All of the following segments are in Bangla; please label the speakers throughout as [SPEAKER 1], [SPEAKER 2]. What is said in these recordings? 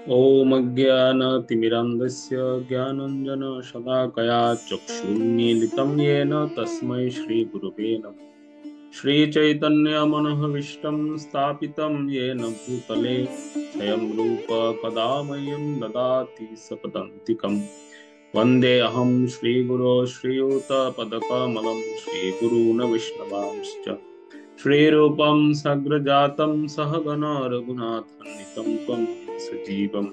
[SPEAKER 1] ॐ अज्ञानतिमिरान्धस्य ज्ञानाञ्जनशलाकया चक्षुर्मीलितं येन तस्मै श्रीगुरुवे नमः। श्रीचैतन्यमनोभीष्टं स्थापितं येन भूतले स्वयं रूप कदा मह्यं ददाति सपदान्तिकम्। वन्देऽहं श्रीगुरो श्रीयुतपदकमलं श्रीगुरून् वैष्णवांश्च श्रीरूपं सग्रजातं सहगण रघुनाथान्वितं त्वं सजीवं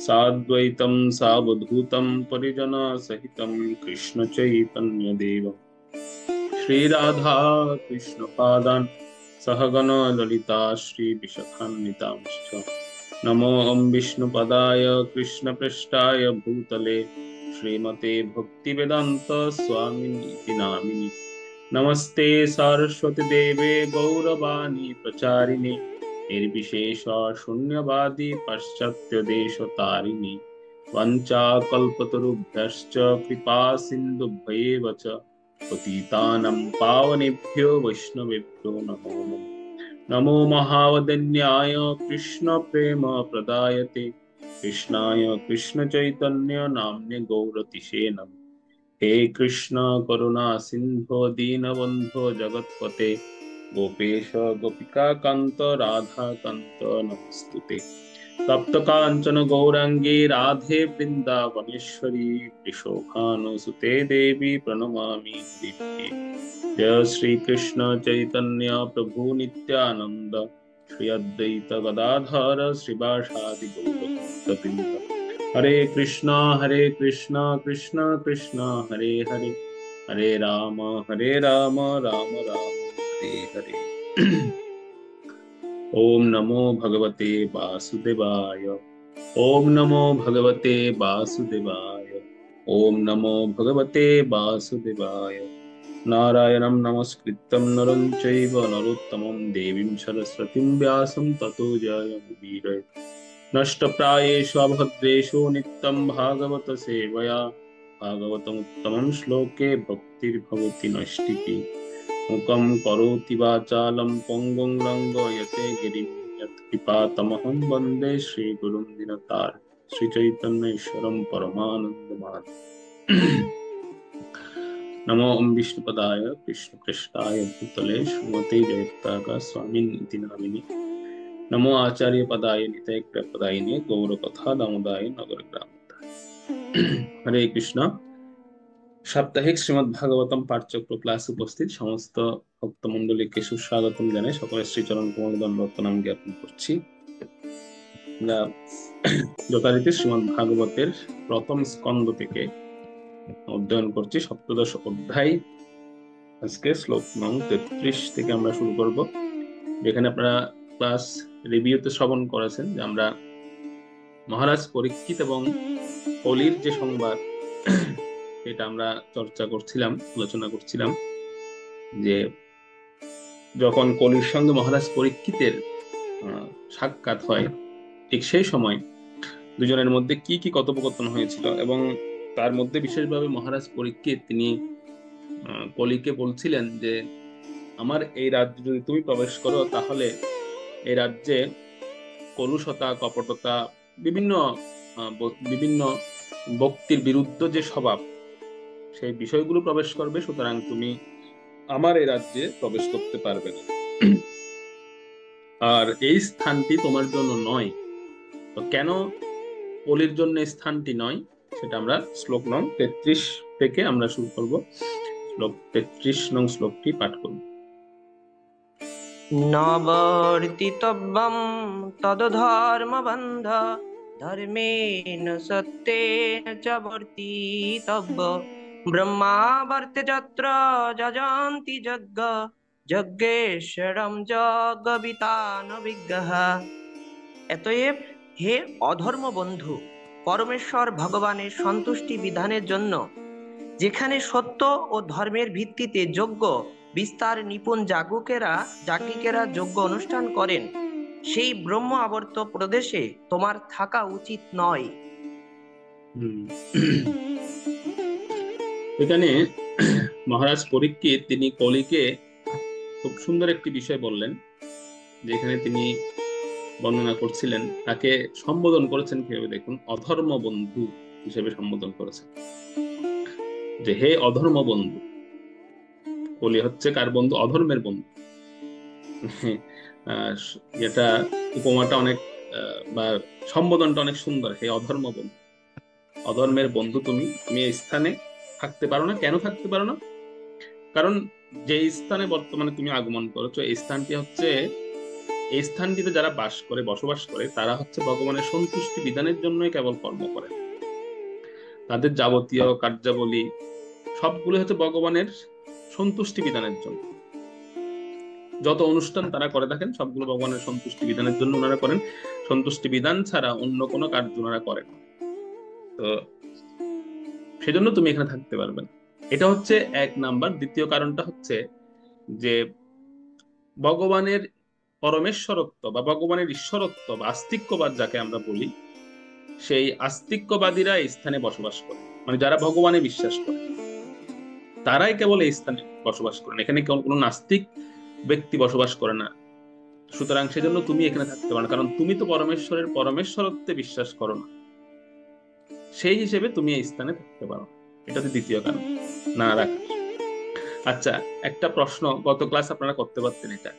[SPEAKER 1] साद्वैतं सावधूतं परिजनसहितं कृष्णचैतन्यदेवं श्रीराधा कृष्णपादान् सहगण ललिता श्रीविशाखान्वितांश्च नमोऽहं विष्णुपदाय कृष्णपृष्ठाय भूतले श्रीमते भक्तिवेदान्त स्वामिनीति नामिनि नमस्ते सरस्वती देवे गौरवाणी प्रचारिणे निर्विशेष शून्यवादी पाश्चात्य देशतारिणे वञ्चाकल्पतरुभ्यश्च कृपा सिन्धुभ्येव च पतितानां पावनेभ्यो वैष्णवेभ्यो नमो नमः। नमो महावदन्याय कृष्ण प्रेम प्रदायते कृष्णाय कृष्ण चैतन्य नाम्ने गौरतिशे नमः। हे कृष्ण करुणा सिंधु दीनबंधु जगत्पते गोपेश गोपिका कांत राधा कांत नमस्तुते तप्त कांचन गौरांगी राधे वृंदावनेश्वरी वृषभानुसुते देवी प्रणमामि हरिप्रिये। जय श्री कृष्ण चैतन्य प्रभु नित्यानंद श्री अद्वैत गदाधर श्रीवासादि गौरभक्तवृंद। हरे कृष्णा कृष्ण कृष्ण हरे हरे हरे राम राम राम हरे हरे। ओम नमो भगवते वासुदेवाय। ओम नमो भगवते वासुदेवाय। ओम नमो भगवते वासुदेवाय। नारायणं नमस्कृत्यं नरं चैव नरोत्तमं देवीं सरस्वतीं व्यासं ततो जयमुदीरये। नष्टप्रायेषु अभद्रेषु नित्यं भागवत सेवया भागवतमुत्तमं श्लोके भक्तिर्भवति नष्टिकी। मुखं करोति वाचालं पङ्गुं लङ्घयते गिरिं यत्कृपातमहं वन्दे श्रीगुरुं दीनतारिणं श्रीचैतन्येश्वरं परमानन्दमाधवं। नमो ओम विष्णुपदाय कृष्णपृष्ठाय भूतले श्रीमते जयत्ताका स्वामिनीति नामिने नमो आचार्य पदाय निताय पदायिने गौर कथा दामोदाय नगर ग्राम। हरे कृष्ण। সাপ্তাহিক শ্রীমদ্ ভাগবতম পাঠচক্র ক্লাস উপস্থিত সমস্ত ভক্তমণ্ডলীকে সুস্বাগতম জানাই সকলের শ্রীচরণ কমল দণ্ডবত প্রণাম জ্ঞাপন করছি। আমরা যথারীতি শ্রীমদ্ ভাগবতের প্রথম স্কন্ধ থেকে অধ্যয়ন করছি সপ্তদশ অধ্যায়। আজকে শ্লোক নং 33 থেকে আমরা শুরু করব, যেখানে আপনারা ক্লাস রিভিউতে শ্রবণ করেছেন যে আমরা মহারাজ পরীক্ষিত এবং কলির যে সংবাদ এটা আমরা চর্চা করছিলাম, আলোচনা করছিলাম যে যখন কলির সঙ্গে মহারাজ পরীক্ষিতের সাক্ষাৎ হয় ঠিক সেই সময় দুজনের মধ্যে কি কি কথোপকথন হয়েছিল, এবং তার মধ্যে বিশেষভাবে মহারাজ পরীক্ষিত তিনি কলিকে বলছিলেন যে আমার এই রাজ্যে যদি তুমি প্রবেশ করো তাহলে এই রাজ্যে কলুষতা কপটতা বিভিন্ন বিভিন্ন ভক্তির বিরুদ্ধ যে স্বভাব সেই বিষয়গুলো প্রবেশ করবে, সুতরাং তুমি আমার এই রাজ্যে প্রবেশ করতে পারবে না, আর এই স্থানটি তোমার জন্য নয়। তো কেন কলির জন্য স্থানটি নয় সেটা আমরা শ্লোক নং 33 থেকে আমরা শুরু করব। শ্লোক 33 নং শ্লোকটি পাঠ করব।
[SPEAKER 2] নবর্তিতব্যম তদধর্মবন্ধ ধর্মেণ সত্যেন চ বর্তিতব্য ব্রহ্মাবর্তে যত্র যজন্তি যজ্ঞ যজ্ঞেশ্বরম যজ্ঞবিতান বিজ্ঞঃ। এতএব হে অধর্ম বন্ধু, পরমেশ্বর ভগবানের সন্তুষ্টি বিধানের জন্য যেখানে সত্য ও ধর্মের ভিত্তিতে যজ্ঞ বিস্তার নিপুণ যাজ্ঞিকেরা যজ্ঞ অনুষ্ঠান করেন, সেই ব্রহ্ম আবর্ত প্রদেশে তোমার থাকা উচিত নয়।
[SPEAKER 1] এখানে মহারাজ পরীক্ষিত তিনি কলিকে খুব সুন্দর একটি বিষয় বললেন, যেখানে তিনি বর্ণনা করছিলেন, তাকে সম্বোধন করেছেন কিভাবে দেখুন, অধর্ম বন্ধু হিসেবে সম্বোধন করেছেন, যে হে অধর্ম বন্ধু। কলি হচ্ছে কার বন্ধু? অধর্মের বন্ধু। এটা উপমাটা অনেক বা সম্বোধনটা অনেক সুন্দর। হে অধর্ম বন্ধু, অধর্মের বন্ধু তুমি, তুমি এই স্থানে থাকতে পারো না। কেন থাকতে পারো না? কারণ যে স্থানে বর্তমানে তুমি আগমন করেছো, এই স্থানটি হচ্ছে, এই স্থানটিতে যারা বাস করে, বসবাস করে, তারা হচ্ছে ভগবানের সন্তুষ্টি বিধানের জন্যই কেবল কর্ম করে। তাদের যাবতীয় কার্যাবলী সবগুলো হচ্ছে ভগবানের সন্তুষ্টি বিধানের জন্য। যত অনুষ্ঠান তারা করে থাকেন সবগুলো ভগবানের সন্তুষ্টি বিধানের জন্য ওনারা করেন। সন্তুষ্টি বিধান ছাড়া অন্য কোনো কার্য ওনারা করেন। তো সেজন্য তুমি এখানে থাকতে পারবে না। এটা হচ্ছে এক নাম্বার। দ্বিতীয় কারণটা হচ্ছে যে ভগবানের পরমেশ্বরত্ব বা ভগবানের ঈশ্বরত্ব বা আস্তিক্যবাদ যাকে আমরা বলি, সেই আস্তিক্যবাদীরা এই স্থানে বসবাস করে, মানে যারা ভগবানে বিশ্বাস করে তারাই কেবল এই স্থানে বসবাস করেন। এখানে কোনো নাস্তিক ব্যক্তি বসবাস করে না। সুতরাং সেজন্য তুমি এখানে থাকতে পারো না, কারণ তুমি তো পরমেশ্বরের পরমেশ্বরত্বে বিশ্বাস করো না। সেই হিসেবে তুমি এই স্থানে থাকতে পারো। এটা হচ্ছে দ্বিতীয় কারণ না রাখার। আচ্ছা, একটা প্রশ্ন গত ক্লাস আপনারা করতে পারতেন, এটা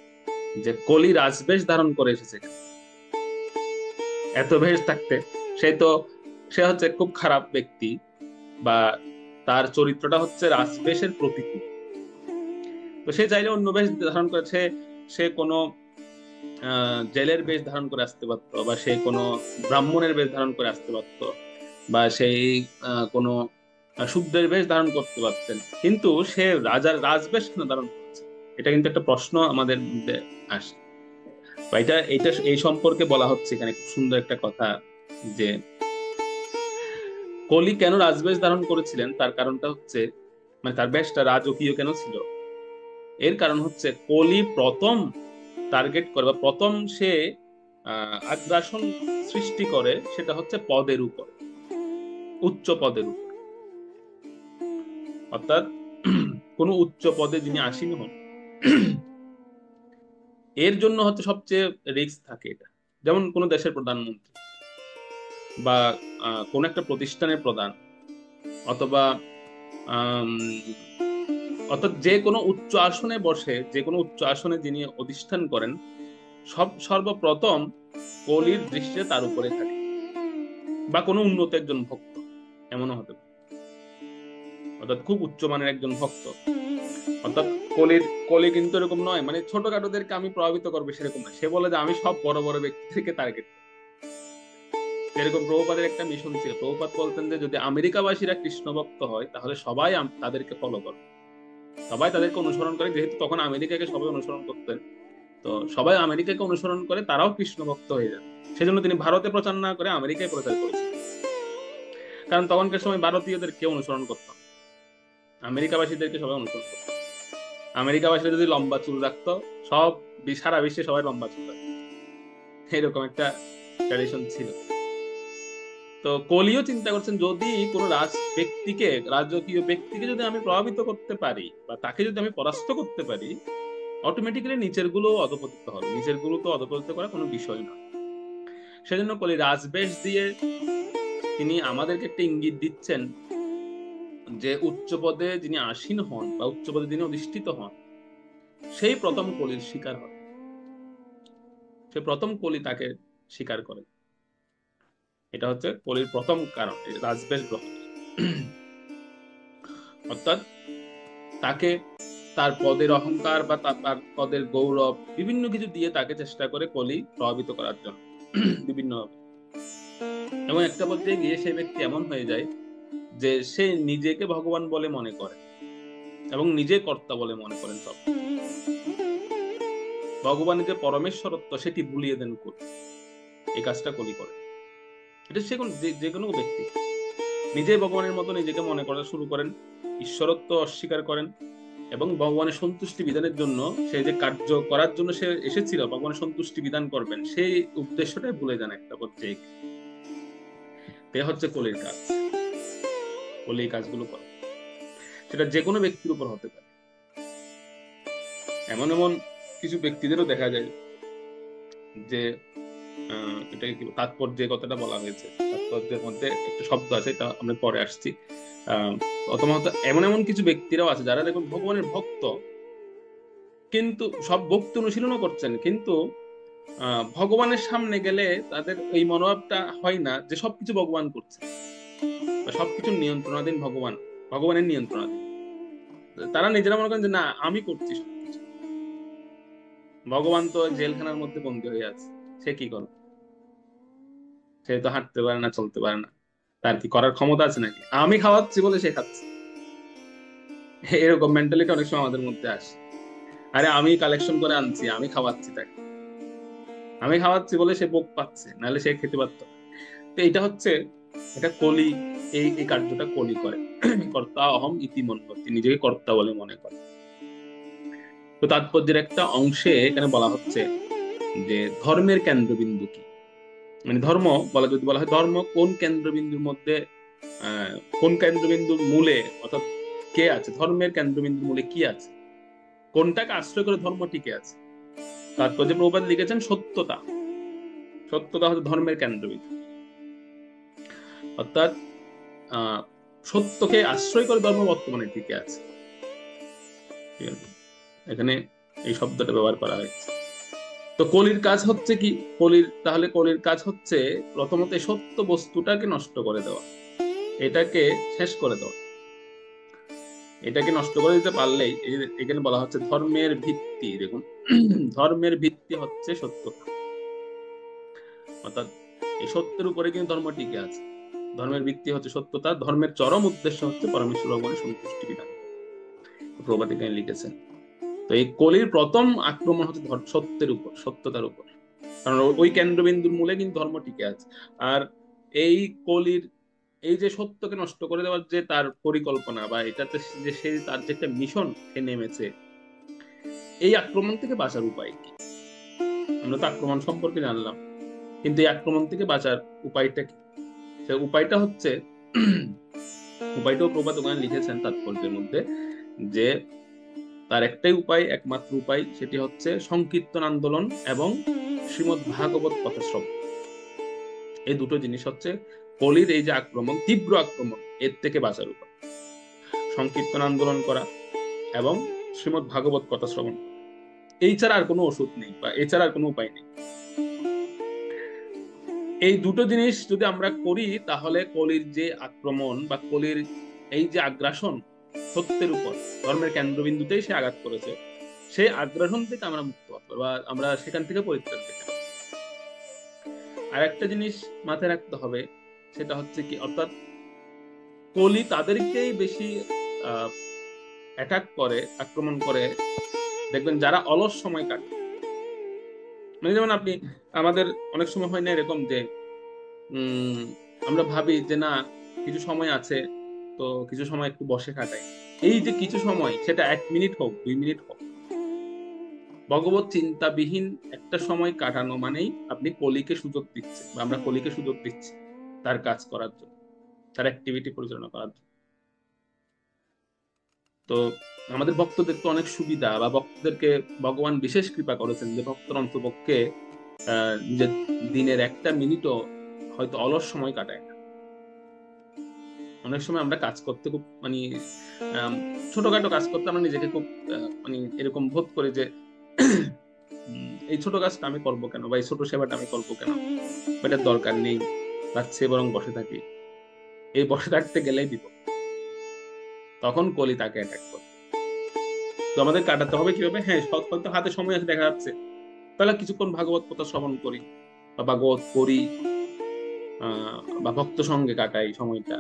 [SPEAKER 1] যে কলি রাজবেশ ধারণ করে এসেছে এত বেশ থাকতে, সে তো, সে হচ্ছে খুব খারাপ ব্যক্তি, বা তার চরিত্রটা হচ্ছে রাজবেশের প্রতীকী। তো সে চাইলে অন্য বেশ ধারণ করেছে, সে কোনো জেলের বেশ ধারণ করে আসতে পারতো, বা সে কোনো ব্রাহ্মণের বেশ ধারণ করে আসতে পারতো, বা সেই কোনো শূদ্রের বেশ ধারণ করতে পারতেন, কিন্তু সে রাজার রাজবেশ কেন ধারণ করেছে? এটা কিন্তু একটা প্রশ্ন আমাদের মধ্যে আসে। বা এটা এটা এই সম্পর্কে বলা হচ্ছে এখানে খুব সুন্দর একটা কথা, যে কলি কেন রাজবেশ ধারণ করেছিলেন তার কারণটা হচ্ছে, মানে তার বেশটা রাজকীয় কেন ছিল, এর কারণ হচ্ছে কলি প্রথম টার্গেট করে বা প্রথম সে আগ্রাসন সৃষ্টি করে, সেটা হচ্ছে পদের উপর, উচ্চ পদের উপর। অর্থাৎ কোন উচ্চ পদে যিনি আসীন হন, এর জন্য হচ্ছে সবচেয়ে রিস্ক থাকে এটা। যেমন কোন দেশের প্রধানমন্ত্রী, বা কোন একটা প্রতিষ্ঠানের প্রধান, অথবা আম, অর্থাৎ যে কোনো উচ্চ আসনে বসে, যে কোনো উচ্চ আসনে যিনি অধিষ্ঠান করেন, সর্বপ্রথম কলির দৃষ্টিতে তার উপরে থাকে। বা কোনো উন্নত একজন ভক্ত, এমনও হতে পারে, অর্থাৎ খুব উচ্চমানের একজন ভক্ত। অর্থাৎ কলি কিন্তু এরকম নয়, মানে ছোটখাটোদেরকে আমি প্রভাবিত করবে সেরকম না। সে বলে যে আমি সব বড় বড় ব্যক্তিদেরকে টার্গেট। এরকম প্রভুপাদের একটা মিশন ছিল। প্রভুপাদ বলতেন যে যদি আমেরিকাবাসীরা কৃষ্ণ ভক্ত হয় তাহলে সবাই তাদেরকে ফলো করবে, সবাই তাদেরকে অনুসরণ করে। যেহেতু তখন আমেরিকাকে সবাই অনুসরণ করতেন, তো সবাই আমেরিকাকে অনুসরণ করে, তারাও কৃষ্ণ ভক্ত হয়ে যান। সেজন্য তিনি ভারতে প্রচার না করে আমেরিকায় প্রচার করেছেন, কারণ তখনকার সময় ভারতীয়দের কেউ অনুসরণ করত না, আমেরিকাবাসীদেরকে সবাই অনুসরণ করতো। আমেরিকাবাসীরা যদি লম্বা চুল রাখতো, সব সারা বিশ্বে সবাই লম্বা চুল রাখতো, এরকম একটা ট্র্যাডিশন ছিল। তো কলিও চিন্তা করছেন, যদি কোনো ব্যক্তিকে, রাজকীয় ব্যক্তিকে যদি আমি প্রভাবিত করতে পারি, বা তাকে যদি আমি পরাস্ত করতে পারি, অটোমেটিক্যালি নিচের গুলো অধপতিত হবে। নিচের গুলো তো অধপতিত করা কোনো বিষয় না। সেজন্য কলি রাজবেশ দিয়ে তিনি আমাদেরকে একটা ইঙ্গিত দিচ্ছেন যে উচ্চ পদে যিনি আসীন হন বা উচ্চ পদে যিনি অধিষ্ঠিত হন, সেই প্রথম কলির শিকার হয়। সে প্রথম কলি তাকে স্বীকার করে। এটা হচ্ছে কলির প্রথম কারণ, রাজবেশ গ্রহণ। অর্থাৎ তাকে তার পদের অহংকার বা তার পদের গৌরব বিভিন্ন কিছু দিয়ে তাকে চেষ্টা করে কলি প্রভাবিত করার জন্য বিভিন্ন। এবং একটা পর্যায়ে গিয়ে সেই ব্যক্তি এমন হয়ে যায় যে সে নিজেকে ভগবান বলে মনে করে এবং নিজে কর্তা বলে মনে করেন সব। ভগবানের যে পরমেশ্বরত্ব সেটি ভুলিয়ে দেন কলি। এই কাজটা কলি করে। এটা সে যে কোনো ব্যক্তি নিজে ভগবানের মতো নিজেকে মনে করা শুরু করেন, ঈশ্বরত্ব অস্বীকার করেন, এবং ভগবানের সন্তুষ্টি বিধানের জন্য সে যে কার্য করার জন্য সে এসেছিল, ভগবানের সন্তুষ্টি বিধান করবেন, সেই উদ্দেশ্যটাই ভুলে যান একটা পর্যায়ে। হচ্ছে কলির কাজ। কলি এই কাজগুলো করে, সেটা যে কোনো ব্যক্তির উপর হতে পারে। এমন এমন কিছু ব্যক্তিদেরও দেখা যায় যে এটাকে কি তাৎপর্যের কথাটা বলা হয়েছে, তাৎপর্যের মধ্যে একটা শব্দ আছে, এটা আমরা পরে আসছি। প্রথমত এমন এমন কিছু ব্যক্তিরাও আছে যারা দেখুন ভগবানের ভক্ত, কিন্তু সব ভক্তি অনুশীলনও করছেন, কিন্তু ভগবানের সামনে গেলে তাদের এই মনোভাবটা হয় না যে সবকিছু ভগবান করছে বা সবকিছু নিয়ন্ত্রণাধীন ভগবান, ভগবানের নিয়ন্ত্রণাধীন। তারা নিজেরা মনে করেন যে না আমি করছি সবকিছু, ভগবান তো জেলখানার মধ্যে বন্দী হয়ে আছে, সে কি করবে, সে তো হাঁটতে পারে না, চলতে পারে না, তার কি করার ক্ষমতা আছে নাকি, আমি খাওয়াচ্ছি বলে সে খাচ্ছে। এরকম মেন্টালিটি অনেক সময় আমাদের মধ্যে আসে। আরে আমি কালেকশন করে আনছি, আমি খাওয়াচ্ছি তাকে, আমি খাওয়াচ্ছি বলে সে ভোগ পাচ্ছে, নাহলে সে খেতে পারতো না। তো এটা হচ্ছে, এটা কলি, এই এই কার্যটা কলি করে। কর্তা অহম ইতি মন্যতে, নিজেকে কর্তা বলে মনে করে। তো তাৎপর্যের একটা অংশে এখানে বলা হচ্ছে যে ধর্মের কেন্দ্রবিন্দু কি, মানে ধর্ম বলা, যদি বলা হয় ধর্ম কোন কেন্দ্রবিন্দুর মধ্যে, আহ কোন কেন্দ্রবিন্দুর মূলে, অর্থাৎ কে আছে, ধর্মের কেন্দ্রবিন্দুর মূলে কি আছে, কোনটাকে আশ্রয় করে ধর্ম টিকে আছে। তাৎপর্য প্রভুপাদ লিখেছেন সত্যতা, সত্যতা হচ্ছে ধর্মের কেন্দ্রবিন্দু। অর্থাৎ আহ সত্যকে আশ্রয় করে ধর্ম বর্তমানে টিকে আছে। ঠিক আছে? এখানে এই শব্দটা ব্যবহার করা হয়েছে। তো কলির কাজ হচ্ছে কি, কলির কাজ হচ্ছে প্রথমত এই সত্য বস্তুটাকে নষ্ট করে দেওয়া, এটাকে শেষ করে দেওয়া। এটাকে নষ্ট করে দিতে পারলেই, এখানে বলা হচ্ছে ধর্মের ভিত্তি, দেখুন ধর্মের ভিত্তি হচ্ছে সত্যতা, অর্থাৎ এই সত্যের উপরে কিন্তু ধর্ম টিকে আছে। ধর্মের ভিত্তি হচ্ছে সত্যতা, ধর্মের চরম উদ্দেশ্য হচ্ছে পরমেশ্বর ভগবানের সন্তুষ্টি বিধান, প্রভাত এখানে লিখেছেন। তো এই কলির প্রথম আক্রমণ হচ্ছে সত্যের উপর, সত্যতার উপর, কারণ ওই কেন্দ্রবিন্দুর মূলে কিন্তু ধর্ম টিকে আছে। আর এই কলির এই যে সত্যকে নষ্ট করে দেওয়ার যে তার পরিকল্পনা, বা এটাতে যে সে তার যে একটা মিশন সে নেমেছে, এই আক্রমণ থেকে বাঁচার উপায় কি? আমরা তো আক্রমণ সম্পর্কে জানলাম, কিন্তু এই আক্রমণ থেকে বাঁচার উপায়টা কি? সে উপায়টা হচ্ছে, উপায়টাও প্রভাত ওখানে লিখেছেন তাৎপর্যের মধ্যে, যে তার একটাই উপায়, একমাত্র উপায়, সেটি হচ্ছে সংকীর্তন আন্দোলন এবং শ্রীমৎ ভাগবত কথা শ্রবণ। এই দুটো জিনিস হচ্ছে কলির এই যে আক্রমণ, তীব্র আক্রমণ, এর থেকে বাঁচার উপায়। সংকীর্তন আন্দোলন করা এবং শ্রীমৎ ভাগবত কথা শ্রবণ, এই ছাড়া আর কোনো ওষুধ নেই, বা এছাড়া আর কোনো উপায় নেই। এই দুটো জিনিস যদি আমরা করি, তাহলে কলির যে আক্রমণ বা কলির এই যে আগ্রাসন সত্যের উপর, ধর্মের কেন্দ্রবিন্দুতেই সে আঘাত করেছে, সেই আগ্রাসন থেকে আমরা মুক্ত হতে পারবো, বা আমরা সেখান থেকে পরিত্রাণ পেতে পারবো। আর একটা জিনিস মাথায় রাখতে হবে, সেটা হচ্ছে কি, অর্থাৎ কলি তাদেরকেই বেশি অ্যাটাক করে, আক্রমণ করে, দেখবেন যারা অলস সময় কাটে। মানে যেমন আপনি, আমাদের অনেক সময় হয় না এরকম যে উম আমরা ভাবি যে না, কিছু সময় আছে, তো কিছু সময় একটু বসে কাটাই। এই যে কিছু সময়, সেটা 1 মিনিট হোক, 2 মিনিট হোক, ভগবত চিন্তাবিহীন একটা সময় কাটানো মানেই আপনি কলিকে সুযোগ দিচ্ছেন, বা আমরা কলিকে সুযোগ দিচ্ছি তার কাজ করার জন্য, তার অ্যাক্টিভিটি পরিচালনা করার জন্য। তো আমাদের ভক্তদের তো অনেক সুবিধা, বা ভক্তদেরকে ভগবান বিশেষ কৃপা করেছেন যে ভক্তর অন্তপক্ষে নিজের দিনের 1টা মিনিটও হয়তো অলস সময় কাটায় না। অনেক সময় আমরা কাজ করতে খুব মানে ছোটখাটো কাজ করতে আমরা নিজেকে খুব মানে এরকম বোধ করি যে এই ছোট কাজটা আমি করবো কেন, বা এই ছোট সেবাটা আমি করবো কেন, এটার দরকার নেই, তার চেয়ে বরং বসে থাকি। এই বসে থাকতে গেলেই বিপদ, তখন কলি তাকে অ্যাটাক করে। তো আমাদের কাটাতে হবে কিভাবে? হ্যাঁ, হয়তো হাতে সময় আছে, দেখা যাচ্ছে, তাহলে কিছুক্ষণ ভাগবত কথা শ্রবণ করি, বা ভাগবত পড়ি, বা ভক্ত সঙ্গে কাটাই সময়টা।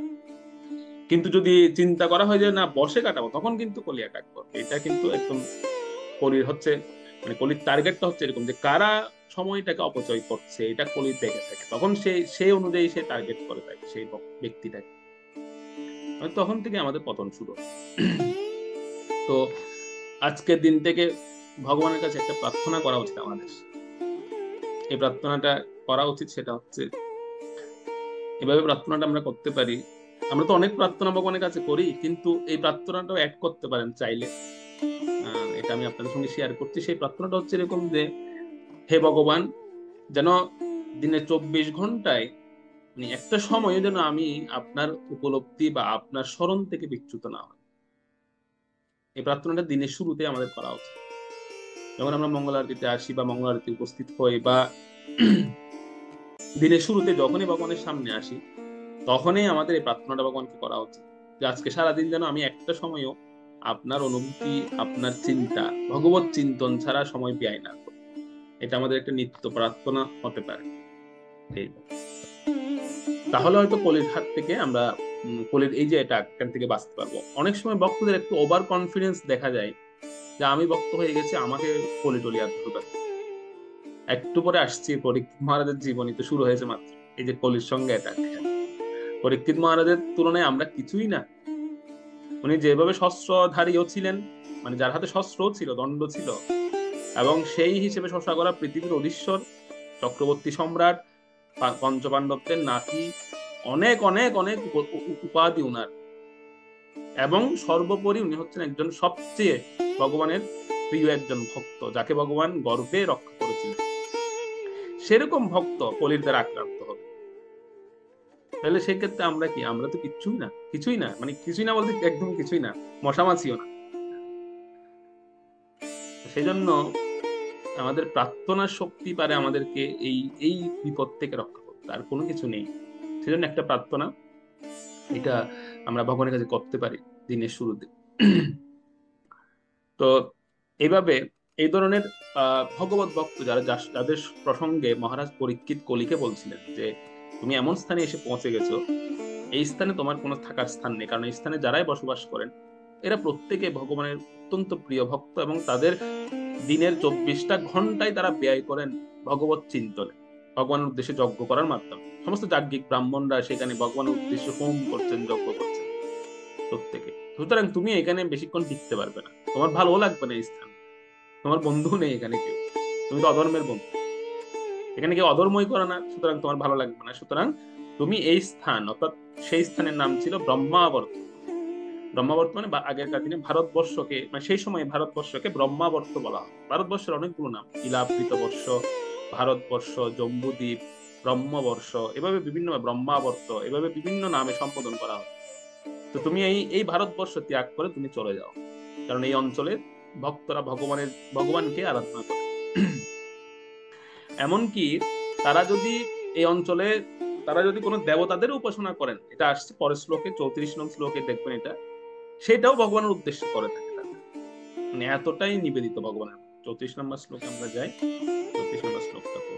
[SPEAKER 1] কিন্তু যদি চিন্তা করা হয় যে না বসে কাটাবো, তখন কিন্তু কলি অ্যাটাক করবে। এটা কিন্তু একদম কলির হচ্ছে, মানে কলির টার্গেটটা হচ্ছে এরকম যে কারা সময়টাকে অপচয় করছে, এটা কলির দেখে থাকে, তখন সেই অনুযায়ী সে টার্গেট করে থাকে সেই ব্যক্তিটাকে। তখন থেকে আমাদের পতন শুরু হয়। তো আজকের দিন থেকে ভগবানের কাছে একটা প্রার্থনা করা উচিত আমাদের। এই প্রার্থনাটা করা উচিত, সেটা হচ্ছে, এভাবে প্রার্থনাটা আমরা করতে পারি। আমরা তো অনেক প্রার্থনা ভগবানের কাছে করি, কিন্তু এই প্রার্থনাটাও অ্যাড করতে পারেন চাইলে। এটা আমি আপনাদের সঙ্গে শেয়ার করছি। সেই প্রার্থনাটা হচ্ছে এরকম যে, হে ভগবান, যেন দিনে 24 ঘন্টায় মানে একটা সময় যেন আমি আপনার উপলব্ধি বা আপনার স্মরণ থেকে বিচ্যুত না হয়, এই প্রার্থনাটা দিনের শুরুতে আমাদের করা উচিত। যখন আমরা মঙ্গল আরতিতে আসি বা মঙ্গল আরতিতে উপস্থিত হই বা দিনের শুরুতে যখনই ভগবানের সামনে আসি, তখনই আমাদের এই প্রার্থনাটা ভগবানকে করা উচিত যে আজকে সারাদিন যেন আমি একটা সময়ও আপনার অনুভূতি, আপনার চিন্তা, ভগবত চিন্তন ছাড়া সময় ব্যয় না করি। এটা আমাদের একটা নিত্য প্রার্থনা হতে পারে। তাহলে হয়তো কলির হাত থেকে আমরা কলির এই যে এটা এখান থেকে বাঁচতে পারবো। অনেক সময় ভক্তদের একটু ওভার কনফিডেন্স দেখা যায় যে আমি ভক্ত হয়ে গেছি, আমাকে কলি টলি আর ধরবে না। একটু পরে আসছি পরীক্ষিত মহারাজের জীবনী তো শুরু হয়েছে মাত্র, এই যে কলির সঙ্গে এটা। পরীক্ষিত মহারাজের তুলনায় আমরা কিছুই না। উনি যেভাবে শস্ত্রধারীও ছিলেন, মানে যার হাতে শস্ত্রও ছিল, দণ্ড ছিল, এবং সেই হিসেবে শশাগরা পৃথিবীর অধীশ্বর, চক্রবর্তী সম্রাট, পঞ্চপাণ্ডবদের নাতি, অনেক অনেক অনেক উপাধি উনার, এবং সর্বোপরি উনি হচ্ছেন একজন সবচেয়ে ভগবানের প্রিয় একজন ভক্ত, যাকে ভগবান গর্বে রক্ষা করেছিলেন। সেরকম ভক্ত কলির দ্বারা আক্রান্ত হবে, তাহলে সেক্ষেত্রে আমরা কি? আমরা তো কিছুই না, কিছুই না, মানে কিছুই না বলতে একদম কিছুই না, মশামাছিও না। সেই জন্য আমাদের প্রার্থনার শক্তি পারে আমাদেরকে এই এই বিপদ থেকে রক্ষা করতে, আর কোনো কিছু নেই। সেজন্য একটা প্রার্থনা, এটা আমরা ভগবানের কাছে করতে পারি দিনের শুরুতে। তো এইভাবে এই ধরনের ভগবত ভক্ত যারা, যাদের প্রসঙ্গে মহারাজ পরীক্ষিত কলিকে বলছিলেন যে তুমি এমন স্থানে এসে পৌঁছে গেছো, এই স্থানে তোমার কোনো থাকার স্থান নেই, কারণ এই স্থানে যারাই বসবাস করেন এরা প্রত্যেকে ভগবানের অত্যন্ত প্রিয় ভক্ত, এবং তাদের দিনের 24টা ঘন্টায় তারা ব্যয় করেন ভগবত চিন্তনে, ভগবানের উদ্দেশ্যে যজ্ঞ করার মাধ্যমে। সমস্ত যাজ্ঞিক ব্রাহ্মণরা সেখানে ভগবানের উদ্দেশ্যে হোম করছেন, যজ্ঞ করছেন প্রত্যেকে। সুতরাং তুমি এখানে বেশিক্ষণ টিকতে পারবে না, তোমার ভালো লাগবে না এই স্থান, তোমার বন্ধু নেই এখানে কেউ, তুমি তো অধর্মের বন্ধু, এখানে কেউ অধর্মই করে না, সুতরাং তোমার ভালো লাগবে না। সুতরাং তুমি এই স্থান, অর্থাৎ সেই স্থানের নাম ছিল ব্রহ্মাবর্ত। ব্রহ্মাবর্ত মানে আগেরকার দিনে ভারতবর্ষকে, মানে সেই সময় ভারতবর্ষকে ব্রহ্মাবর্ত বলা হয়। ভারতবর্ষের অনেকগুলো নাম, ইলাবৃত বর্ষ, ভারতবর্ষ, জম্বুদ্বীপ, ব্রহ্মবর্ষ, এভাবে বিভিন্ন, ব্রহ্মাবর্ত, এভাবে বিভিন্ন নামে সম্বোধন করা হয়। তো তুমি এই এই ভারতবর্ষ ত্যাগ করে তুমি চলে যাও, কারণ এই অঞ্চলে ভক্তরা ভগবানকে আরাধনা করে। এমনকি তারা যদি এই অঞ্চলে, তারা যদি কোনো দেবতাদের উপাসনা করেন, এটা আসছে পরের শ্লোকে, 34 নং শ্লোকে দেখবেন এটা, সেটাও ভগবানের উদ্দেশ্যে করে থাকে তারা, মানে এতটাই নিবেদিত ভগবানের। 34 নম্বর শ্লোকে আমরা যাই, 34 নম্বর শ্লোকটা তো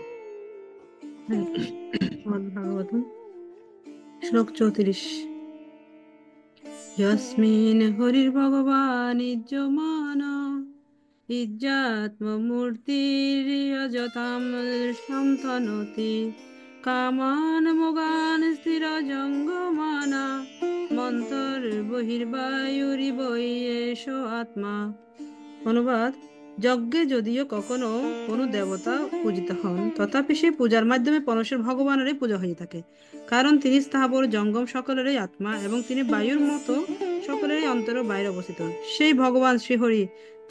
[SPEAKER 3] ভাগবতম শ্লোক 34। यस्मिन् हरिर्भगवान् इज्जमान इज्जात्ममूर्तिर्यजतां सन्तनोति कामान् मोगान् स्थिरजङ्गमाना মন্তর্বহির্বায়ুরিব এষ আত্মা। অনুবাদ: যজ্ঞে যদিও কখনো কোনো দেবতা পূজিত হন, তথাপি সেই পূজার মাধ্যমে পরমেশ্বর ভগবানেরই পূজা হয়ে থাকে, কারণ তিনি স্থাবর জঙ্গম সকলেরই আত্মা এবং তিনি বায়ুর মতো সকলেরই অন্তর ও বাইরে অবস্থিত। সেই ভগবান শ্রীহরি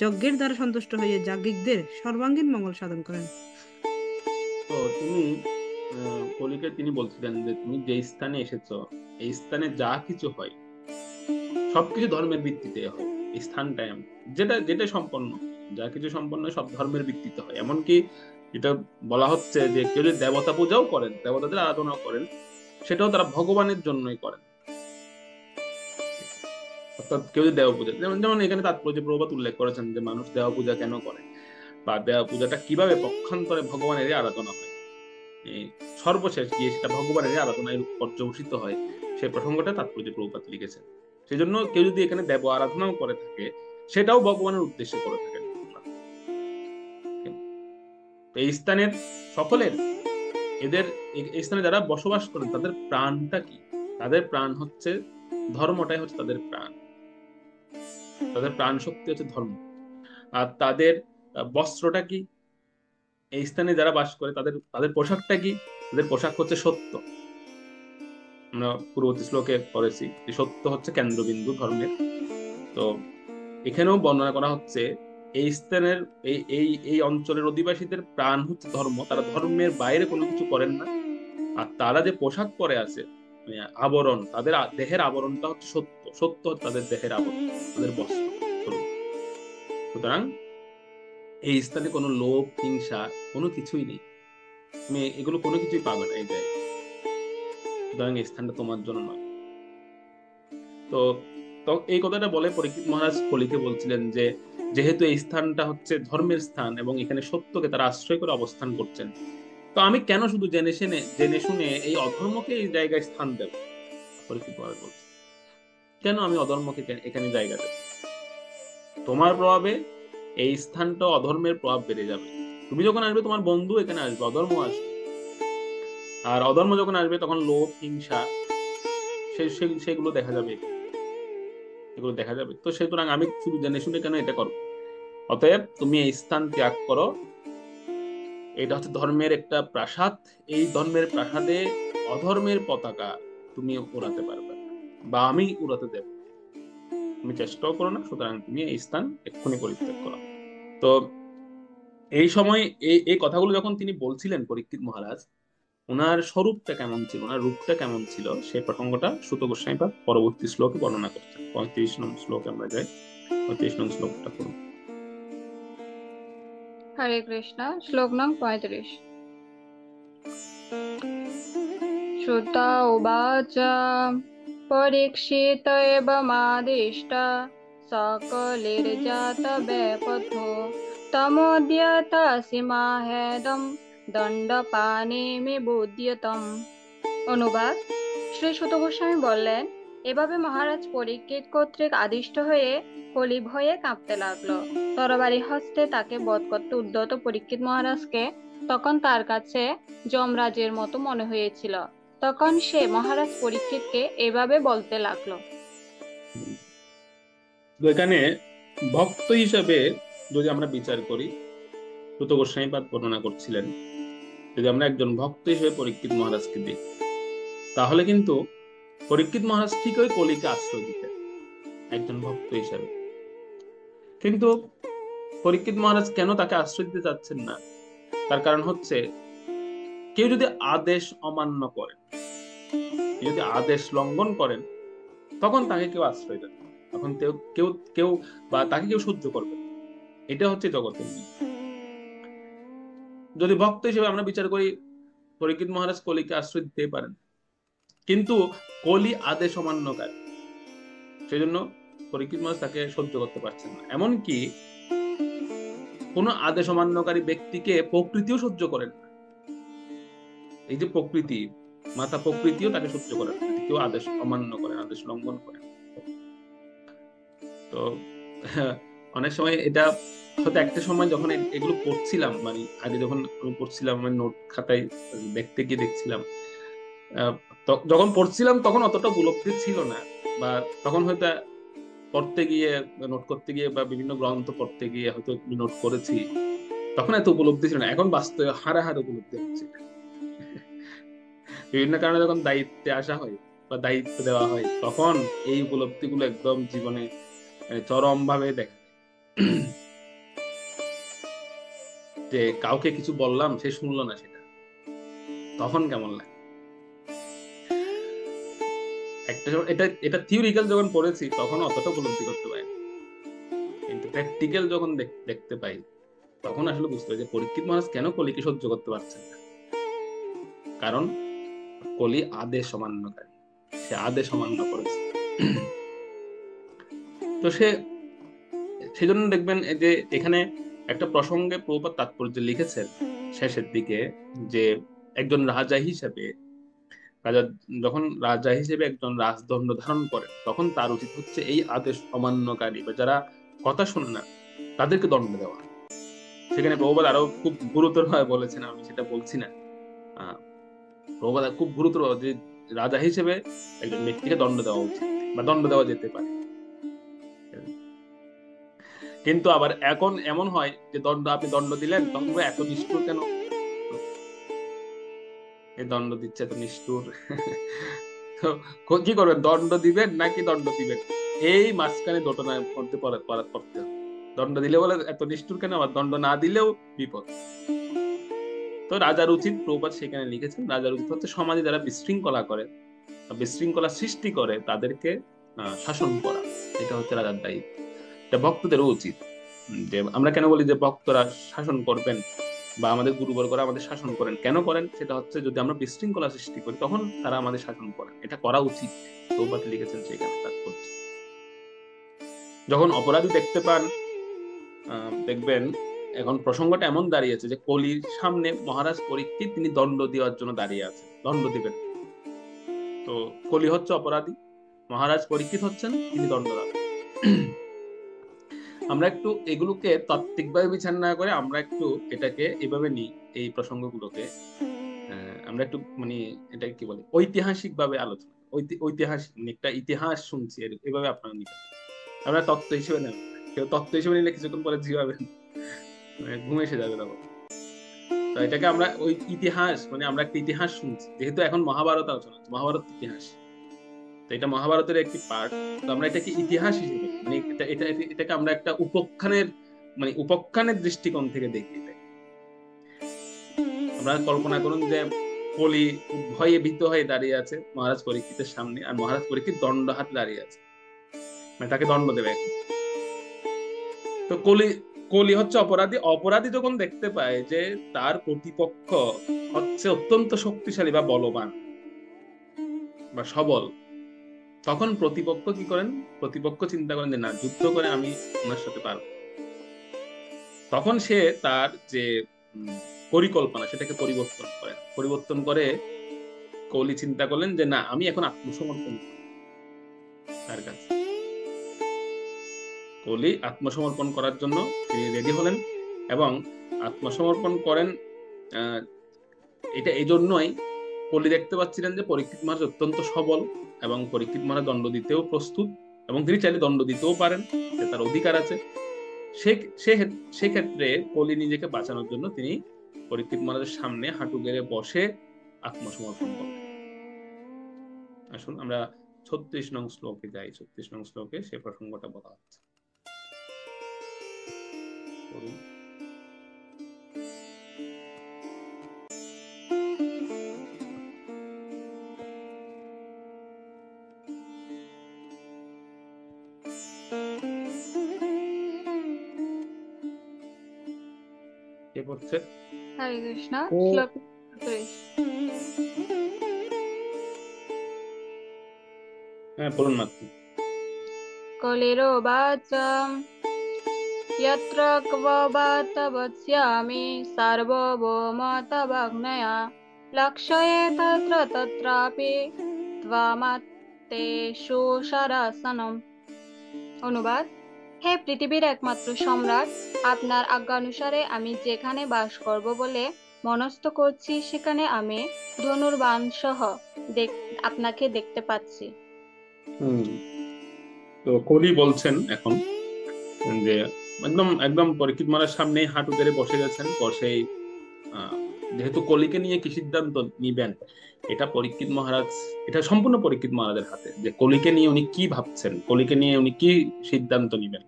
[SPEAKER 3] যজ্ঞের দ্বারা সন্তুষ্ট হয়ে যাজ্ঞিকদের সর্বাঙ্গীন মঙ্গল সাধন করেন।
[SPEAKER 1] তো তুমি কলিকে তিনি বলছিলেন যে তুমি যে স্থানে এসেছো, এই স্থানে যা কিছু হয় সবকিছু ধর্মের ভিত্তিতে হয়। এই স্থানটায় যেটা যেটা সম্পন্ন, যা কিছু সম্পন্ন সব ধর্মের ভিত্তিতে হয়। এমনকি যেটা বলা হচ্ছে যে কেউ যদি দেবতা পূজাও করেন, দেবতাদের আরাধনাও করেন, সেটাও তারা ভগবানের জন্যই করেন। অর্থাৎ কেউ যদি দেব পূজা, যেমন যেমন এখানে তাৎপর্য প্রভুপাদ উল্লেখ করেছেন যে মানুষ দেব পূজা কেন করে, বা দেব পূজাটা কিভাবে পক্ষান্তরে ভগবানেরই আরাধনা হয়, সর্বশেষ গিয়ে সেটা ভগবানেরই আরাধনায় পর্যবসিত হয়, সেই প্রসঙ্গটা তাৎপর্য প্রভুপাদ লিখেছেন। সেই জন্য কেউ যদি এখানে দেব আরাধনাও করে থাকে, সেটাও ভগবানের উদ্দেশ্যে করে থাকেন। এই স্থানের সকলের, এদের এই স্থানে যারা বসবাস করেন তাদের প্রাণটা কি? তাদের প্রাণ হচ্ছে ধর্মটাই, হচ্ছে তাদের প্রাণ, তাদের প্রাণ শক্তি হচ্ছে ধর্ম। আর তাদের বস্ত্রটা কি? এই স্থানে যারা বাস করে তাদের তাদের পোশাকটা কি? তাদের পোশাক হচ্ছে সত্য। আমরা পূর্ববর্তী শ্লোকে পড়েছি যে সত্য হচ্ছে কেন্দ্রবিন্দু ধর্মের। তো এখানেও বর্ণনা করা হচ্ছে এই স্থানের এই এই এই অঞ্চলের অধিবাসীদের প্রাণ হচ্ছে ধর্ম, তারা ধর্মের বাইরে কোনো কিছু করেন না। আর তারা যে পোশাক পরে আছে, মানে আবরণ, তাদের দেহের আবরণটা হচ্ছে সত্য, সত্য হচ্ছে তাদের দেহের আবরণ, তাদের বস্ত্র। সুতরাং এই স্থানে কোনো লোভ, হিংসা কোনো কিছুই নেই, তুমি এগুলো কোনো কিছুই পাবে না এই জায়গায়। সুতরাং এই স্থানটা তোমার জন্য নয়। তো তো এই কথাটা বলে পরীক্ষিত মহারাজ কলিকে বলছিলেন যে যেহেতু এই স্থানটা হচ্ছে ধর্মের স্থান এবং এখানে সত্যকে তারা আশ্রয় করে অবস্থান করছেন, তো আমি কেন শুধু জেনে শুনে এই অধর্মকে এই জায়গায় স্থান দেব? পরীক্ষিত মহারাজ বলছে, কেন আমি অধর্মকে এখানে জায়গা দেব? তোমার প্রভাবে এই স্থানটা অধর্মের প্রভাব বেড়ে যাবে। তুমি যখন আসবে তোমার বন্ধু এখানে আসবে, অধর্ম আসবে। আর অধর্ম যখন আসবে তখন লোভ, হিংসা সেগুলো দেখা যাবে, এগুলো দেখা যাবে। তো সুতরাং আমি শুধু জেনে শুনে কেন এটা করবো? অতএব তুমি এই স্থান ত্যাগ করো। এটা হচ্ছে ধর্মের একটা প্রাসাদ, এই ধর্মের প্রাসাদে অধর্মের পতাকা তুমি উড়াতে পারবে বা আমি উড়াতে দেব, তুমি চেষ্টাও করো না। সুতরাং তুমি এই স্থান এক্ষুনি পরিত্যাগ করো। তো এই সময় এই কথাগুলো যখন তিনি বলছিলেন পরীক্ষিত মহারাজ, ওনার স্বরূপটা কেমন ছিল, ওনার রূপটা কেমন ছিল, সেই প্রসঙ্গটা সুত গোস্বামী পাদ পরবর্তী শ্লোকে বর্ণনা করছেন। 35 নং শ্লোকে আমরা যাই, 35 নং শ্লোকটা করুন।
[SPEAKER 4] হরে কৃষ্ণ। শ্লোক নং 35। শ্রুতা উবাচ পরীক্ষিত এবমাদিষ্ট সকলির্জাত ব্যাপথো তমোদ্যতাসি মাহেদম দণ্ডপাণিমি বুদ্যতম। অনুবাদ: শ্রী সুত গোস্বামী বললেন, এভাবে মহারাজ পরীক্ষিত কর্তৃক আদিষ্ট হয়ে কলি ভয়ে কাঁপতে লাগলো। তরবারি হস্তে তাকে বধ করতে উদ্যত পরীক্ষিত মহারাজকে তখন তার কাছে যমরাজের মতো মনে হয়েছিল। তখন সে মহারাজ পরীক্ষিতকে এভাবে বলতে লাগলো।
[SPEAKER 1] এখানে ভক্ত হিসাবে যদি আমরা বিচার করি, সুত গোস্বামী পাদ বর্ণনা করছিলেন, যদি আমরা একজন ভক্ত হিসেবে পরীক্ষিত মহারাজকে দেখি, তাহলে কিন্তু পরীক্ষিত মহারাজ ঠিকই কলিকে আশ্রয় দিতেন একজন ভক্ত হিসাবে। কিন্তু পরীক্ষিত মহারাজ কেন তাকে আশ্রয় দিতে চাচ্ছেন না? তার কারণ হচ্ছে, কেউ যদি আদেশ অমান্য করেন, যদি আদেশ লঙ্ঘন করেন, তখন তাকে কেউ আশ্রয় দেন, তখন কেউ কেউ কেউ বা তাকে কেউ সহ্য করবে। এটা হচ্ছে জগতের নিয়ম। যদি ভক্ত হিসেবে আমরা বিচার করি, পরীক্ষিত মহারাজ কলিকে আশ্রয় দিতে পারেন, কিন্তু কলি আদেশ অমান্যকারী, সেই জন্য পরীক্ষিত মহারাজ তাকে সহ্য করতে পারছেন না। এমনকি কোন আদেশ অমান্যকারী ব্যক্তিকে প্রকৃতিও সহ্য করেন না। এই যে প্রকৃতি, মাতা প্রকৃতিও তাকে সহ্য করেন না, কেউ আদেশ অমান্য করেন, আদেশ লঙ্ঘন করেন। তো অনেক সময় এটা হয়তো একটা সময় যখন এগুলো পড়ছিলাম, মানে আগে যখন আমি পড়ছিলাম, আমার নোট খাতায় দেখতে গিয়ে দেখছিলাম, যখন পড়ছিলাম তখন অতটা উপলব্ধি ছিল না, বা তখন হয়তো পড়তে গিয়ে, নোট করতে গিয়ে বা বিভিন্ন গ্রন্থ পড়তে গিয়ে হয়তো নোট করেছি, তখন এত উপলব্ধি ছিল না। এখন বাস্তবে হারে হারে উপলব্ধি হচ্ছে। বিভিন্ন কারণে যখন দায়িত্বে আসা হয় বা দায়িত্ব দেওয়া হয়, তখন এই উপলব্ধিগুলো একদম জীবনে চরম ভাবে দেখা যায়। যে কাউকে কিছু বললাম, সে শুনলো না, সেটা তখন কেমন লাগে। এটা থিওরিক্যাল যখন পড়েছি তখন অতটা উপলব্ধি করতে পারি, কিন্তু প্র্যাকটিক্যাল যখন দেখতে পাই, তখন আসলে বুঝতে পারি যে পরীক্ষিত মহারাজ কেন কলিকে সহ্য করতে পারছেন না। কারণ কলি আদেশ অমান্যকারী, সে আদেশ অমান্য করেছে। তো সেজন্য দেখবেন যে এখানে একটা প্রসঙ্গে প্রভুপাদ তাৎপর্য লিখেছেন শেষের দিকে, যে একজন রাজা হিসেবে, যখন রাজা হিসেবে একজন রাজদণ্ড ধারণ করেন, তখন তার উচিত হচ্ছে এই আদেশ অমান্যকারী বা যারা কথা শোনে না, তাদেরকে দণ্ড দেওয়া। সেখানে প্রভুপাদ আরো খুব গুরুতর ভাবে বলেছেন, আমি সেটা বলছি না। প্রভুপাদ খুব গুরুতর, যে রাজা হিসেবে একজন ব্যক্তিকে দণ্ড দেওয়া উচিত বা দণ্ড দেওয়া যেতে পারে। কিন্তু আবার এখন এমন হয় যে আপনি দণ্ড দিলেন, তখন এত নিষ্ঠুর কেন, এই দণ্ড দিচ্ছে এত নিষ্ঠুর। তো কি করবেন, দণ্ড দিবেন নাকি দণ্ড দিবেন, এই মাঝখানে ঘটনার মধ্যে পড়তে হবে। দণ্ড দিলে বলে এত নিষ্ঠুর কেন, আবার দণ্ড না দিলেও বিপদ। তো রাজার উচিত, প্রভুপাদ সেখানে লিখেছেন, রাজার উচিত হচ্ছে সমাজে যারা বিশৃঙ্খলা করে, বিশৃঙ্খলা সৃষ্টি করে তাদেরকে শাসন করা। এটা হচ্ছে রাজার দায়িত্ব। এটা ভক্তদেরও উচিত। যে আমরা কেন বলি যে ভক্তরা শাসন করবেন বা আমাদের গুরুবর্গরা আমাদের শাসন করেন, কেন করেন? সেটা হচ্ছে যদি আমরা বিশৃঙ্খলা সৃষ্টি করি তখন তারা আমাদের শাসন করেন, এটা করা উচিত। প্রভুপাদ লিখেছেন সেখানে তাৎপর্য। যখন অপরাধী দেখতে পান, দেখবেন এখন প্রসঙ্গটা এমন দাঁড়িয়েছে যে কলির সামনে মহারাজ পরীক্ষিত তিনি দণ্ড দেওয়ার জন্য দাঁড়িয়ে আছেন, দণ্ড দিবেন। তো কলি হচ্ছে অপরাধী, মহারাজ পরীক্ষিত হচ্ছেন তিনি দণ্ডদাতা। আমরা একটু এগুলোকে তাত্ত্বিকভাবে বিচার না করে আমরা একটু এটাকে এভাবে নিই, এই প্রসঙ্গগুলোকে আমরা একটু মানে এটা কি বলে ঐতিহাসিক ভাবে আলোচনা, ঐতিহাসিক মানে একটা ইতিহাস শুনছি এভাবে আপনারা নিবেন। আমরা তত্ত্ব হিসেবে নেবেন, কেউ তত্ত্ব হিসেবে নিলে কিছুক্ষণ পরে জিগাবেন, ঘুম এসে যাবে তখন। তো এটাকে আমরা ওই ইতিহাস মানে আমরা একটা ইতিহাস শুনছি, যেহেতু এখন মহাভারত আলোচনা হচ্ছে, মহাভারত ইতিহাস, তো এটা মহাভারতের একটি পার্ট। তো আমরা এটাকে ইতিহাস হিসেবে মানে এটাকে আমরা একটা উপাখ্যানের দৃষ্টিকোণ থেকে দেখি। আমরা কল্পনা করুন যে কলি ভয়ে ভীত হয়ে দাঁড়িয়ে আছে মহারাজ পরীক্ষিতের সামনে, আর মহারাজ পরীক্ষিত দণ্ড হাতে দাঁড়িয়ে আছে, মানে তাকে দণ্ড দেবে। তো কলি হচ্ছে অপরাধী। অপরাধী যখন দেখতে পায় যে তার প্রতিপক্ষ হচ্ছে অত্যন্ত শক্তিশালী বা বলবান বা সবল, তখন প্রতিপক্ষ কি করেন? প্রতিপক্ষ চিন্তা করেন যে না, যুদ্ধ করে আমি ওনার সাথে পারবো। তখন সে তার যে পরিকল্পনা সেটাকে পরিবর্তন করে কলি চিন্তা করলেন যে না, আমি এখন আত্মসমর্পণ তার কাছে। কলি আত্মসমর্পণ করার জন্য তিনি রেডি হলেন এবং আত্মসমর্পণ করেন। এটা এই জন্যই কলি দেখতে পাচ্ছিলেন যে পরীক্ষিত মহারাজ অত্যন্ত সবল এবং পরীক্ষিত মহারাজ দণ্ড দিতেও প্রস্তুত, এবং তিনি চাইলে দণ্ড দিতেও পারেন, তার অধিকার আছে। সেক্ষেত্রে কলি নিজেকে বাঁচানোর জন্য তিনি পরীক্ষিত মহারাজের সামনে হাঁটু গেড়ে বসে আত্মসমর্পণ করলেন। আসুন আমরা 36 নং শ্লোকে যাই। 36 নং শ্লোকে সে প্রসঙ্গটা বলা হচ্ছে। কে পড়ছে?
[SPEAKER 4] হরে কৃষ্ণ। শ্লোক 34।
[SPEAKER 1] হ্যাঁ বলুন মাত্র।
[SPEAKER 4] কলিরোবাচ यत्र क्वबाट वक्ष्यामि सार्वभौमतवज्ञया लक्ष्ये तत्र तत्रापि त्वमत्तेषु শাসনম। অনুবাদ: হে পৃথিবীর একমাত্র সম্রাট, আপনার আজ্ঞানুসারে আমি যেখানে বাস করব বলে মনস্থ করছি সেখানে আমি ধনুর্বাণ সহ আপনাকে দেখতে পাচ্ছি।
[SPEAKER 1] তো কলি বলছেন এখন যে একদম পরীক্ষিত মহারাজ সামনে হাঁটু গেড়ে বসে গেছেন। বসেই যেহেতু কলিকে নিয়ে কি সিদ্ধান্ত নিবেন এটা পরীক্ষিত মহারাজ, এটা সম্পূর্ণ পরীক্ষিত মহারাজের হাতে, যে কলিকে নিয়ে উনি কি ভাবছেন, কলিকে নিয়ে উনি কি সিদ্ধান্ত নিবেন,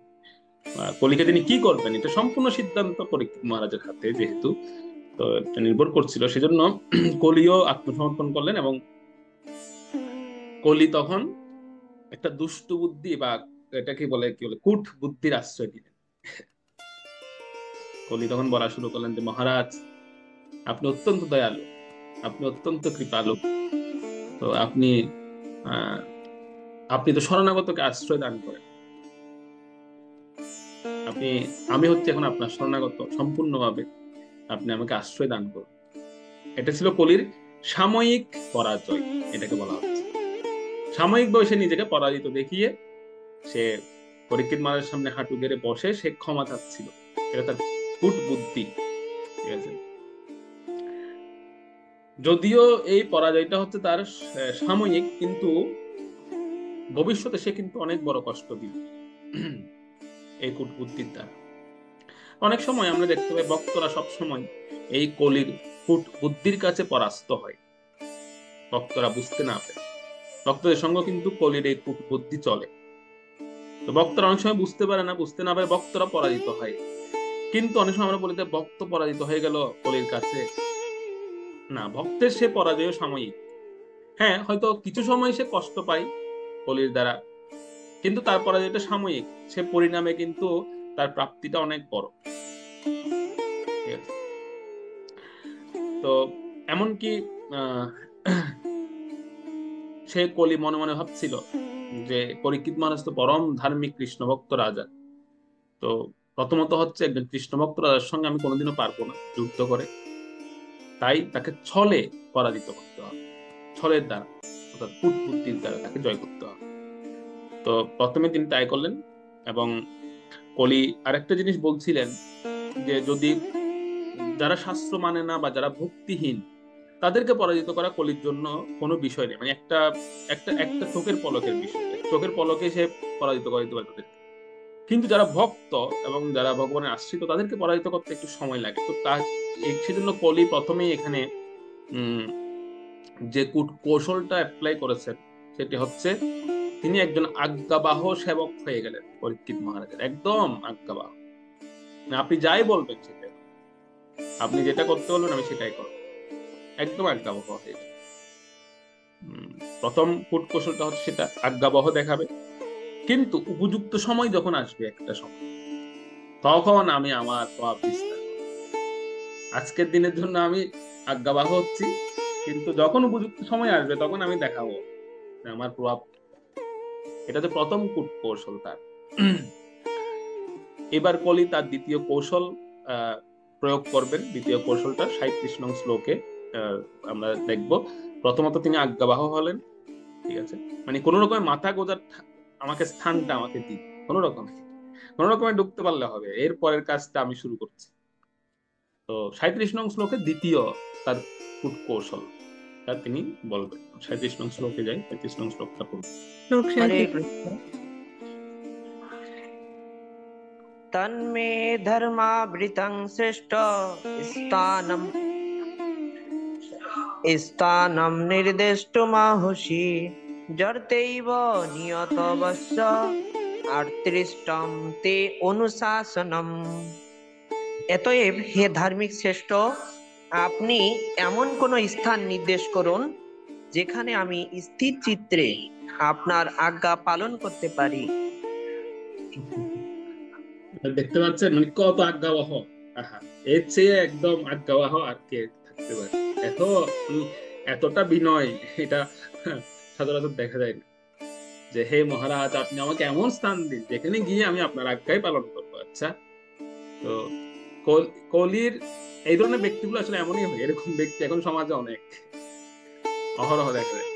[SPEAKER 1] কলিকে তিনি কি করবেন, এটা সম্পূর্ণ সিদ্ধান্ত পরীক্ষিত মহারাজের হাতে যেহেতু, তো এটা নির্ভর করছিল। সেজন্য কলিও আত্মসমর্পণ করলেন এবং কলি তখন একটা দুষ্ট বুদ্ধি বা এটা কি বলে কূট বুদ্ধির আশ্রয় দিলেন। কলি তখন বলা শুরু করলেন যে মহারাজ, আপনি অত্যন্ত দয়ালু, আপনি অত্যন্ত কৃপালু, তো আপনি তো শরণাগতকে আশ্রয় দান করেন, আমি হচ্ছে এখন আপনার শরণাগত সম্পূর্ণভাবে, আপনি আমাকে আশ্রয় দান করুন। এটা ছিল কলির সাময়িক পরাজয়, এটাকে বলা হচ্ছে সাময়িকভাবে সে নিজেকে পরাজিত দেখিয়ে সে পরীক্ষিত মহারাজের সামনে হাঁটু গেড়ে বসে সে ক্ষমা চাচ্ছিল, এটা তার কূট বুদ্ধি। ঠিক আছে, যদিও এই পরাজয়টা হচ্ছে তার সাময়িক, কিন্তু ভবিষ্যতে সে কিন্তু অনেক বড় কষ্ট দিবে এই কূট বুদ্ধির দ্বারা। অনেক সময় আমরা দেখতে পাই ভক্তরা সব সময় এই কলির কূট বুদ্ধির কাছে পরাস্ত হয়, ভক্তরা বুঝতে না পারে। ভক্তদের সঙ্গে কিন্তু কলির এই কূট বুদ্ধি চলে। তো তো ভক্তরা অনেক সময় বুঝতে পারে না, বুঝতে না পারে ভক্তরা পরাজিত হয়। কিন্তু অনেক সময় আমরা বলি যে ভক্ত পরাজিত হয়ে গেল কলির কাছে। না, ভক্তের সে পরাজয় সাময়িক। হ্যাঁ, হয়তো কিছু সময় সে কষ্ট পায় কলির দ্বারা, কিন্তু তার পরাজয়টা সাময়িক। সে পরিণামে কিন্তু তার প্রাপ্তিটা অনেক বড়। ঠিক আছে? তো এমনকি সে কলি মনে মনে ভাবছিল যে পরীক্ষিত মহারাজ তো পরম ধার্মিক কৃষ্ণ ভক্ত রাজা, তো প্রথমত হচ্ছে একজন কৃষ্ণ ভক্ত রাজার সঙ্গে আমি কোনোদিনও পারবো না যুদ্ধ করে, তাই তাকে ছলে পরাজিত করতে হবে, ছলের দ্বারা অর্থাৎ কূট বুদ্ধির দ্বারা তাকে জয় করতে হবে। তো প্রথমে তিনি তাই করলেন। এবং কলি আরেকটা জিনিস বলছিলেন যে যদি যারা শাস্ত্র মানে না বা যারা ভক্তিহীন তাদেরকে পরাজিত করা কলির জন্য কোনো বিষয় নেই, মানে একটা একটা একটা চোখের পলকের বিষয়, চোখের পলকে সে পরাজিত করে দিতে পারে তাদেরকে। কিন্তু যারা ভক্ত এবং যারা ভগবানের আশ্রিত তাদেরকে পরাজিত করতে একটু সময় লাগে। তো তার সেজন্য কলি প্রথমেই এখানে যে কৌশলটা অ্যাপ্লাই করেছেন সেটি হচ্ছে তিনি একজন আজ্ঞাবাহ সেবক হয়ে গেলেন পরীক্ষিত মহারাজের, একদম আজ্ঞাবাহ। আপনি যাই বলবেন সেটাই, আপনি যেটা করতে বলবেন আমি সেটাই করব, একদম আজ্ঞাবহ হয়ে যাবে। প্রথম কৌশলটা হচ্ছে সেটা আজ্ঞাবহ দেখাবে, কিন্তু উপযুক্ত সময় যখন আসবে একটা সময়, তখন আমি আমার প্রভাব বিস্তার করব। আজকের দিনের জন্য আমি আজ্ঞাবাহ হচ্ছি, কিন্তু যখন উপযুক্ত সময় আসবে তখন আমি দেখাবো আমার প্রভাব। এটা হচ্ছে প্রথম কৌশল তার। এবার কলি তার দ্বিতীয় কৌশল প্রয়োগ করবেন। দ্বিতীয় কৌশলটা 37 নং শ্লোকে আমরা দেখব। প্রথমত তিনি আজ্ঞাবাহ হলেন, ঠিক আছে, মানে কোন রকমের মাথা গোজার আমাকে স্থানটা আমাকে দিন, কোন রকমে ঢুকতে পারলে হবে, এর পরের কাজটা আমি শুরু করছি। তো 37 নং শ্লোকে দ্বিতীয় তার কৌশল তিনি বলবেন। 37 নং শ্লোকে যাই, 37 নং শ্লোকটা পড়ব।
[SPEAKER 2] হরে কৃষ্ণ। তন্মে ধর্মাবৃতং শ্রেষ্ঠ স্থানম নির্দিষ্টমাহুষি জর্তৈব নিয়তবস্য আর্তৃষ্টম তে অনুশাসনম। অতএব হে ধার্মিক শ্রেষ্ঠ, আপনি এমন কোন স্থান নির্দেশ করুন যেখানে আমি স্থির চিত্রে আপনার আজ্ঞা পালন করতে পারি।
[SPEAKER 1] দেখতে পাচ্ছেন মানে কত আজ্ঞাবহ। আহা, এর চেয়ে একদম আজ্ঞাবহ আর কে থাকতে পারে? এত এতটা বিনয় এটা সচরাচর দেখা যায় না, যে হে মহারাজ আপনি আমাকে এমন স্থান দিন যেখানে গিয়ে আমি আপনার আজ্ঞাই পালন করবো। আচ্ছা, তো কলির এই ধরনের ব্যক্তিগুলো আসলে এমনই হয়। এরকম ব্যক্তি এখন সমাজে অনেক অহরহ দেখা যায়।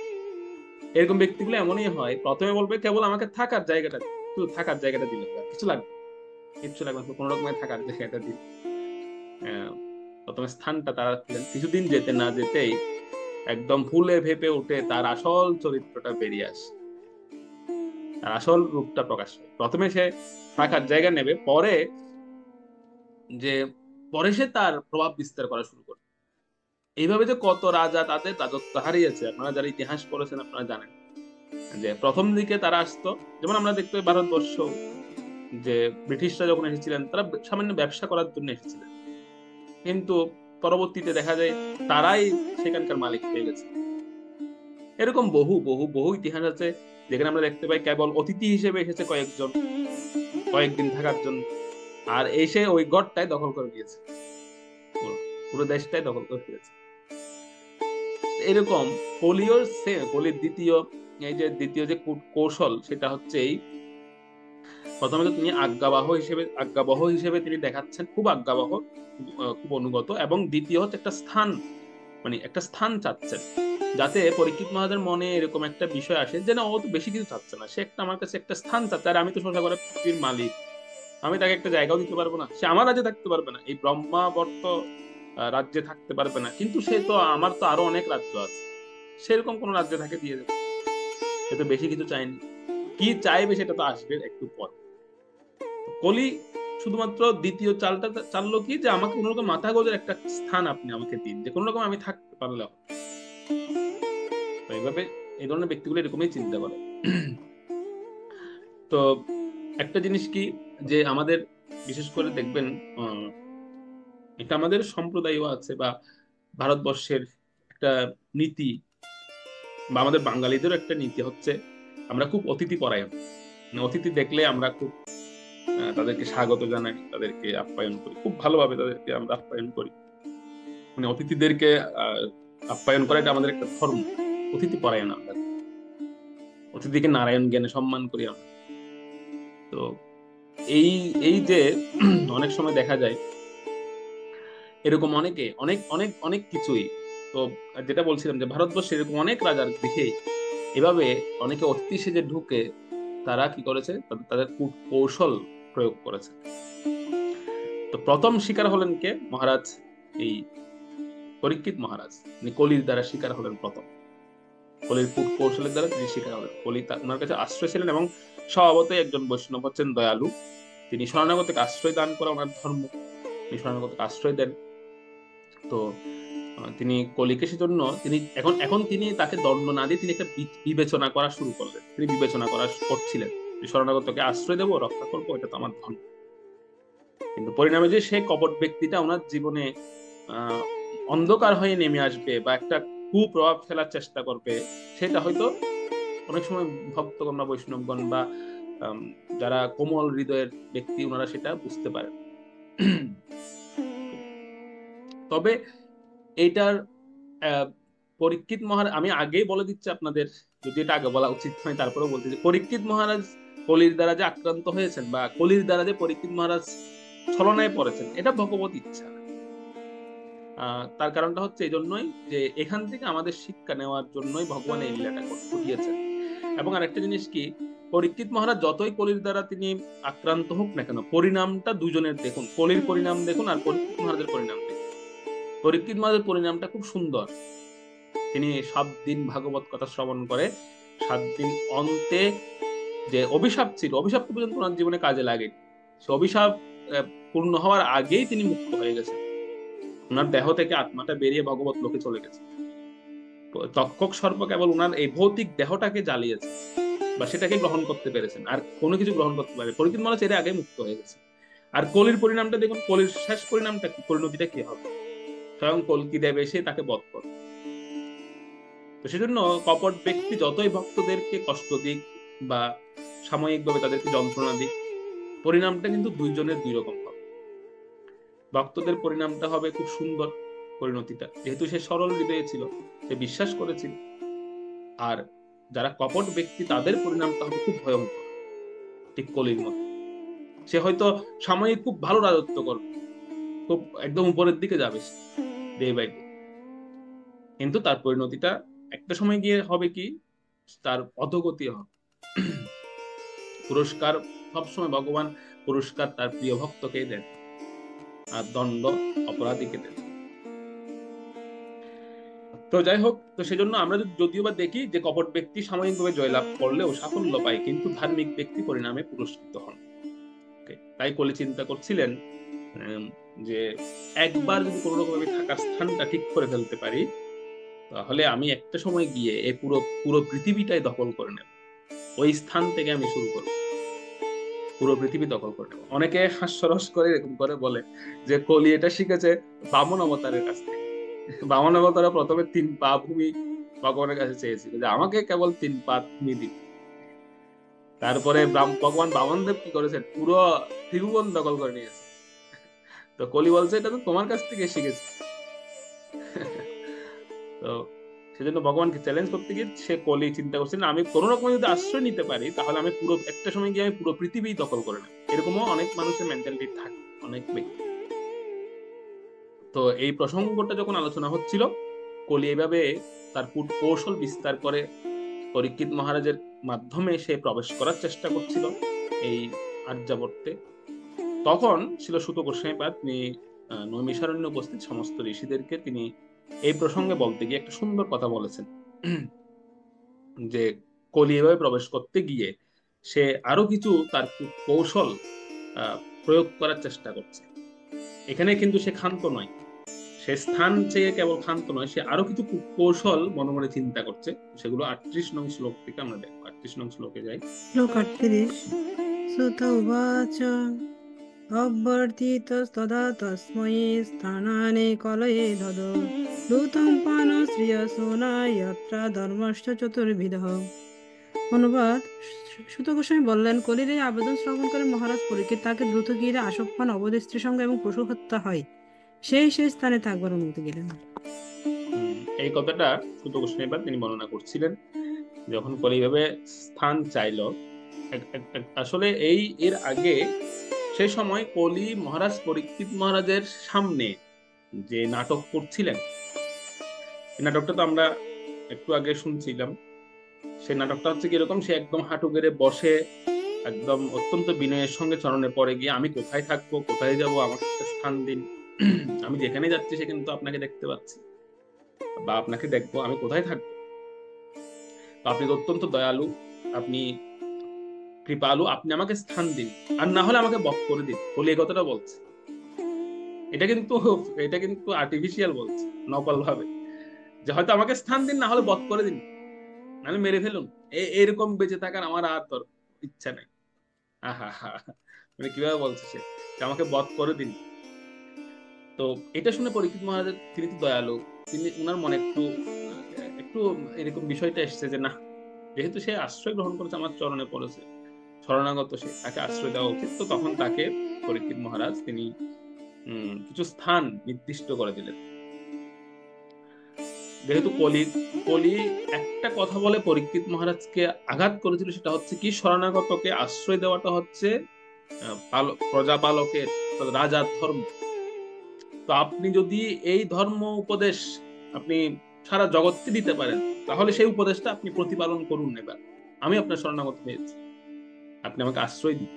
[SPEAKER 1] এরকম ব্যক্তিগুলো এমনই হয়, প্রথমে বলবে কেবল আমাকে থাকার জায়গাটা, শুধু থাকার জায়গাটা দিলে কিছু লাগবে, কিচ্ছু লাগবে না, কোন রকমের থাকার জায়গাটা দিন। প্রথমে স্থানটা তারা কিছুদিন যেতে না যেতেই একদম ফুলে ভেপে উঠে তার আসল চরিত্রটা বেরিয়ে আসে, তার আসল রূপটা প্রকাশ হয়। প্রথমে সে থাকার জায়গা নেবে, পরে সে তার প্রভাব বিস্তার করা শুরু করে। এইভাবে যে কত রাজা তাদের রাজত্ব হারিয়েছে, আপনারা যারা ইতিহাস পড়েছেন আপনারা জানেন যে প্রথম দিকে তারা আসতো, যেমন আমরা দেখতে পাই ভারতবর্ষ যে ব্রিটিশরা যখন এসেছিলেন তারা সামান্য ব্যবসা করার জন্য এসেছিলেন, কিন্তু পরবর্তীতে দেখা যায় তারাই সেখানকার মালিক হয়ে গেছে। এরকম বহু বহু বহু ইতিহাস আছে যেখানে আমরা দেখতে পাই কেবল অতিথি হিসেবে এসেছে কয়েকদিন থাকার জন্য, আর এসে ওই গড়টাই দখল করে দিয়েছে, পুরো দেশটাই দখল করে ফেলেছে। এরকম কলির দ্বিতীয় যে কৌশল সেটা হচ্ছে এই, প্রথমে তিনি আজ্ঞাবহ হিসেবে তিনি দেখাচ্ছেন, খুব আজ্ঞাবহ, খুব অনুগত। এবং দ্বিতীয় হচ্ছে একটা স্থান চাচ্ছেন, যাতে পরীক্ষিত মহারাজের মনে এরকম একটা বিষয় আসে যে না, ও তো বেশি কিছু চাচ্ছে না, সে আমার কাছে একটা স্থান চাচ্ছে, আর আমি তো সোজা করে পৃথিবীর মালিক, আমি তাকে একটা জায়গাও দিতে পারবো না, সে আমার রাজ্যে থাকতে পারবে না, এই ব্রহ্মাবর্ত রাজ্যে থাকতে পারবে না, কিন্তু সে তো আমার তো আরো অনেক রাজ্য আছে, সেরকম কোন রাজ্যে থাকে দিয়ে দেবে, সে তো বেশি কিছু চায়নি, কি চাইবে সেটা তো আসবে একটু পর। কলি শুধুমাত্র দ্বিতীয় চালটা চাললো কি, যে আমাকে কোনোরকম মাথা গোজের একটা স্থান আপনি আমাকে দিন, যে কোনো রকম আমি থাকতে পারলে হবে। এইভাবে এই ধরনের ব্যক্তিগুলো এরকমই চিন্তা করে। তো একটা জিনিস কি, যে আমাদের বিশেষ করে দেখবেন এটা আমাদের সম্প্রদায়ও আছে, বা ভারতবর্ষের একটা নীতি, বা আমাদের বাঙালিদেরও একটা নীতি হচ্ছে আমরা খুব অতিথি পরায়ণ। মানে অতিথি দেখলে আমরা খুব তাদেরকে স্বাগত জানাই, তাদেরকে আপ্যায়ন করি, খুব ভালোভাবে তাদেরকে আমরা আপ্যায়ন করি। মানে অতিথিদেরকে আপ্যায়ন করা এটা আমাদের একটা ধর্ম, অতিথি পরায়ণ আমরা, অতিথিকে নারায়ণ জ্ঞানে সম্মান করি আমরা। তো এই এই যে অনেক সময় দেখা যায় এরকম অনেকে অনেক অনেক অনেক কিছুই, তো যেটা বলছিলাম যে ভারতবর্ষে এরকম অনেক রাজার দিকে এভাবে অনেকে অতিথি সেজে ঢুকে তারা কি করেছে, তাদের কৌশল প্রয়োগ করেছে। তো প্রথম শিকার হলেন কে? মহারাজ এই পরীক্ষিত মহারাজ, তিনি কলির দ্বারা শিকার হলেন প্রথম। কলির কৌশলের দ্বারা তিনি শিকার হলেন। কলি ওনার কাছে আশ্রয় ছিলেন, এবং স্বভাবতই একজন বৈষ্ণব হচ্ছেন দয়ালু। তিনি শরণাগতকে আশ্রয় দান করা ওনার ধর্ম, তিনি শরণাগতকে আশ্রয় দেন। তো তিনি কলিকে সেজন্য তিনি এখন তিনি তাকে দণ্ড না দিয়ে তিনি একটা বিবেচনা করা শুরু করলেন। তিনি বিবেচনা করা করছিলেন, শরণাগতকে আশ্রয় দেবো, রক্ষা করবো, এটা তো আমার ধর্ম। কিন্তু পরিণামে যে সেই কপট ব্যক্তিটা ওনার জীবনে অন্ধকার হয়ে নেমে আসবে বা একটা কুপ্রভাব ফেলার চেষ্টা করবে, সেটা হয়তো অনেক সময় ভক্তগণ বা বৈষ্ণবগণ বা যারা কোমল হৃদয়ের ব্যক্তি ওনারা সেটা বুঝতে পারেন। তবে এইটার পরীক্ষিত মহারাজ, আমি আগেই বলে দিচ্ছি আপনাদের, যদি এটা আগে বলা উচিত নয় তারপরেও বলতে, যে পরীক্ষিত মহারাজ কলির দ্বারা যে আক্রান্ত হয়েছেন বা কলির দ্বারা যে পরীক্ষিত মহারাজ ছলনায় পড়েছেন, এটা ভগবত ইচ্ছা। তার কারণটা হচ্ছে এই জন্যই যে এখান থেকে আমাদের শিক্ষা নেওয়ার জন্যই ভগবান এই লীলাটা ঘটিয়েছেন। এবং আরেকটা জিনিস কি, পরীক্ষিত মহারাজ যতই কলির দ্বারা তিনি আক্রান্ত হোক না কেন, পরিণামটা দুজনের দেখুন, কলির পরিণাম দেখুন আর পরীক্ষিত মহারাজের পরিণাম দেখুন। পরীক্ষিত মহারাজের পরিণামটা খুব সুন্দর। তিনি 7 দিন ভাগবত কথা শ্রবণ করে 7 দিন অন্তে যে অভিশাপ ছিল, অভিশাপ পর্যন্ত ওনার জীবনে কাজে লাগে, সে অভিশাপ পূর্ণ হওয়ার আগেই তিনি মুক্ত হয়ে গেছেন। ওনার দেহ থেকে আত্মাটা বেরিয়ে ভগবত লোকে চলে গেছে। তক্ষক সর্প কেবল ওনার এই ভৌতিক দেহটাকে জ্বালিয়েছে বা সেটাকে গ্রহণ করতে পেরেছেন, আর কোনো কিছু গ্রহণ করতে পারে পরীক্ষিত মহারাজ এর আগে মুক্ত হয়ে গেছে। আর কলির পরিণামটা দেখুন, কলির শেষ পরিণামটা কি, পরিণতিটা কি হবে, স্বয়ং কল্কি দেব এসে তাকে বধ করে। তো সেজন্য কপট ব্যক্তি যতই ভক্তদেরকে কষ্ট দিক বা সাময়িকভাবে তাদেরকে যন্ত্রণা দিক, পরিণামটা কিন্তু দুইজনের দুই রকম হবে। ভক্তদের পরিণামটা হবে খুব সুন্দর পরিণতিটা, যেহেতু সে সরল হৃদয়ে ছিল, সে বিশ্বাস করেছিল। আর যারা কপট ব্যক্তি তাদের পরিণামটা হবে খুব ভয়ঙ্কর, ঠিক কলির মতো। সে হয়তো সাময়িক খুব ভালো রাজত্ব করবে, খুব একদম উপরের দিকে যাবে ডে বাই ডে, কিন্তু তার পরিণতিটা একটা সময় গিয়ে হবে কি, তার অধোগতি হবে। পুরস্কার সবসময় ভগবান পুরস্কার তার প্রিয় ভক্তকেই দেন, আর দণ্ড অপরাধীকে দেন। তো যাই হোক, তো সেজন্য আমরা যদিও বা দেখি যে কপট ব্যক্তি সাময়িকভাবে জয়লাভ করলেও সাফল্য পায়, কিন্তু ধার্মিক ব্যক্তি পরিণামে পুরস্কৃত হন। তাই কলি চিন্তা করছিলেন যে একবার যদি কোনো রকম থাকার স্থানটা ঠিক করে ফেলতে পারি, তাহলে আমি একটা সময় গিয়ে এই পুরো পৃথিবীটাই দখল করে নেব। ওই স্থান থেকে আমি শুরু করব, পুরো পৃথিবী দখল করে নেব। অনেকে হাস্যরস করে এরকম করে বলে যে কলি এটা শিখেছে বামন অবতারের কাছ থেকে। বামন অবতার প্রথমে 3 পা ভূমি ভগবানের কাছে চেয়েছিল যে আমাকে কেবল 3 পা ভূমি দিন। তারপরে ভগবান বামনদেব কি করেছেন, পুরো ত্রিভুবন দখল করে নিয়েছে। তো কলি বলছে এটা তো তোমার কাছ থেকে শিখেছি। তো সেজন্য ভগবানকে চ্যালেঞ্জ করতে গিয়ে সে কলি চিন্তা করছে না, আমি কোনো রকম যদি আশ্রয় নিতে পারি তাহলে আমি পুরো একটা সময় গিয়ে আমি পুরো পৃথিবী দখল করে নেব। এরকমও অনেক মানুষের মেন্টালিটি থাকে, অনেক ব্যক্তি। তো এই প্রসঙ্গটা যখন আলোচনা হচ্ছিল, কলি এইভাবে তার কৌশল বিস্তার করে পরীক্ষিত মহারাজের মাধ্যমে সে প্রবেশ করার চেষ্টা করছিল এই আর্যাবর্তে। তখন ছিল সুত গোস্বামীপাদ, তিনি নৈমিষারণ্যে উপস্থিত সমস্ত ঋষিদেরকে তিনি এই প্রসঙ্গে বলতে গিয়ে একটা সুন্দর কথা বলেছেন, যে কলি এভাবে প্রবেশ করতে গিয়ে সে আরো কিছু তার কৌশল প্রয়োগ করার চেষ্টা করছে। এখানে কিন্তু সে ক্ষান্ত নয়, সে স্থান চেয়ে কেবল ক্ষান্ত নয়, সে আরো কিছু কৌশল মনে মনে চিন্তা করছে। সেগুলো 38 নং শ্লোক থেকে আমরা দেখবো। 38 নং শ্লোকে যাই।
[SPEAKER 3] শ্লোক 38। সুত উবাচ অবর্তিতস্তদা তস্मै স্থানানে কলয়ে দদ দ্রুতং পান শ্রিয়সোনা যত্রা ধর্মশ্চ চতুর্বিধঃ। অনুবাদ: সুত গোস্বামী বললেন, কলির এই আবেদন শ্রবণ করে মহারাজ পরীক্ষিত তাকে দ্রুত গিয়ে আশোকপান, অবৈধ স্ত্রী সঙ্গ এবং পশু হত্যা হয় সেই স্থানে থাকবার অনুমতি দিলেন।
[SPEAKER 1] এই কথাটা সুত গোস্বামী তিনি বর্ণনা করছিলেন, যখন কলি ভাবে স্থান চাইল। আসলে এর আগে সেই সময় কলি মহারাজ পরীক্ষিত মহারাজের সামনে যে নাটক করছিলেন, এই নাটকটা তো আমরা একটু আগে শুনছিলাম। সেই নাটকটা হচ্ছে কিরকম, সে একদম হাঁটু গেড়ে বসে একদম অত্যন্ত বিনয়ের সঙ্গে চরণে পড়ে গিয়ে, আমি কোথায় থাকবো, কোথায় যাব, আমার একটা স্থান দিন, আমি যেখানে যাচ্ছি সেখানে তো আপনাকে দেখতে পাচ্ছি বা আপনাকে দেখবো, আমি কোথায় থাকবো, আপনি অত্যন্ত দয়ালু, আপনি কৃপালু, আপনি আমাকে স্থান দিন, আর না হলে আমাকে বধ করে দিন। বলে এই কথাটা বলছে। এটা কিন্তু আর্টিফিশিয়াল বলছে, নকল ভাবে, যে হয়তো আমাকে স্থান দিন, না হলে বধ করে দিন, নাহলে মেরে ফেলুন। এরকম বেঁচে থাকার আমার আর তোর ইচ্ছা নেই। আহা হা, মানে কিভাবে বলছে সে, যে আমাকে বধ করে দিন। তো এটা শুনে পরীক্ষিত মহারাজ, তিনি তো দয়ালু, তিনি উনার মনে একটু একটু এরকম বিষয়টা এসছে যে না, যেহেতু সে আশ্রয় গ্রহণ করেছে, আমার চরণে পড়েছে, শরণাগত, সে তাকে আশ্রয় দেওয়া উচিত। তো তখন তাকে পরীক্ষিত মহারাজ তিনি কিছু স্থান নির্দিষ্ট করে দিলেন। যেহেতু কলি একটা কথা বলে পরীক্ষিত মহারাজকে আঘাত করেছিল, সেটা হচ্ছে কি, শরণাগতকে আশ্রয় দেওয়াটা হচ্ছে প্রজাপালকের, রাজার ধর্ম। তো আপনি যদি এই ধর্ম উপদেশ আপনি সারা জগৎকে দিতে পারেন, তাহলে সেই উপদেশটা আপনি প্রতিপালন করুন। এবার আমি আপনার শরণাগত হয়েছি, আপনি আমাকে আশ্রয় দিন।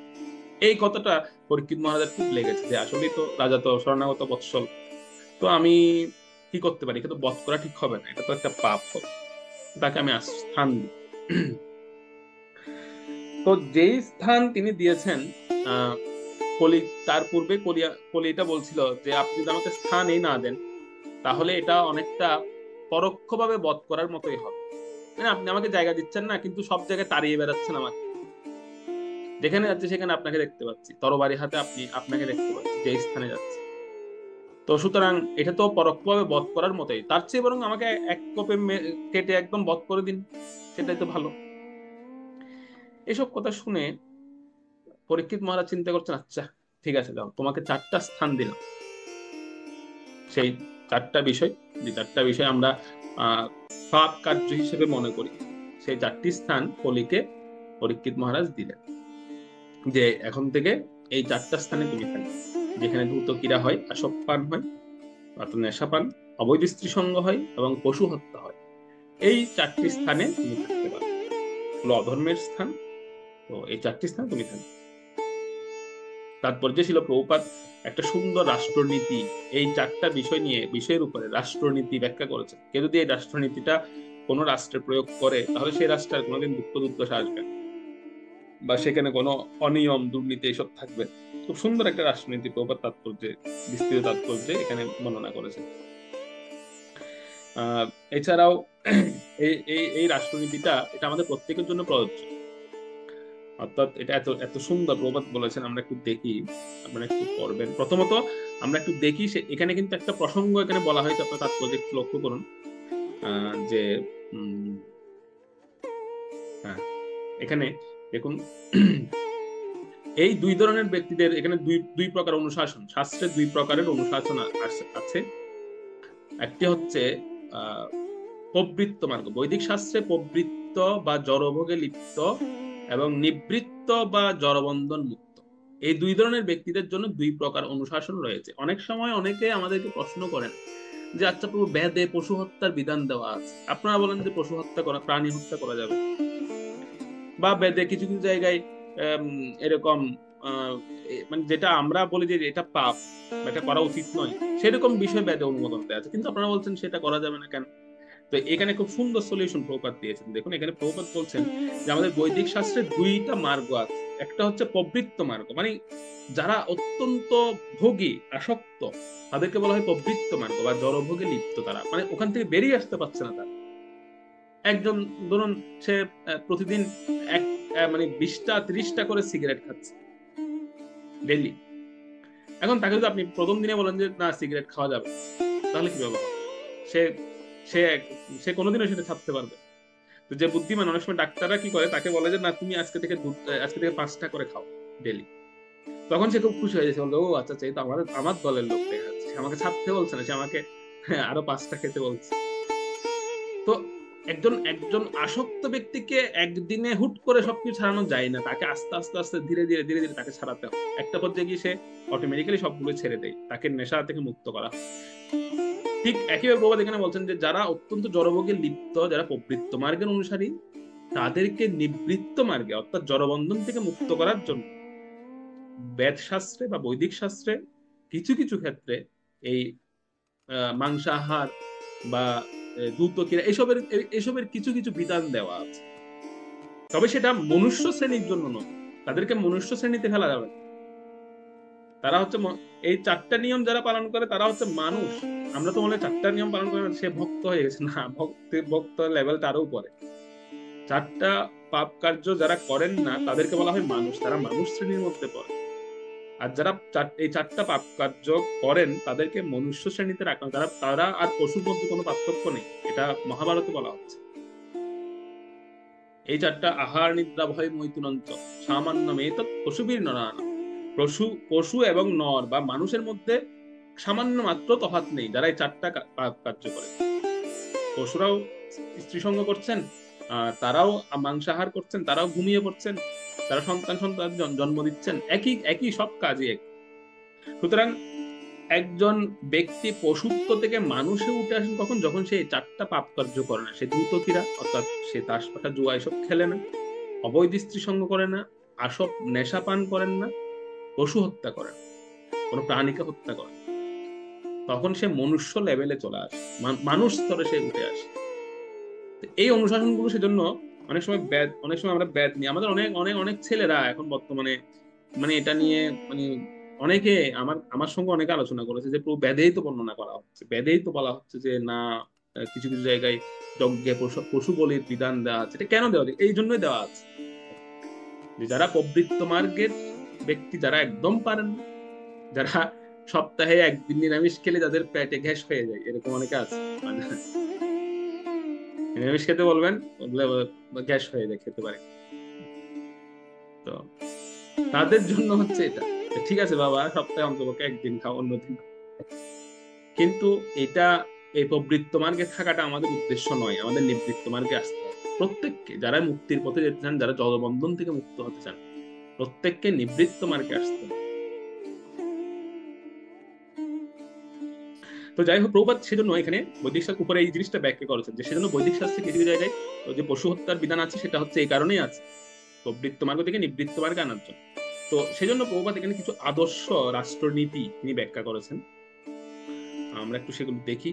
[SPEAKER 1] এই কথাটা পরীক্ষিত মহারাজের খুব লেগেছে, যে আসলেই তো রাজা তো শরণাগত বৎসল, তো আমি কি করতে পারি, কিন্তু বধ করা ঠিক হবে না, এটা তো একটা পাপ হবে, তাকে আমি স্থান দিই। তো যেই স্থান তিনি দিয়েছেন কলি, তার পূর্বে কলি এটা বলছিল যে আপনি যদি আমাকে স্থান এই না দেন, তাহলে এটা অনেকটা পরোক্ষভাবে বধ করার মতোই হবে। মানে আপনি আমাকে জায়গা দিচ্ছেন না, কিন্তু সব জায়গায় তাড়িয়ে বেড়াচ্ছেন আমাকে, যেখানে যাচ্ছে সেখানে আপনাকে দেখতে পাচ্ছি, তরবারি হাতে আপনাকে দেখতে পাচ্ছি যে স্থানে যাচ্ছে। তো সুতরাং এটা তো পরোক্ষভাবে বধ করার মতোই, তার চেয়ে বরং আমাকে এক কোপে কেটে একদম বধ করে দিন, সেটাই তো ভালো। এসব কথা শুনে পরীক্ষিত মহারাজ চিন্তা করছেন, আচ্ছা ঠিক আছে, দাও, তোমাকে 4টা স্থান দিলাম। সেই 4টা বিষয়, যে 4টা বিষয় আমরা পাপ কার্য হিসেবে মনে করি, সেই 4টি স্থান কলিকে পরীক্ষিত মহারাজ দিলেন, যে এখন থেকে এই 4টা স্থানে তুমি থাকবে, যেখানে দ্রুত ক্রীড়া হয়, আসক্তপান হয়, নেশাপান, অবৈধ স্ত্রী সঙ্গ হয় এবং পশু হত্যা হয়। এই 4টি স্থানে তুমি থাকতে পারো, অধর্মের স্থান। তো এই 4টি স্থান তুমি থাকবে। তাৎপর্য ছিল, প্রভুপাদ একটা সুন্দর রাষ্ট্রনীতি, এই 4টা বিষয় নিয়ে, বিষয়ের উপরে রাষ্ট্রনীতি ব্যাখ্যা করেছেন। কেউ যদি এই রাষ্ট্রনীতিটা কোন রাষ্ট্রে প্রয়োগ করে, তাহলে সেই রাষ্ট্রের কোনোদিন দুঃখ দুর্দশা আসবে, বা সেখানে কোনো অনিয়ম, দুর্নীতি এসব থাকবে। খুব সুন্দর একটা রাষ্ট্রনীতি প্রভুপাদ তাৎপর্যে, বিস্তৃত তাৎপর্যে এখানে বর্ণনা করেছেন। এছাড়াও এই রাষ্ট্রনীতিটা, এটা আমাদের প্রত্যেকের জন্য প্রযোজ্য। অর্থাৎ এটা এত এত সুন্দর প্রবাদ বলেছেন, আমরা একটু দেখি, আপনারা একটু পড়বেন। প্রথমত আমরা একটু দেখি, এখানে কিন্তু একটা প্রসঙ্গ এখানে বলা হয়েছে, আপনার তাৎপর্য একটু লক্ষ্য করুন, যে হ্যাঁ, এখানে দেখুন, এই 2 ধরনের ব্যক্তিদের, এখানে দুই প্রকার অনুশাসন, শাস্ত্রে 2 প্রকারের অনুশাসন আছে। একটি হচ্ছে প্রবৃত্ত মার্গ, বৈদিক শাস্ত্রে প্রবৃত্ত বা জড়ভোগে লিপ্ত এবং নিবৃত্ত বা জড়বন্ধন মুক্ত, এই 2 ধরনের ব্যক্তিদের জন্য 2 প্রকার অনুশাসন রয়েছে। অনেক সময় অনেকে আমাদেরকে প্রশ্ন করেন যে আচ্ছা প্রভু, বেদে পশু হত্যার বিধান দেওয়া আছে, আপনারা বলেন যে পশু হত্যা করা, প্রাণী হত্যা করা যাবে, বা বেদে কিছু কিছু জায়গায় এরকম মানে যেটা আমরা বলি যে এটা পাপ, এটা করা উচিত নয়, সেরকম বিষয় বেদে অনুমোদন দেওয়া আছে, কিন্তু আপনারা বলছেন সেটা করা যাবে না কেন? তো এখানে খুব সুন্দর সলিউশন প্রভুপাদ দিয়েছেন। দেখুন, এখানে প্রভুপাদ বলছেন যে আমাদের বৈদিক শাস্ত্রে 2টা মার্গ আছে। একটা হচ্ছে প্রবৃত্ত মার্গ, মানে যারা অত্যন্ত ভোগী, আসক্ত, তাদেরকে বলা হয় প্রবৃত্ত মার্গ বা জড়ভোগে লিপ্ত, তারা মানে ওখান থেকে বেরিয়ে আসতে পারছে না। তারা একজন ধরুন, সে প্রতিদিন মানে 20টা 30টা করে সিগারেট খাচ্ছে ডেইলি। এখন তাকে যদি আপনি প্রথম দিনে বলেন যে না সিগারেট খাওয়া যাবে, তাহলে কি হবে? সে সে সে কোনোদিনও সেটা ছাড়তে পারবে? তো যে বুদ্ধিমান, অনেক সময় ডাক্তাররা কি করে, তাকে বলে যে না তুমি আজকে থেকে 5টা করে খাও ডেলি। তখন সে খুব খুশি হয়ে যাচ্ছে, বলতো ও আচ্ছা আচ্ছা, এই তো আমার দলের লোক দেখা যাচ্ছে, সে আমাকে ছাড়তে বলছে না, সে আমাকে আরো 5টা খেতে বলছে। তো একজন একজন আসক্ত ব্যক্তিকে একদিনে হুট করে সবকিছু ছাড়ানো যায় না, তাকে আস্তে আস্তে আস্তে ধীরে ধীরে ধীরে ধীরে তাকে ছাড়াতে হয়। একটা পর্যায়ে গিয়ে সে অটোমেটিক্যালি সবগুলো ছেড়ে দেয়, তাকে নেশা থেকে মুক্ত করা। ঠিক একইভাবে প্রবাদ এখানে বলছেন যে যারা অত্যন্ত জড়ভোগে লিপ্ত, যারা প্রবৃত্ত মার্গের অনুসারী, তাদেরকে নিবৃত্ত মার্গে অর্থাৎ জড়বন্ধন থেকে মুক্ত করার জন্য বেদ শাস্ত্রে বা বৈদিক শাস্ত্রে কিছু কিছু ক্ষেত্রে এই মাংসাহার বা দ্রুতক্রিয়া এসবের কিছু কিছু বিধান দেওয়া আছে। তবে সেটা মনুষ্য শ্রেণীর জন্য নয়, তাদেরকে মনুষ্য শ্রেণীতে ফেলা যাবে। তারা হচ্ছে এই 4টা নিয়ম যারা পালন করে তারা হচ্ছে মানুষ। আমরা তো মনে 4টা নিয়ম পালন করে সে ভক্ত হয়ে গেছে, না, ভক্ত লেভেলটা আরো উপরে। 4টা পাপ কার্য যারা করেন না তাদেরকে বলা হয় মানুষ, তারা মানুষ শ্রেণীর মধ্যে পড়ে। আর যারা এই 4টা পাপ কার্য করেন তাদেরকে মনুষ্য শ্রেণীতে রাখা, তারা আর পশুর মধ্যে কোনো পার্থক্য নেই, এটা মহাভারতে বলা হচ্ছে। এই 4টা আহার নিদ্রা ভয় মৈথুনঞ্চ সামান্য মেত পশুবীর নরানা। পশু এবং নর বা মানুষের মধ্যে সামান্য মাত্র তফাৎ নেই যারা এই 4টা পাপ কার্য করে। পশুরাও স্ত্রী সঙ্গ করছেন, তারাও মাংসাহার করছেন, তারাও ঘুমিয়ে পড়ছেন, তারা সন্তান জন্ম দিচ্ছেন, একই সব কাজই এক। সুতরাং একজন ব্যক্তি পশুত্ব থেকে মানুষে উঠে আসেন কখন? যখন সে 4টা পাপ কার্য করে না। সে দ্রুতক্রিয়া অর্থাৎ সে তাস পাখা জুয়া এসব খেলে না, অবৈধ স্ত্রী সঙ্গ করে না, আসব নেশা পান করেন না, পশু হত্যা করেন, কোনো প্রাণীকে হত্যা করেন, তখন সে মনুষ্য লেভেলে চলে আসে, মানুষ স্তরে সে উঠে আসে। এই অনুশাসনগুলো সেজন্য অনেক সময় আমরা ব্যাদ নিয়ে আমাদের অনেক অনেক অনেক ছেলেরা এখন বর্তমানে মানে এটা নিয়ে মানে অনেকে আমার সঙ্গে অনেকে আলোচনা করেছে যে পুরো ব্যাধেই তো বর্ণনা করা হচ্ছে, ব্যাধেই তো বলা হচ্ছে যে না কিছু কিছু জায়গায় যজ্ঞে পশু বলির বিধান দেওয়া আছে। এটা কেন দেওয়া আছে? এই জন্যই দেওয়া আছে যে যারা প্রবৃত্ত মার্গের ব্যক্তি, যারা একদম পারেন, যারা সপ্তাহে একদিন নিরামিষ খেলে যাদের পেটে গ্যাস হয়ে যায়, এরকম অনেকে আছে। নিরামিষ খেতে বলবেন, গ্যাস হয়ে যায়, খেতে পারে। তো তাদের জন্য হচ্ছে এটা ঠিক আছে বাবা, সপ্তাহে অন্তপক্ষে একদিন খাও, অন্যদিন। কিন্তু এটা এই প্রবৃত্ত মার্গে থাকাটা আমাদের উদ্দেশ্য নয়, আমাদের নিবৃত্ত মার্গে আসতে হবে। প্রত্যেককে যারা মুক্তির পথে যেতে চান, যারা জড়বন্ধন থেকে মুক্ত হতে চান, প্রত্যেককে নিবৃত্ত মার্গে আসতে হবে। তো যাই হোক, প্রভুপাদ সেজন্য এখানে বৈদিক শাস্ত্র উপরে এই জিনিসটা ব্যাখ্যা করেছেন যে সেজন্য বৈদিক শাস্ত্রে কিছু জায়গায় যে পশু হত্যার বিধান আছে, সেটা হচ্ছে এই কারণেই আছে, প্রবৃত্ত মার্গ থেকে নিবৃত্ত মার্গে আনার জন্য। তো সেজন্য প্রভুপাদ এখানে কিছু আদর্শ রাষ্ট্রনীতি তিনি ব্যাখ্যা করেছেন, আমরা একটু সেগুলো দেখি।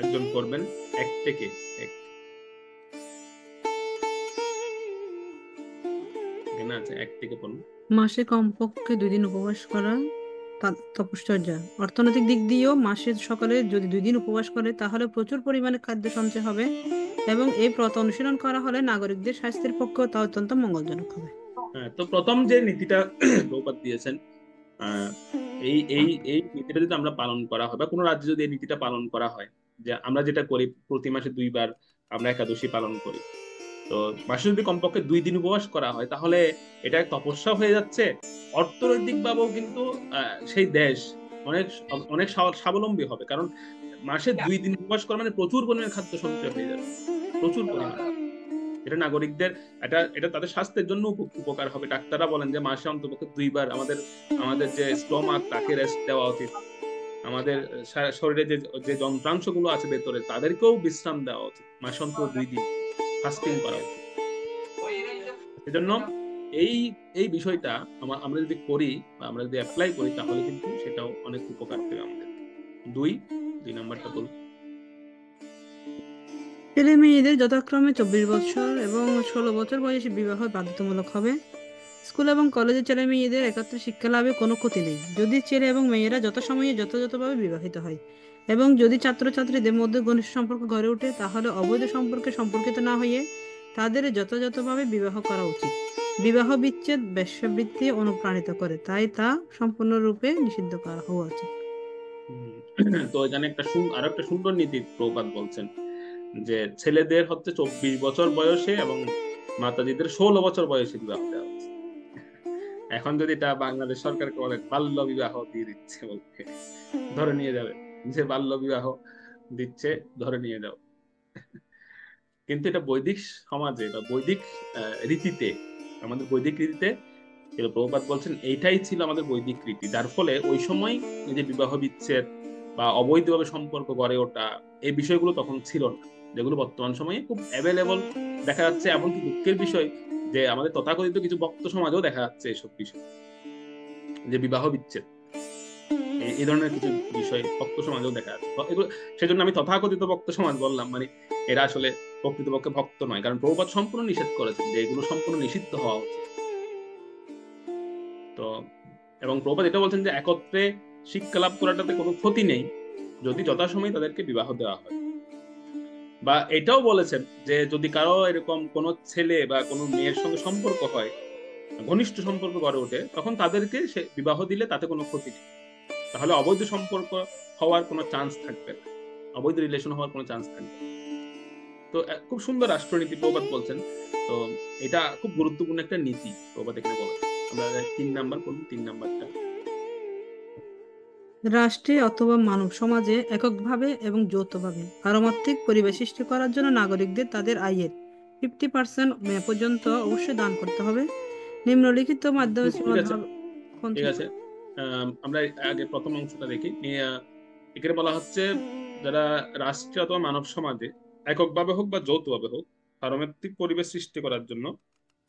[SPEAKER 1] একজন করবেন 1 থেকে 1, এখানে আছে 1 থেকে পড়ুন।
[SPEAKER 3] মাসে কমপক্ষে 2 দিন উপবাস করা তপশ্চর্যা। অর্থনৈতিক দিক দিয়েও মাসের সকালে যদি 2 দিন উপবাস করে তাহলে প্রচুর পরিমাণে খাদ্য সঞ্চয় হবে এবং এই ব্রত অনুশীলন করা হলে নাগরিকদের স্বাস্থ্যের পক্ষেও তা অত্যন্ত মঙ্গলজনক হবে।
[SPEAKER 1] তো প্রথম যে নীতিটা প্রভুপাদ দিয়েছেন, এই এই এই নীতিটা যদি আমরা পালন করা হয় বা কোনো রাজ্যে যদি এই নীতিটা পালন করা হয়, যে আমরা যেটা করি প্রতি মাসে 2 বার আমরা একাদশী পালন করি, তো মাসে যদি কমপক্ষে 2 দিন উপবাস করা হয় তাহলে এটা তপস্যা হয়ে যাচ্ছে। অর্থনৈতিক ভাবেও কিন্তু সেই দেশ অনেক অনেক স্বাবলম্বী হবে, কারণ মাসে 2 দিন উপবাস করা মানে প্রচুর পরিমাণে খাদ্য সঞ্চয় হয়ে যাবে, প্রচুর পরিমাণে। এটা নাগরিকদের এটা তাদের স্বাস্থ্যের জন্য উপকার হবে। ডাক্তাররা বলেন যে মাসে অন্ততপক্ষে 2 বার আমাদের যে স্টমাক তাকে রেস্ট দেওয়া উচিত, আমাদের শরীরে যে যন্ত্রাংশ গুলো আছে ভেতরে তাদেরকেও বিশ্রাম দেওয়া উচিত, মাসে অন্তত 2 দিন ফাস্টিং করা উচিত। সেজন্য এই বিষয়টা আমরা যদি করি বা আমরা যদি অ্যাপ্লাই করি তাহলে কিন্তু সেটাও অনেক উপকার দেবে আমাদের। 2 নাম্বারটা বলুন।
[SPEAKER 3] ছেলে মেয়েদের যথাক্রমে 24 বছর এবং 16 বছর বয়সে বিবাহ বাধ্যতামূলক হবে। স্কুল এবং কলেজের ছেলে মেয়েদের একত্রে শিক্ষা লাভে কোনো ক্ষতি নেই যদি ছেলে এবং মেয়েরা যথাসময়ে যথাযথভাবে বিবাহিত হয়, এবং যদি ছাত্রছাত্রীদের মধ্যে ঘনিষ্ঠ সম্পর্ক গড়ে ওঠে তাহলে অবৈধ সম্পর্কে সম্পর্কিত না হয়ে তাদের যথাযথভাবে বিবাহ করা উচিত। বিবাহ বিচ্ছেদ বেশ্যাবৃত্তি অনুপ্রাণিত করে, তাই তা সম্পূর্ণরূপে নিষিদ্ধ করা হওয়া উচিত।
[SPEAKER 1] তো এখানে আরো একটা সুন্দর নীতি প্রভুপাদ বলছেন যে ছেলেদের হচ্ছে 24 বছর বয়সে এবং মাতাজিদের 16 বছর বয়সে বিবাহ দেওয়া হচ্ছে। এখন যদি এটা বাংলাদেশ সরকারকে বলে বাল্য বিবাহ দিয়ে দিচ্ছে, বলতে ধরে নিয়ে যাবে যে বাল্য বিবাহ দিচ্ছে, ধরে নিয়ে যাও। কিন্তু এটা বৈদিক সমাজে বা বৈদিক রীতিতে, আমাদের বৈদিক রীতিতে প্রভুপাদ বলছেন এইটাই ছিল আমাদের বৈদিক রীতি, যার ফলে ওই সময় যে বিবাহ বিচ্ছেদ বা অবৈধভাবে সম্পর্ক গড়ে ওঠা, এই বিষয়গুলো তখন ছিল না, যেগুলো বর্তমান সময়ে খুব অ্যাভেলেবল দেখা যাচ্ছে। এমনকি দুঃখের বিষয় যে আমাদের তথাকথিত কিছু ভক্ত সমাজেও দেখা যাচ্ছে এসব বিষয়, যে বিবাহ বিচ্ছেদ, এই ধরনের কিছু বিষয় ভক্ত সমাজেও দেখা যাচ্ছে। এগুলো সেজন্য আমি তথাকথিত ভক্ত সমাজ বললাম, মানে এরা আসলে প্রকৃতপক্ষে ভক্ত নয়, কারণ প্রভুপাদ সম্পূর্ণ নিষেধ করেছেন যে এগুলো সম্পূর্ণ নিষিদ্ধ হওয়া উচিত। তো এবং প্রভুপাদ এটা বলছেন যে একত্রে শিক্ষা লাভ করাটাতে কোনো ক্ষতি নেই যদি যথাসময়ে তাদেরকে বিবাহ দেওয়া হয়। বা এটাও বলেছেন যে যদি কারো এরকম কোনো ছেলে বা কোনো মেয়ের সঙ্গে সম্পর্ক হয়, ঘনিষ্ঠ সম্পর্ক গড়ে ওঠে, তখন তাদেরকে সে বিবাহ দিলে তাতে কোনো ক্ষতি নেই। তাহলে অবৈধ সম্পর্ক হওয়ার কোনো চান্স থাকবে না, অবৈধ রিলেশন হওয়ার কোনো চান্স থাকবে না। তো খুব সুন্দর রাষ্ট্রনীতি প্রভুপাদ বলছেন। তো এটা খুব গুরুত্বপূর্ণ একটা নীতি প্রভুপাদ এখানে বলেছেন। আমরা 3 নাম্বার পড়ুন, 3 নাম্বারটা।
[SPEAKER 3] রাষ্ট্রে অথবা মানব সমাজে এককভাবে এবং যৌথভাবে পারমার্থিক পরিবেশ সৃষ্টি করার জন্য নাগরিকদের তাদের আয়ের 50% পর্যন্ত অবশ্যই দান করতে হবে। নিম্নলিখিত মাধ্যমে
[SPEAKER 1] ঠিক আছে, আমরা আগে প্রথম অংশটা দেখি। এখানে বলা হচ্ছে যারা রাষ্ট্রে অথবা মানব সমাজে এককভাবে হোক বা যৌথভাবে হোক পারমার্থিক পরিবেশ সৃষ্টি করার জন্য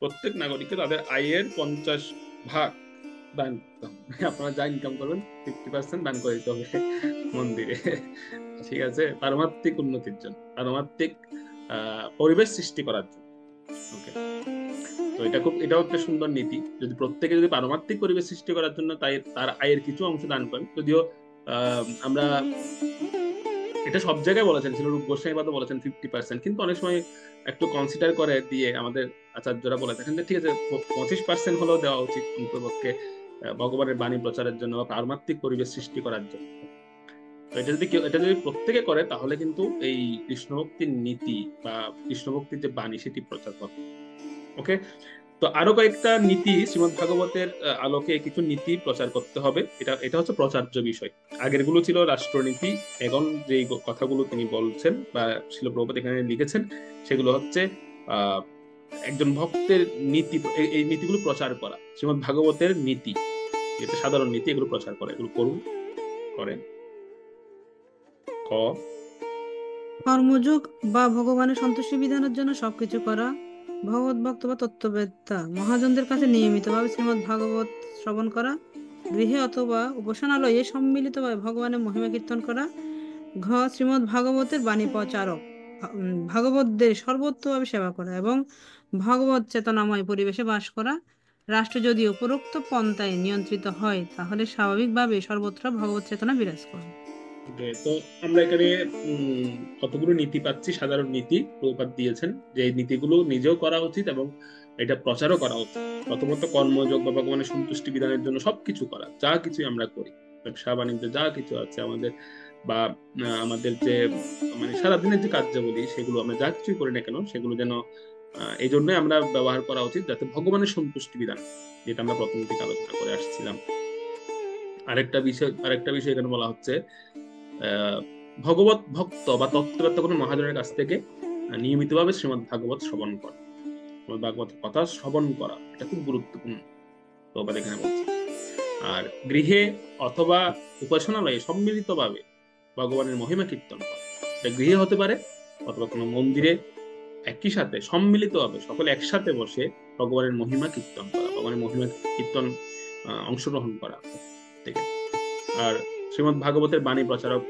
[SPEAKER 1] প্রত্যেক নাগরিককে তাদের আয়ের 50% দান করতে হবে। আপনারা যা ইনকাম করবেন 50% দান করে দিতে হবে মন্দিরে, ঠিক আছে, পারমার্থিক উন্নতির জন্য, পারমার্থিক পরিবেশ সৃষ্টি করার জন্য। ওকে, তো এটাও একটা সুন্দর নীতি। যদি প্রত্যেকে যদি পারমার্থিক পরিবেশ সৃষ্টি করার জন্য তার আয়ের কিছু অংশ দান করেন, যদিও আমরা এটা সব জায়গায় বলেছেন, ছিল রূপ গোস্বামীপাদও বলেছেন 50%, কিন্তু অনেক সময় একটু কনসিডার করে দিয়ে আমাদের আচার্যরা বলে থাকেন যে ঠিক আছে 25% হলেও দেওয়া উচিত অন্তপক্ষে ভগবানের বাণী প্রচারের জন্য বা পারমার্থিক পরিবেশ সৃষ্টি করার জন্য। তো এটা যদি প্রত্যেকে করে তাহলে কিন্তু এই কৃষ্ণ ভক্তির নীতি বা কৃষ্ণ ভক্তির যে বাণী সেটি প্রচার হবে। ওকে, তো আরো কয়েকটা নীতি শ্রীমদ ভাগবতের আলোকে কিছু নীতি প্রচার করতে হবে। এটা হচ্ছে প্রচার্য বিষয়। আগের গুলো ছিল রাষ্ট্রনীতি, এখন যে কথাগুলো তিনি বলছেন বা শিল প্রভুপাদ এখানে লিখেছেন সেগুলো হচ্ছে একজন ভক্তের নীতি, এই নীতিগুলো প্রচার করা, শ্রীমদ ভাগবতের নীতি, যেটা সাধারণ নীতি, এগুলো প্রচার করা। এগুলো করুন, করেন।
[SPEAKER 3] কর্মযোগ বা ভগবানের সন্তুষ্টি বিধানের জন্য সবকিছু করা। ভগবত ভক্ত বা তত্ত্ববেত্তা মহাজনদের কাছে নিয়মিতভাবে শ্রীমদ ভাগবত শ্রবণ করা। গৃহে অথবা উপাসনালয়ে সম্মিলিতভাবে ভগবানের মহিমা কীর্তন করা। শ্রীমদ ভাগবতের বাণী প্রচারক ভাগবতদের সর্বোত্তভাবে সেবা করা এবং ভগবত চেতনাময় পরিবেশে বাস করা। রাষ্ট্র যদি উপরোক্ত পন্থায় নিয়ন্ত্রিত হয় তাহলে স্বাভাবিকভাবে সর্বত্র ভগবত চেতনা বিরাজ করে।
[SPEAKER 1] তো আমরা এখানে কতগুলো নীতি পাচ্ছি, সাধারণ নীতি প্রভুপাদ দিয়েছেন, যে এই নীতিগুলো নিজেও করা উচিত এবং এটা প্রচারও করা উচিত। প্রথমত কর্মযোগ বা ভগবানের সন্তুষ্টি বিধানের জন্য সবকিছু করা, যা কিছুই আমরা করি, ব্যবসা বাণিজ্য যা কিছু আছে আমাদের, বা আমাদের যে মানে সারাদিনের যে কার্যাবলী, সেগুলো আমরা যা কিছুই করি না কেন সেগুলো যেন এই জন্যই আমরা ব্যবহার করা উচিত যাতে ভগবানের সন্তুষ্টি বিধান, যেটা আমরা প্রথম থেকে আলোচনা করে আসছিলাম। আরেকটা বিষয় এখানে বলা হচ্ছে ভগবত ভক্ত বা তত্ত্ববেত্তা কোনো মহাজনের কাছ থেকে নিয়মিতভাবে শ্রীমদ ভাগবত শ্রবণ করা, ভাগবতের কথা শ্রবণ করা, এটা খুব গুরুত্বপূর্ণ প্রভুপাদ এখানে বলছে। আর গৃহে অথবা উপাসনালয়ে সম্মিলিতভাবে ভগবানের মহিমা কীর্তন করা, এটা গৃহে হতে পারে অথবা কোনো মন্দিরে একই সাথে সম্মিলিতভাবে সকলে একসাথে বসে ভগবানের মহিমা কীর্তন করা, ভগবানের মহিমা কীর্তন অংশগ্রহণ করা। ঠিক আছে, আর শ্রীমদ ভাগবতের বাণী প্রচারক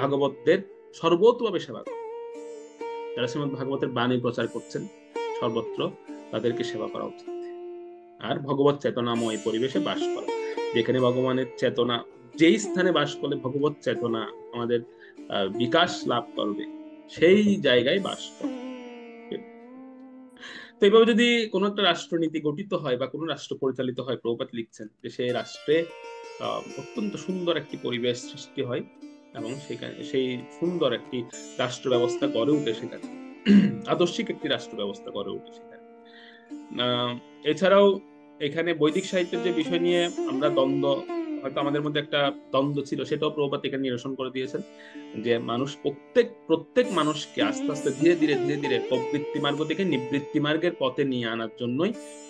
[SPEAKER 1] ভাগবতদের সর্বতভাবে সেবা করা, যারা শ্রীমদ ভাগবতের বাণী প্রচার করছেন সর্বত্র তাদেরকে সেবা করা উচিত। আর ভগবত চেতনাময় পরিবেশে বাস করা, যেখানে ভগবানের চেতনা, যেই স্থানে বাস করলে ভগবত চেতনা আমাদের বিকাশ লাভ করবে সেই জায়গায় বাস করা। তো এইভাবে যদি কোনো একটা রাষ্ট্রনীতি গঠিত হয় বা কোনো রাষ্ট্র পরিচালিত হয়, প্রভুপাদ লিখছেন যে সেই রাষ্ট্রে অত্যন্ত সুন্দর একটি পরিবেশ সৃষ্টি হয় এবং সেখানে সেই সুন্দর একটি রাষ্ট্র ব্যবস্থা গড়ে উঠে সেখানে, আদর্শিক একটি রাষ্ট্র ব্যবস্থা গড়ে উঠে সেখানে। এছাড়াও এখানে বৈদিক সাহিত্যের যে বিষয় নিয়ে আমরা দ্বন্দ্ব, হয়তো আমাদের মধ্যে একটা দ্বন্দ্ব ছিল, সেটাও প্রভুপাদ এখানে নিরসন করে দিয়েছেন যে মানুষ প্রত্যেক মানুষকে আস্তে আস্তে ধীরে ধীরে ধীরে ধীরে প্রবৃত্তি মার্গ থেকে নিবৃত্তি মার্গের পথে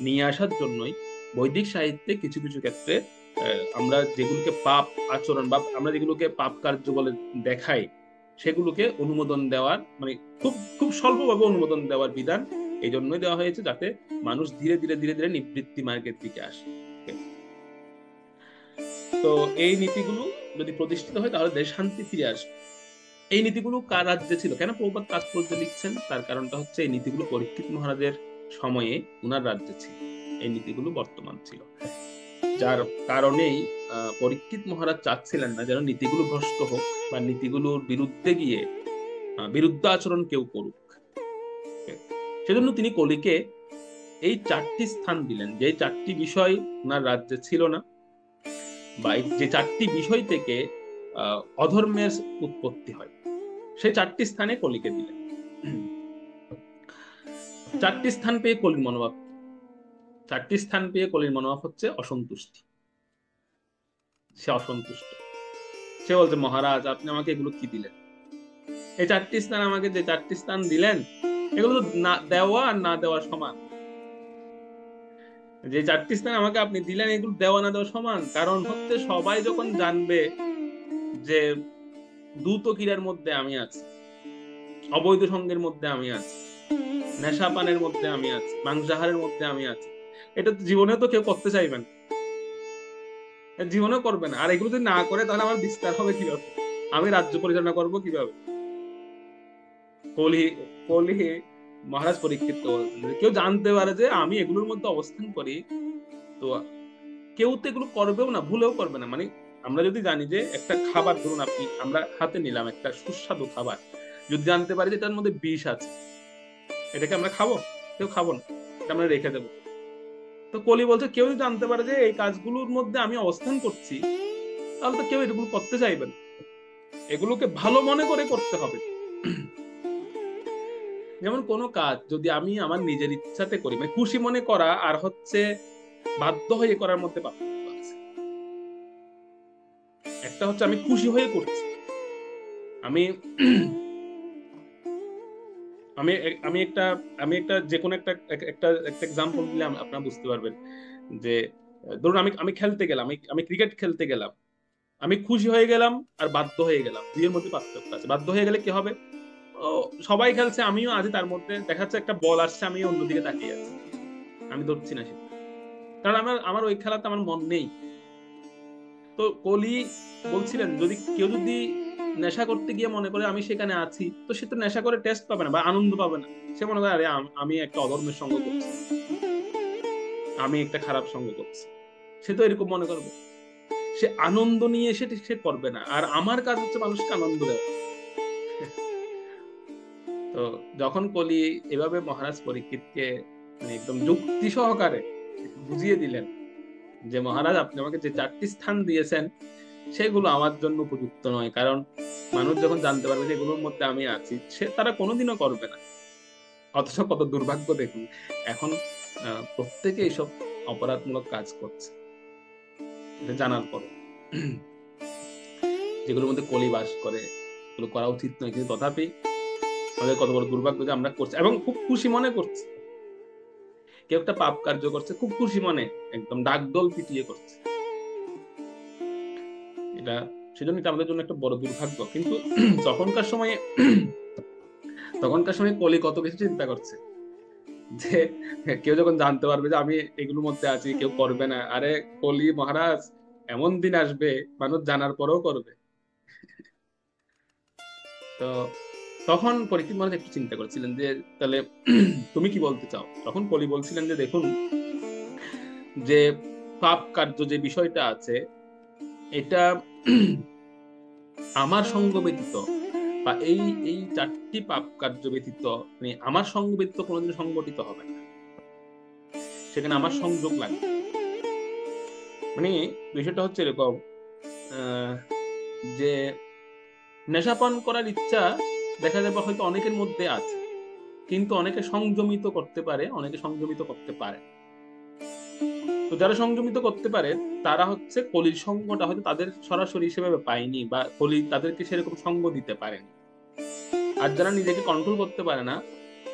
[SPEAKER 1] নিয়ে আসার জন্যই বৈদিক সাহিত্যে কিছু কিছু ক্ষেত্রে আমরা যেগুলোকে পাপ আচরণ বা আমরা যেগুলোকে পাপ কার্য বলে দেখাই, সেগুলোকে অনুমোদন দেওয়ার, মানে খুব খুব স্বল্পভাবে অনুমোদন দেওয়ার বিধান এই জন্যই দেওয়া হয়েছে, যাতে মানুষ ধীরে ধীরে ধীরে ধীরে নিবৃত্তি মার্গের দিকে আসে। তো এই নীতিগুলো যদি প্রতিষ্ঠিত হয় তাহলে দেশ শান্তি ফিরে আসবে। এই নীতিগুলো কার রাজ্যে ছিল? কেন প্রভুপাদ তাৎপর্য লিখছেন? তার কারণটা হচ্ছে এই নীতিগুলো পরীক্ষিত মহারাজের সময়ে উনার রাজ্যে ছিল, এই নীতিগুলো বর্তমান ছিল, যার কারণেই পরীক্ষিত মহারাজ চাচ্ছিলেন না যেন নীতিগুলো ভ্রষ্ট হোক বা নীতিগুলোর বিরুদ্ধে গিয়ে বিরুদ্ধ আচরণ কেউ করুক। সেজন্য তিনি কলিকে এই 4টি স্থান দিলেন, যে 4টি বিষয় ওনার রাজ্যে ছিল না, বা যে 4টি বিষয় থেকে অধর্মের উৎপত্তি হয়, সেই 4টি স্থানে কলিকে দিলেন। 4টি স্থান পেয়ে কলির মনোভাব, 4টি স্থান পেয়ে কলির মনোভাব হচ্ছে অসন্তুষ্টি। সে অসন্তুষ্ট, সে বলছে মহারাজ আপনি আমাকে এগুলো কি দিলেন? এই 4টি স্থান, আমাকে যে 4টি স্থান দিলেন এগুলো তো না দেওয়া আর না দেওয়া সমান। যে 4টি স্থান আমাকে আপনি দিলেন এগুলো দেওয়া না দেওয়া সমান, কারণ হচ্ছে সবাই যখন জানবে যে দ্রুত ক্রীড়ার মধ্যে আমি আছি, অবৈধ সঙ্গের মধ্যে আমি আছি, নেশা পানের মধ্যে আমি আছি, মাংসাহারের মধ্যে আমি আছি, এটা তো জীবনেও তো কেউ করতে চাইবেন, জীবনেও করবে না। আর এগুলো যদি না করে তাহলে আমার বিস্তার হবে কিভাবে, আমি রাজ্য পরিচালনা করব কিভাবে? কলি কলি মহারাজ পরীক্ষিত বলছেন কেউ জানতে পারে যে আমি এগুলোর মধ্যে অবস্থান করি, তো কেউ তো এগুলো করবেও না, ভুলেও করবে না। মানে আমরা যদি জানি যে একটা খাবার, ধরুন আমরা হাতে নিলাম একটা সুস্বাদু খাবার, যদি জানতে পারি যে এটার মধ্যে বিষ আছে, এটাকে আমরা খাবো? কেউ খাবো না, এটা আমরা রেখে দেবো। তো কলি বলছে কেউ যদি জানতে পারে যে এই কাজগুলোর মধ্যে আমি অবস্থান করছি, তাহলে তো কেউ এগুলো করতে চাইবে না, এগুলোকে ভালো মনে করে করতে হবে। যেমন কোনো কাজ যদি আমি আমার নিজের ইচ্ছাতে করি, মানে খুশি মনে করা আর হচ্ছে বাধ্য হয়ে করার মধ্যে পার্থক্য আছে। একটা হচ্ছে আমি খুশি হয়ে করছি, আমি আমি আমি একটা আমি একটা যে কোনো একটা একটা এক্সাম্পল দিলে আপনারা বুঝতে পারবেন যে ধরুন আমি খেলতে গেলাম, আমি ক্রিকেট খেলতে গেলাম, আমি খুশি হয়ে গেলাম আর বাধ্য হয়ে গেলাম, দুইয়ের মধ্যে পার্থক্য আছে। বাধ্য হয়ে গেলে কি হবে, সবাই খেলছে আমিও আছি, তার মধ্যে দেখা যাচ্ছে একটা বল আসছে, আমি অন্যদিকে তাকিয়ে আছি, আমি ধরছি না সেটা, কারণ আমার ওই খেলাতে আমার মন নেই। তো কলি বলছিলেন যদি কেউ নেশা করতে গিয়ে মনে করে আমি সেখানে আছি, তো সে তো নেশা করে টেস্ট পাবে না বা আনন্দ পাবে না, সে মনে করে আরে আমি একটা অধর্মের সঙ্গ করছি, আমি একটা খারাপ সঙ্গ করছি, সে তো এরকম মনে করবে, সে আনন্দ নিয়ে সে করবে না। আর আমার কাজ হচ্ছে মানুষকে আনন্দ দেওয়া। তো যখন কলি এভাবে মহারাজ পরীক্ষিতকে মানে একদম যুক্তি সহকারে বুঝিয়ে দিলেন যে মহারাজ আপনি আমাকে যে 4টি স্থান দিয়েছেন সেগুলো আমার জন্য উপযুক্ত নয়, কারণ মানুষ যখন জানতে পারবে যে এগুলোর মধ্যে আমি আছি, তারা কোনোদিনও করবে না। অথচ কত দুর্ভাগ্য দেখুন, এখন প্রত্যেকে এইসব অপরাধমূলক কাজ করছে এটা জানার পরে, যেগুলোর মধ্যে কলি বাস করে, এগুলো করা উচিত নয়, কিন্তু তথাপি আমাদের কত বড় দুর্ভাগ্য যে আমরা করছি এবং খুব খুশি মনে করছি। কেউ একটা পাপ কার্য করছে খুব খুশি মনে, একদম ডাকডোল পিটিয়ে করছে, এটা সেজন্য এটা আমাদের জন্য একটা বড় দুর্ভাগ্য। কিন্তু তখনকার সময়ে কলি কত বেশি চিন্তা করছে যে কেউ যখন জানতে পারবে যে আমি এগুলোর মধ্যে আছি, কেউ করবে না। আরে কলি মহারাজ, এমন দিন আসবে মানুষ জানার পরেও করবে। তো তখন পরীক্ষিত মহারাজ একটু চিন্তা করছিলেন যে তাহলে তুমি কি বলতে চাও? তখন কলি বলছিলেন যে দেখুন, যে পাপ কার্য যে বিষয়টা আছে, এটা আমার সঙ্গ ব্যতীত বা এই 4টি পাপ কার্য ব্যতীত, মানে আমার সঙ্গ ব্যতীত কোনোদিন সংগঠিত হবে না। সেখানে আমার সংযোগ লাগবে। মানে বিষয়টা হচ্ছে এরকম যে নেশাপান করার ইচ্ছা দেখা যাবে হয়তো অনেকের মধ্যে আছে, কিন্তু অনেকে সংযমিত করতে পারে, অনেকে সংযমিত করতে পারে। তো যারা সংযমিত করতে পারে তারা হচ্ছে কলির সঙ্গটা হয়তো তাদের সরাসরি সেভাবে পায়নি, বা কলি তাদেরকে সেরকম সঙ্গ দিতে পারেনি। আর যারা নিজেকে কন্ট্রোল করতে পারে না,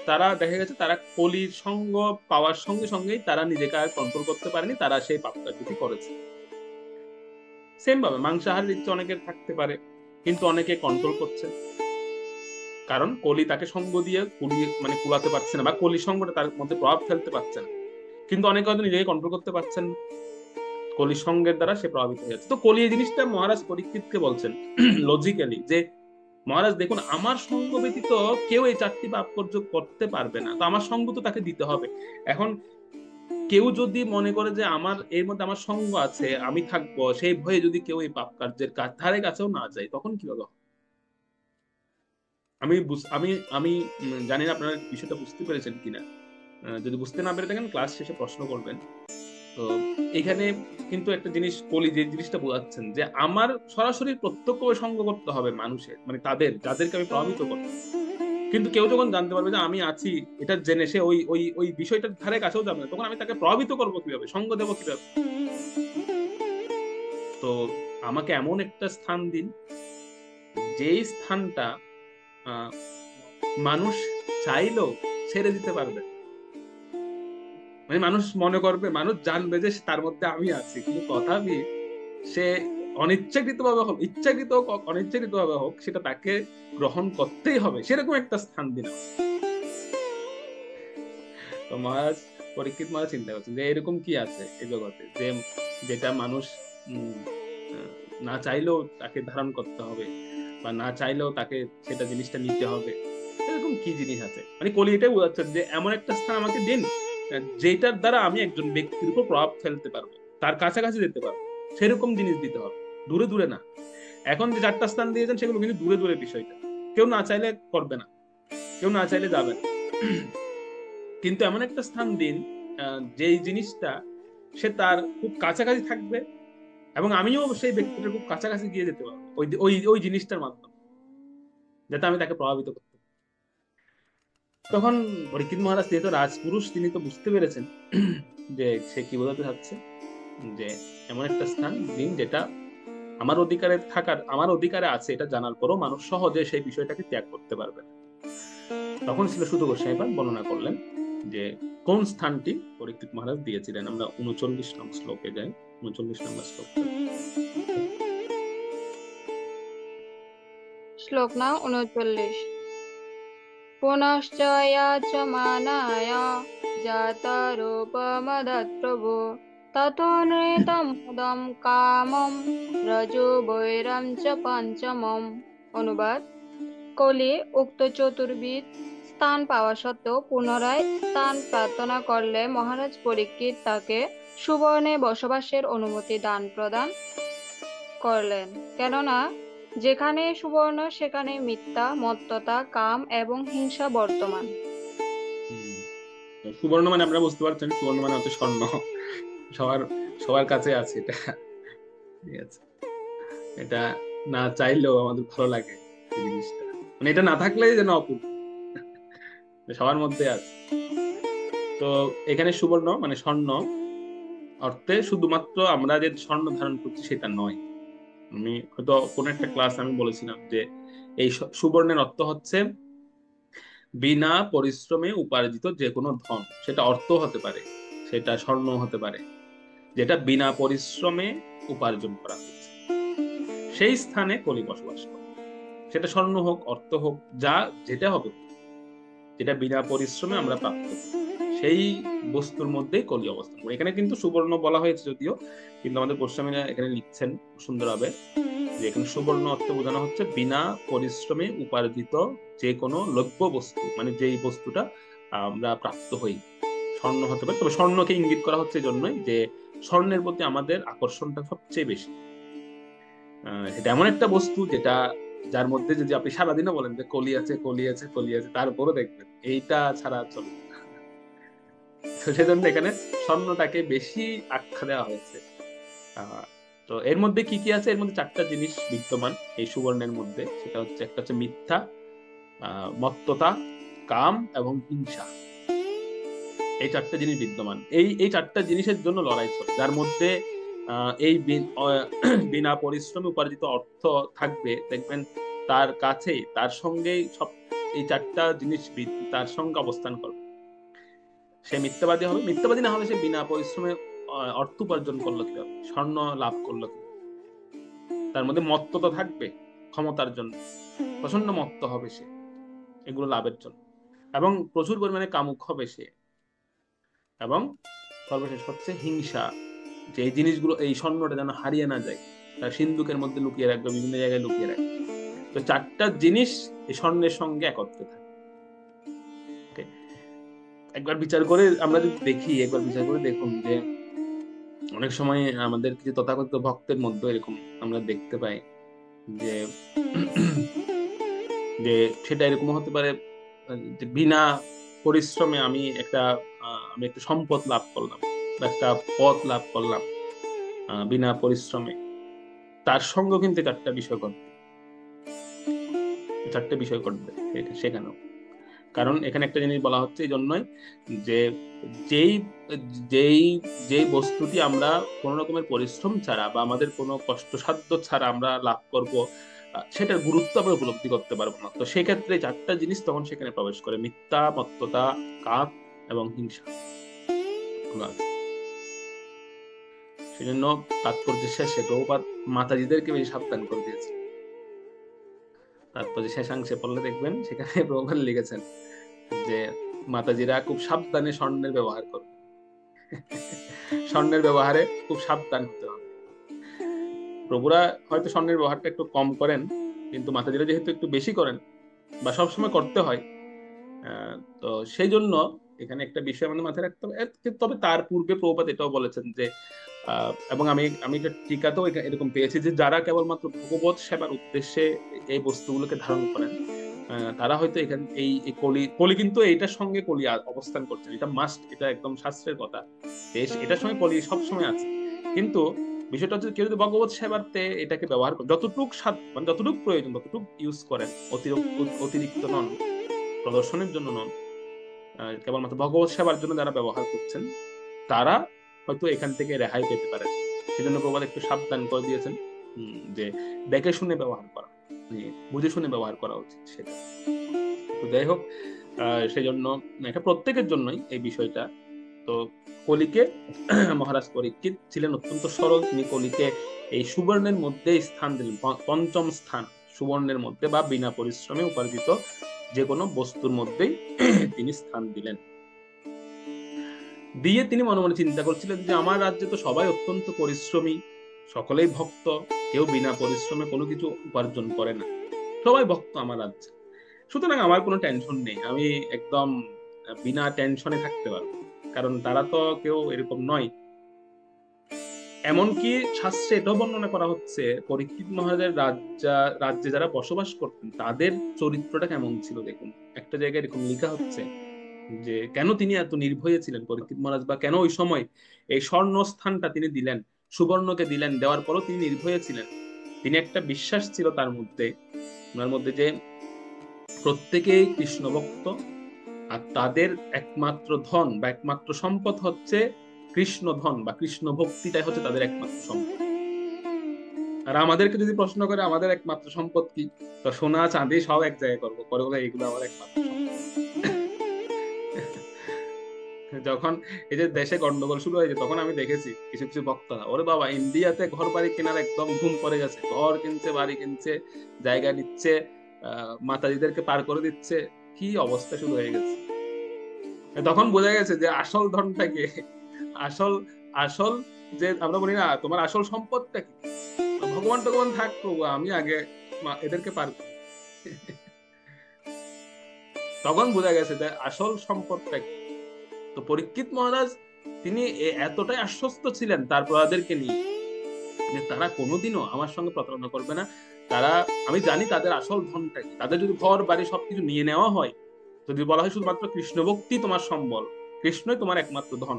[SPEAKER 1] তারা দেখা গেছে তারা কলির সঙ্গ পাওয়ার সঙ্গে সঙ্গেই তারা নিজেকে আর কন্ট্রোল করতে পারেনি, তারা সেই পাপ কার্যটি করেছে। সেম ভাবে মাংসাহারের ইচ্ছা অনেকের থাকতে পারে, কিন্তু অনেকে কন্ট্রোল করছে, কারণ কলি তাকে সঙ্গ দিয়ে কুলাতে পারছে না, বা কলি সঙ্গটা তার মধ্যে প্রভাব ফেলতে পারছে না। কিন্তু অনেকে হয়তো নিজেকে কন্ট্রোল করতে পারছেন না, কলি সঙ্গের দ্বারা সে প্রভাবিত হয়ে যাচ্ছে। তো কলি এই জিনিসটা মহারাজ পরীক্ষিতকে বলছেন লজিক্যালি যে মহারাজ দেখুন, আমার সঙ্গ ব্যতীত কেউ এই 4টি পাপ কার্য করতে পারবে না, তো আমার সঙ্গ তো তাকে দিতে হবে। এখন কেউ যদি মনে করে যে আমার এর মধ্যে আমার সঙ্গ আছে, আমি থাকবো, সেই ভয়ে যদি কেউ এই পাপ কার্যের ধারে কাছেও না যায়, তখন কি হবে? আমি আমি আমি জানি না আপনারা বিষয়টা বুঝতে পেরেছেন কিনা। যদি বুঝতে না পেরে থাকেন ক্লাস শেষে প্রশ্ন করবেন। তো এখানে কিন্তু একটা জিনিস কলি যে জিনিসটা বোঝাচ্ছেন যে আমার সরাসরি প্রত্যক্ষ সঙ্গ করতে হবে মানুষের, মানে তাদের যাদেরকে আমি প্রভাবিত করবো। কিন্তু কেউ যখন জানতে পারবে যে আমি আছি, এটা জেনে সে ওই ওই ওই বিষয়টার ধারে কাছেও যাবে না, তখন আমি তাকে প্রভাবিত করবো কিভাবে, সঙ্গ দেবো কিভাবে? তো আমাকে এমন একটা স্থান দিন যেই স্থানটা মানুষ চাইলেও ছেড়ে দিতে পারবে, মানে মানুষ মনে করবে, মানুষ জানবে যে তার মধ্যে আমি আছি, কিন্তু তথাপি সে অনিচ্ছাকৃত ভাবে হোক, ইচ্ছাকৃত হোক, অনিচ্ছাকৃত ভাবে হোক, সেটা তাকে গ্রহণ করতেই হবে, সেরকম একটা স্থান দিন। তো মহারাজ পরীক্ষিত মহারাজ চিন্তা করছেন যে এরকম কি আছে এই জগতে যে যেটা মানুষ না চাইলেও তাকে ধারণ করতে হবে, বা না চাইলেও তাকে সেটা জিনিসটা নিতে হবে, এরকম কি জিনিস আছে? মানে কলি এটাই বোঝাচ্ছেন যে এমন একটা স্থান আমাকে দিন যেটার দ্বারা আমি একজন ব্যক্তির উপর প্রভাব ফেলতে পারবো, তার কাছাকাছি যেতে পারবো, সেরকম জিনিস দিতে হবে, দূরে দূরে না। এখন যে 4টা স্থান দিয়েছেন সেগুলো কিন্তু দূরে দূরে বিষয়টা, কেউ না চাইলে করবে না, কেউ না চাইলে যাবে না। কিন্তু এমন একটা স্থান দিন যেই জিনিসটা সে তার খুব কাছাকাছি থাকবে, এবং আমিও সেই ব্যক্তিটার খুব কাছাকাছি গিয়ে যেতে পারবো ওই ওই ওই জিনিসটার মাধ্যমে, যাতে আমি তাকে প্রভাবিত করতে পারি। তখন পরীক্ষিত মহারাজ যেহেতু রাজপুরুষ, তিনি তো বুঝতে পেরেছেন যে সে কি বোঝাতে চাচ্ছে, যে এমন একটা স্থান দিন যেটা আমার অধিকারে থাকার, আমার অধিকারে আছে এটা জানার পরও মানুষ সহজে সেই বিষয়টাকে ত্যাগ করতে পারবে না। তখন ছিল সুধ গোস্বামী পাদ বর্ণনা করলেন যে কোন স্থানটি পরীক্ষিত মহারাজ দিয়েছিলেন। আমরা 39 নম্বর শ্লোকে যাই। 39 নম্বর শ্লোক।
[SPEAKER 4] শ্লোক নাও 39। পুনশ্চ याचमानाय जातारोपमदप्रभो ततो नृतमुदं कामं रजोबैरं च पञ्चमम्। অনুবাদ: কলি উক্ত চতুর্বিধ স্থান পাওয়া সত্ত্বেও পুনরায় স্থান প্রার্থনা করলে মহারাজ পরীক্ষিত তাকে সুবর্ণে বসবাসের অনুমতি দান প্রদান করলেন, কেননা যেখানে সুবর্ণ সেখানে মিথ্যা, মত্ততা, কাম এবং হিংসা বর্তমান।
[SPEAKER 1] সুবর্ণ মানে আপনারা বুঝতে পারছেন, সুবর্ণ মানে হচ্ছে স্বর্ণ, সবার সবার কাছে আছে এটা, ঠিক আছে? এটা না চাইলেও আমাদের ভালো লাগে এই জিনিসটা, মানে এটা না থাকলেই যেন অপূর্ব, সবার মধ্যে আছে। তো এখানে সুবর্ণ মানে স্বর্ণ অর্থে শুধুমাত্র আমরা যে স্বর্ণ ধারণ করছি সেটা নয়। আমি হয়তো কোন একটা ক্লাস আমি বলেছিলাম যে এই সুবর্ণের অর্থ হচ্ছে বিনা পরিশ্রমে উপার্জিত যে কোনো ধন, সেটা অর্থ হতে পারে, সেটা স্বর্ণ হতে পারে, যেটা বিনা পরিশ্রমে উপার্জন করা হয়েছে, সেই স্থানে কলি বসবাস করে। সেটা স্বর্ণ হোক, অর্থ হোক, যা যেটা হবে, যেটা বিনা পরিশ্রমে আমরা প্রাপ্ত, সেই বস্তুর মধ্যেই কলি অবস্থান করে। এখানে কিন্তু সুবর্ণ বলা হয়েছে যদিও, কিন্তু আমাদের গোস্বামীরা এখানে লিখছেন সুন্দরভাবে যে এখানে সুবর্ণ অর্থ বোঝানো হচ্ছে বিনা পরিশ্রমে উপার্জিত যে কোনো লভ্য বস্তু, মানে যেই বস্তুটা আমরা প্রাপ্ত হই। স্বর্ণ হতে পারে, তবে স্বর্ণকে ইঙ্গিত করা হচ্ছে জন্যই যে স্বর্ণের প্রতি আমাদের আকর্ষণটা সবচেয়ে বেশি। এটা এমন একটা বস্তু যেটা যার মধ্যে যদি আপনি সারাদিনও বলেন যে কলি আছে, কলি আছে, কলি আছে, তারপরও দেখবেন এইটা ছাড়া চলবে না। তো সেজন্য এখানে স্বর্ণটাকে বেশি আখ্যা দেওয়া হয়েছে। তো এর মধ্যে কি কি আছে? এর মধ্যে 4টা জিনিস বিদ্যমান এই সুবর্ণের মধ্যে। সেটা হচ্ছে, একটা হচ্ছে মিথ্যা, মত্ততা, কাম এবং হিংসা। এই 4টা জিনিস বিদ্যমান। এই 4টা জিনিসের জন্য লড়াই চলে, যার মধ্যে এই বিনা পরিশ্রমে উপার্জিত অর্থ থাকবে, দেখবেন তার কাছেই, তার সঙ্গেই সব এই 4টা জিনিস তার সঙ্গে অবস্থান করবে। সে মিথ্যাবাদী হবে, মিথ্যাবাদী না হলে সে বিনা পরিশ্রমে অর্থ উপার্জন করলো কিভাবে, স্বর্ণ লাভ করলো কিভাবে। তার মধ্যে মত্ততা থাকবে ক্ষমতার জন্য, প্রচন্ড মত্ত হবে সে এগুলো লাভের জন্য, এবং প্রচুর পরিমাণে কামুক হবে সে। এবং সর্বশেষ হচ্ছে হিংসা, যে এই জিনিসগুলো, এই স্বর্ণটা যেন হারিয়ে না যায়, তার সিন্ধুকের মধ্যে লুকিয়ে রাখবে, বিভিন্ন জায়গায় লুকিয়ে রাখবে। তো 4টা জিনিস এই স্বর্ণের সঙ্গে একত্রে থাকে। একবার বিচার করে আমরা যদি দেখি, একবার বিচার করে দেখুন যে অনেক সময় আমাদের কিছু তথাকথিত ভক্তের মধ্যে এরকম আমরা দেখতে পাই যে যে সেটা এরকম হতে পারে যে বিনা পরিশ্রমে আমি একটা সম্পদ লাভ করলাম বা একটা পদ লাভ করলাম বিনা পরিশ্রমে। তার সঙ্গেও কিন্তু 4টা বিষয় ঘটবে, 4টে বিষয় ঘটবে সেখানেও। কারণ এখানে একটা জিনিস বলা হচ্ছে এই জন্যই যে যেই যেই যেই বস্তুটি আমরা কোন রকমের পরিশ্রম ছাড়া বা আমাদের কোনো কষ্টসাধ্য ছাড়া আমরা লাভ করব, সেটার গুরুত্ব আমরা উপলব্ধি করতে পারবো না। তো সেক্ষেত্রে 4টা জিনিস তখন সেখানে প্রবেশ করে, মিথ্যা, মত্ততা, কাম এবং হিংসা। সেজন্য তাৎপর্য শেষে প্রভুপাদ মাতাজিদেরকে বেশি সাবধান করে দিয়েছে। তাৎপর্য শেষাংশে পড়লে দেখবেন সেখানে প্রভুপাদ লিখেছেন যে মাতাজিরা খুব সাবধানে স্বর্ণের ব্যবহার করবে, স্বর্ণের ব্যবহারে খুব সাবধান হতে হবে। প্রভুরা হয়তো স্বর্ণের ব্যবহারটা একটু কম করেন, কিন্তু মাতাজিরা যেহেতু একটু বেশি করেন বা সবসময় করতে হয়, তো সেই জন্য এখানে একটা বিষয় আমাদের মাথায় রাখতে হবে। তবে তার পূর্বে প্রভুপাদ এটাও বলেছেন যে এবং আমি এটা টিকাতেও এরকম পেয়েছি যে যারা কেবলমাত্র ভগবত সেবার উদ্দেশ্যে এই বস্তুগুলোকে ধারণ করেন, তারা হয়তো এখানে এই কলি কিন্তু এইটার সঙ্গে কলি অবস্থান করছেন, এটা মাস্ট, এটা একদম শাস্ত্রের কথা, এটার সঙ্গে কলি সবসময় আছে। কিন্তু বিষয়টা হচ্ছে কেউ যদি ভগবত সেবার্থে এটাকে ব্যবহার করে যতটুক মানে যতটুক প্রয়োজন ততটুক ইউজ করেন, অতিরিক্ত নন, প্রদর্শনের জন্য নন, কেবলমাত্র ভগবত সেবার জন্য যারা ব্যবহার করছেন, তারা হয়তো এখান থেকে রেহাই পেতে পারেন। সেজন্য প্রভুপাদ একটু সাবধান করে দিয়েছেন যে দেখে শুনে ব্যবহার করা, বুঝে শুনে ব্যবহার করা উচিত সেটা। তো যাই হোক, সেই জন্য এটা প্রত্যেকের জন্যই এই বিষয়টা। তো কলিকে মহারাজ পরীক্ষিত ছিলেন অত্যন্ত সরল, তিনি কলিকে এই সুবর্ণের মধ্যে স্থান দিলেন, 5ম স্থান সুবর্ণের মধ্যে বা বিনা পরিশ্রমে উপার্জিত যে কোনো বস্তুর মধ্যেই তিনি স্থান দিলেন। দিয়ে তিনি মনে মনে চিন্তা করছিলেন যে আমার রাজ্যে তো সবাই অত্যন্ত পরিশ্রমী, সকলেই ভক্ত, কেউ বিনা পরিশ্রমে কোনো কিছু উপার্জন করে না, সবাই ভক্ত আমার রাজ্যে, সুতরাং আমার কোনো টেনশন নেই, আমি একদম বিনা টেনশনে থাকতে পারবো, কারণ তারা তো কেউ এরকম নয়। এমনকি শাস্ত্রে এটাও বর্ণনা করা হচ্ছে পরীক্ষিত মহারাজের রাজ্যে যারা বসবাস করতেন তাদের চরিত্রটা কেমন ছিল। দেখুন, একটা জায়গায় এরকম লেখা হচ্ছে যে কেন তিনি এত নির্ভয়ে ছিলেন পরীক্ষিত মহারাজ, বা কেন ওই সময় এই স্বর্ণ স্থানটা তিনি দিলেন, সুবর্ণকে দিলেন, দেওয়ার পরও তিনি নির্ভয়ে ছিলেন। তিনি একটা বিশ্বাস ছিল তার মধ্যে, ওনার মধ্যে, যে প্রত্যেকেই কৃষ্ণ ভক্ত, আর তাদের একমাত্র ধন বা একমাত্র সম্পদ হচ্ছে কৃষ্ণ ধন বা কৃষ্ণ ভক্তিটাই হচ্ছে তাদের একমাত্র সম্পদ। আর আমাদেরকে যদি প্রশ্ন করে আমাদের একমাত্র সম্পদ কি, তো সোনা চাঁদি সব এক জায়গায় করবো, করে বলে এইগুলো আমার একমাত্র সম্পদ। যখন এই যে দেশে গন্ডগোল শুরু হয়েছে তখন আমি দেখেছি কিছু কিছু বক্তা, ওরে বাবা ইন্ডিয়াতে ঘর বাড়ি কেনার একদম ধুম পড়ে গেছে, ঘর কিনছে, বাড়ি কিনছে, জায়গা নিচ্ছে, মাতাজিদেরকে পার করে দিচ্ছে, কি অবস্থা শুরু হয়ে গেছে। তখন বোঝা গেছে যে আসল ধনটা কি, আসল আসল যে আমরা বলি না তোমার আসল সম্পদটা কি, ভগবান টগবান থাক, আমি আগে এদেরকে পার করি। তখন বোঝা গেছে যে আসল সম্পদটা কি। তো পরীক্ষিত মহারাজ তিনি এতটাই আশ্বস্ত ছিলেন তার প্রজাদেরকে নিয়ে যে তারা কোনোদিনও আমার সঙ্গে প্রতারণা করবে না, তারা, আমি জানি তাদের আসল ধনটা কি। তাদের যদি ঘর বাড়ি সবকিছু নিয়ে নেওয়া হয়, যদি বলা হয় শুধুমাত্র কৃষ্ণ ভক্তি তোমার সম্বল, কৃষ্ণই তোমার একমাত্র ধন,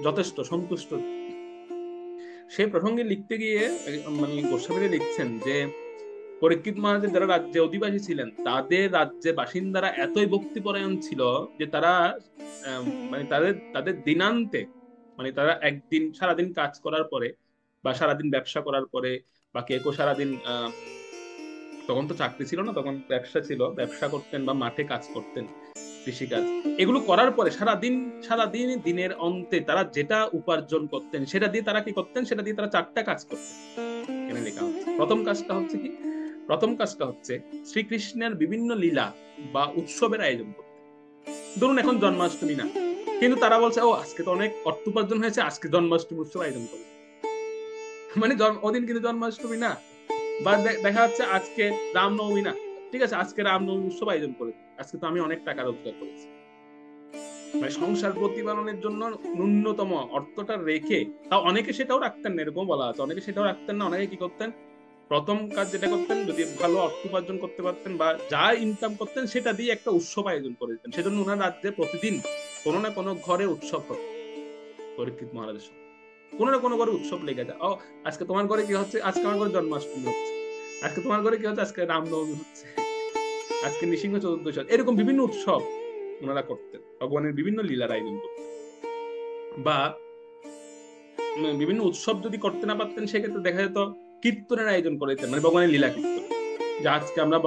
[SPEAKER 1] যথেষ্ট, সন্তুষ্ট। সেই প্রসঙ্গে লিখতে গিয়ে মানে গোস্বামী লিখছেন যে পরীক্ষিত মহারাজের যারা রাজ্যে অধিবাসী ছিলেন তাদের রাজ্যে বাসিন্দারা এতই ভক্তিপরায়ণ ছিল যে তারা মানে তাদের তাদের দিনান্তে, মানে তারা একদিন সারাদিন কাজ করার পরে বা সারাদিন ব্যবসা করার পরে বা কেউ সারাদিন তখন তো চাকরি ছিল না, তখন ব্যবসা ছিল, ব্যবসা করতেন বা মাঠে কাজ করতেন, কৃষিকাজ, এগুলো করার পরে সারাদিন দিনের অন্তে তারা যেটা উপার্জন করতেন সেটা দিয়ে তারা কি করতেন, সেটা দিয়ে তারা 4টা কাজ করতেন। এখানে লেখা হচ্ছে প্রথম কাজটা হচ্ছে কি, প্রথম কাজটা হচ্ছে শ্রীকৃষ্ণের বিভিন্ন লীলা বা উৎসবের আয়োজন করতেন। ধরুন এখন জন্মাষ্টমী না, কিন্তু তারা বলছে ও আজকে তো অনেক অর্থ উপার্জন হয়েছে, আজকে জন্মাষ্টমী উৎসব আয়োজন করি, মানে ওদিন কিন্তু জন্মাষ্টমী না, বা দেখা যাচ্ছে আজকে রামনবমী না, ঠিক আছে আজকে রামনবমী উৎসব আয়োজন করে, আজকে তো আমি অনেক টাকা রোজগার করেছি। মানে সংসার প্রতিপালনের জন্য ন্যূনতম অর্থটা রেখে, তাও অনেকে সেটাও রাখতেন না, এরকম বলা আছে, অনেকে সেটাও রাখতেন না। অনেকে কি করতেন, প্রথম কাজ যেটা করতেন, যদি ভালো অর্থ উপার্জন করতে পারতেন বা যা ইনকাম করতেন সেটা দিয়ে একটা উৎসব আয়োজন করে দিতেন। সেজন্য ওনার রাজ্যে প্রতিদিন কোনো না কোনো ঘরে উৎসব হতো। পরীক্ষিত মহারাজের সময় কোনো না কোনো ঘরে উৎসব লেগে যায়, ও আজকে তোমার ঘরে কি হচ্ছে, আজকে আমার ঘরে জন্মাষ্টমী হচ্ছে, আজকে তোমার ঘরে কি হচ্ছে, আজকে রামনবমী হচ্ছে, আজকে নৃসিংহ চতুর্দশী, এরকম বিভিন্ন উৎসব ওনারা করতেন, ভগবানের বিভিন্ন লীলার আয়োজন করতেন। বা বিভিন্ন উৎসব যদি করতে না পারতেন সেক্ষেত্রে দেখা যেত কীর্তনের আয়োজন করে দিতেন, মানে ভগবানের লীলা কীর্তন, যে আজকে আমরা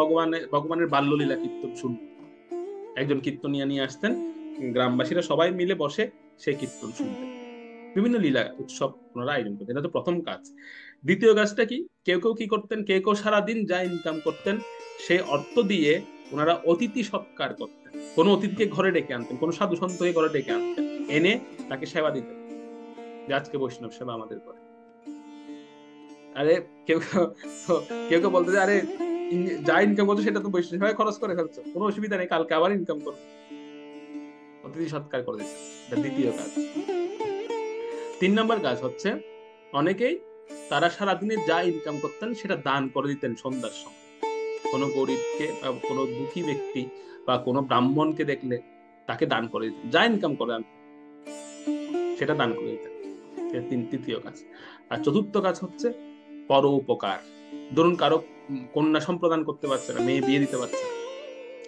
[SPEAKER 1] ভগবানের বাল্য লীলা কীর্তন শুনব। একজন কীর্তনিয়া নিয়ে আসতেন, গ্রামবাসীরা সবাই মিলে বসে সেই কীর্তন শুনতেন। বিভিন্ন লীলা উৎসব ওনারা আয়োজন করতেন, এটা তো প্রথম কাজ। দ্বিতীয় কাজটা কি, কেউ কেউ কি করতেন, কেউ কেউ সারাদিন যা ইনকাম করতেন সেই অর্থ দিয়ে ওনারা অতিথি সৎকার করতেন। কোনো অতিথিকে ঘরে ডেকে আনতেন, কোনো সাধু সন্তকে ঘরে ডেকে আনতেন, এনে তাকে সেবা দিতেন, যে আজকে বৈষ্ণব সেবা আমাদের করে। আরে কেউ কেউ কেউ বলতে যে আরে যা ইনকাম করছো সেটা তো বৈষ্ণব সেবায় খরচ করে ফেলছো, কোনো অসুবিধা নেই, কালকে আবার ইনকাম করো। অতিথি সৎকার করে দিতেন, এটা দ্বিতীয় কাজ। 3 নম্বর কাজ হচ্ছে অনেকেই তারা সারাদিনে যা ইনকাম করতেন সেটা দান করে দিতেন সন্ধ্যার সময়। কোনো গরিবকে বা কোনো দুঃখী ব্যক্তি বা কোনো ব্রাহ্মণকে দেখলে তাকে দান করে দিতেন, যা ইনকাম করেন সেটা দান করে দিতেন। তৃতীয় কাজ। আর চতুর্থ কাজ হচ্ছে পর উপকার। ধরুন কারো কন্যা সম্প্রদান করতে পারছে না, মেয়ে বিয়ে দিতে পারছে না,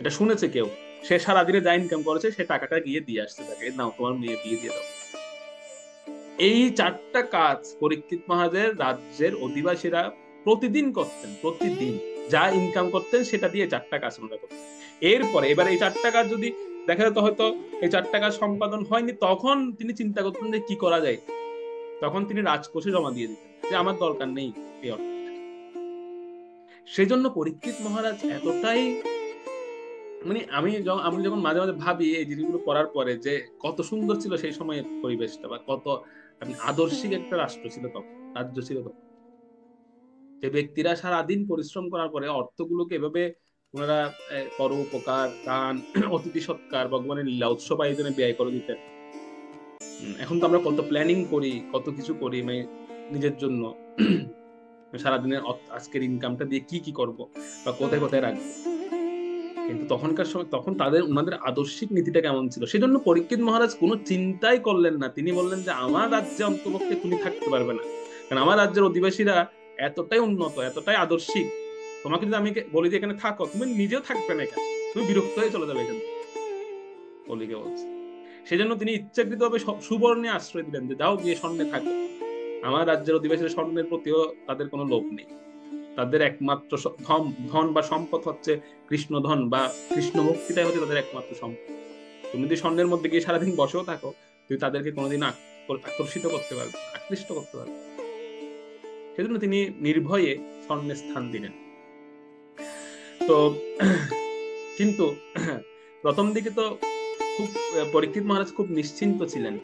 [SPEAKER 1] এটা শুনেছে কেউ, সে সারাদিনে যা ইনকাম করেছে সে টাকাটা গিয়ে দিয়ে আসছে তাকে, নাও তোমার মেয়ে বিয়ে দিয়ে দাও। এই 4টা কাজ পরীক্ষিত মহারাজের রাজ্যের অধিবাসীরা প্রতিদিন করতেন, প্রতিদিন যা ইনকাম করতেন সেটা দিয়ে 4টা কাজ ওনারা করতেন। এরপরে এবার এই 4টা কাজ যদি দেখা যেত হয়তো এই 4টা কাজ সম্পাদন হয়নি, তখন তিনি চিন্তা করতেন যে কি করা যায়, তখন তিনি রাজকোষে জমা দিয়ে দিতেন যে আমার দরকার নেই এই অর্থ। সেজন্য পরীক্ষিত মহারাজ এতটাই, মানে আমি যখন মাঝে মাঝে ভাবি এই জিনিসগুলো পড়ার পরে যে কত সুন্দর ছিল সেই সময়ের পরিবেশটা, বা কত আদর্শিক একটা রাষ্ট্র ছিল তখন, রাজ্য ছিল তখন, যে ব্যক্তিরা সারাদিন পরিশ্রম করার পরে অর্থগুলোকে এভাবে ওনারা পর উপকার, দান, অতিথি সৎকার, ভগবানের লীলা উৎসব আয়োজনে ব্যয় করে দিতেন। এখন তো আমরা কত প্ল্যানিং করি, কত কিছু করি, মানে নিজের জন্য সারাদিনের আজকের ইনকামটা দিয়ে কি কি করব বা কোথায় কোথায় রাখবো, কিন্তু তখনকার সময় তখন ওনাদের আদর্শিক নীতিটা কেমন ছিল। সেজন্য পরীক্ষিত মহারাজ কোনো চিন্তাই করলেন না, তিনি বললেন যে আমার রাজ্যে অন্তপক্ষে তুমি থাকতে পারবে না, কারণ আমার রাজ্যের অধিবাসীরা এতটাই উন্নত, এতটাই আদর্শিক, তোমাকে যদি আমি বলি যে এখানে থাকো, তুমি নিজেও থাকবে না এখানে, তুমি বিরক্ত হয়ে চলে যাবে এখানে, কলিকে বলছে। সেজন্য তিনি ইচ্ছাকৃতভাবে সুবর্ণে আশ্রয় দিলেন, যে যাও গিয়ে স্বর্ণে থাকো। আমার রাজ্যের অধিবাসীরা স্বর্ণের প্রতিও তাদের কোনো লোভ নেই, তাদের একমাত্র ধন বা সম্পদ হচ্ছে কৃষ্ণ ধন বা কৃষ্ণ ভক্তিটাই হচ্ছে তাদের একমাত্র সম্পদ। তুমি যদি স্বর্ণের মধ্যে গিয়ে সারাদিন বসেও থাকো, তুমি তাদেরকে কোনোদিন আকর্ষিত করতে পারবে, আকৃষ্ট করতে পারবে। সেজন্য তিনি নির্ভয়ে স্বর্ণের স্থান দিলেন। তো কিন্তু প্রথম দিকে তো খুব পরীক্ষিত মহারাজ খুব নিশ্চিন্ত ছিলেন,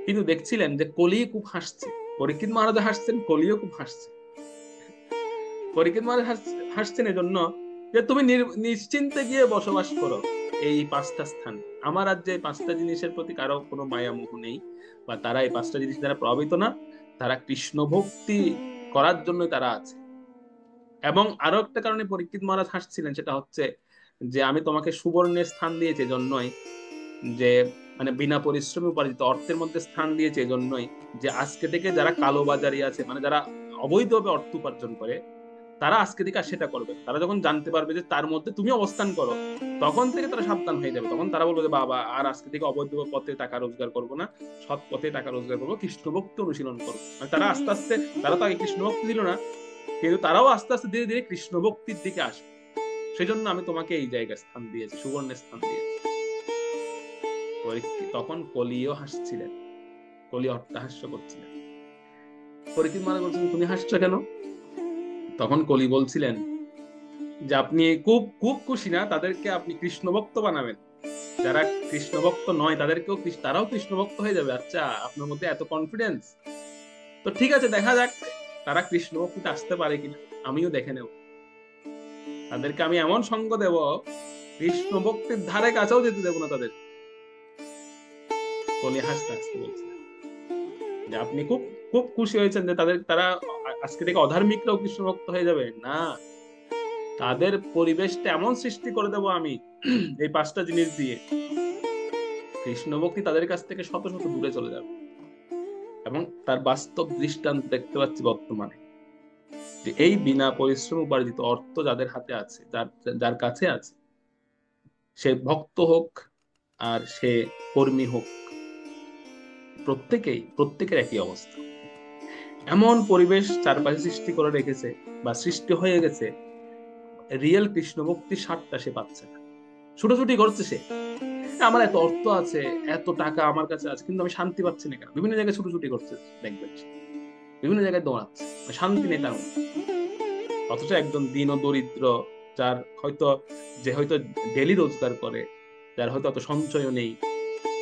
[SPEAKER 1] কিন্তু দেখছিলেন যে কলি খুব হাসছে, পরীক্ষিত মহারাজ হাসছেন, কলিও খুব হাসছে। পরীক্ষিত মহারাজ হাসছেন এজন্য যে তুমি নিশ্চিন্তে গিয়ে বসবাস করো এই 5টা স্থান, আমার রাজ্যে 5টা জিনিসের প্রতি কারো কোনো মায়া মোহ নেই, বা তারা এই 5টা জিনিস দ্বারা প্রভাবিত না, তারা কৃষ্ণ ভক্তি করার জন্য তারা আছে। এবং আরো একটা কারণে পরীক্ষিত মহারাজ হাসছিলেন, সেটা হচ্ছে যে আমি তোমাকে সুবর্ণের স্থান দিয়েছি জন্যই যে মানে বিনা পরিশ্রমে উপার্জিত অর্থের মধ্যে স্থান দিয়েছে এজন্যই যে আজকে থেকে যারা কালোবাজারি আছে, মানে যারা অবৈধভাবে অর্থ উপার্জন করে, তারা আজকে থেকে আর সেটা করবে না। তারা যখন জানতে পারবে যে তার মধ্যে তুমি অবস্থান করো, তখন থেকে তারা সাবধান হয়ে যাবে। তখন তারা বলবে যে বাবা, আর আজকে থেকে অবৈধ পথে টাকা রোজগার করবো না, সৎ পথে টাকা রোজগার করবো, কৃষ্ণ ভক্তি অনুশীলন করবো। মানে তারা আস্তে আস্তে, তারা তো আগে কৃষ্ণ ভক্তি ছিল না, কিন্তু তারাও আস্তে আস্তে ধীরে ধীরে কৃষ্ণ ভক্তির দিকে আসবে। সেই জন্য আমি তোমাকে এই জায়গায় স্থান দিয়েছি, সুবর্ণের স্থান দিয়েছি। তখন কলিও হাসছিলেন, কলি অট্টহাস্য করছিলেন। পরীক্ষিত মহারাজ বলছেন, তুমি হাসছো কেন? তখন কলি বলছিলেন যে আপনি খুব খুব খুশি না, তাদেরকে আপনি কৃষ্ণ ভক্ত বানাবেন, যারা কৃষ্ণ ভক্ত নয় তাদেরকেও তারাও কৃষ্ণ ভক্ত হয়ে যাবে। আচ্ছা, আপনার মধ্যে এত কনফিডেন্স, তো ঠিক আছে, দেখা যাক তারা কৃষ্ণ ভক্তিতে আসতে পারে কিনা, আমিও দেখে নেব। তাদেরকে আমি এমন সঙ্গ দেব, কৃষ্ণ ভক্তির ধারে কাছেও যেতে দেবো না তাদের। কলি হাসতে হাসতে বলছিলেন যে আপনি খুব খুব খুশি হয়েছেন যে তারা আজকে থেকে অধার্মিকরাও কৃষ্ণ ভক্ত হয়ে যাবে না, তাদের পরিবেশটা এমন সৃষ্টি করে দেবো আমি এই 5টা জিনিস দিয়ে, কৃষ্ণ ভক্তি তাদের কাছ থেকে শত শত দূরে চলে যাবে। এবং তার বাস্তব দৃষ্টান্ত দেখতে পাচ্ছি বর্তমানে, যে এই বিনা পরিশ্রম উপার্জিত অর্থ যাদের হাতে আছে, যার কাছে আছে, সে ভক্ত হোক আর সে কর্মী হোক, প্রত্যেকের একই অবস্থা। এমন পরিবেশ চারপাশে সৃষ্টি করে রেখেছে বা সৃষ্টি হয়ে গেছে, রিয়েল কৃষ্ণ ভক্তির স্বাদটা সে পাচ্ছে না। ছুটোছুটি করছে সে, আমার এত অর্থ আছে, এত টাকা আমার কাছে আছে, কিন্তু আমি শান্তি পাচ্ছি না কেন? বিভিন্ন জায়গায় ছুটোছুটি করছে, দেখবেন বিভিন্ন জায়গায় দৌড়াচ্ছে, শান্তি নেই তার মধ্যে। অথচ একজন দীন ও দরিদ্র, যার হয়তো ডেলি রোজগার করে, যার হয়তো অত সঞ্চয় নেই,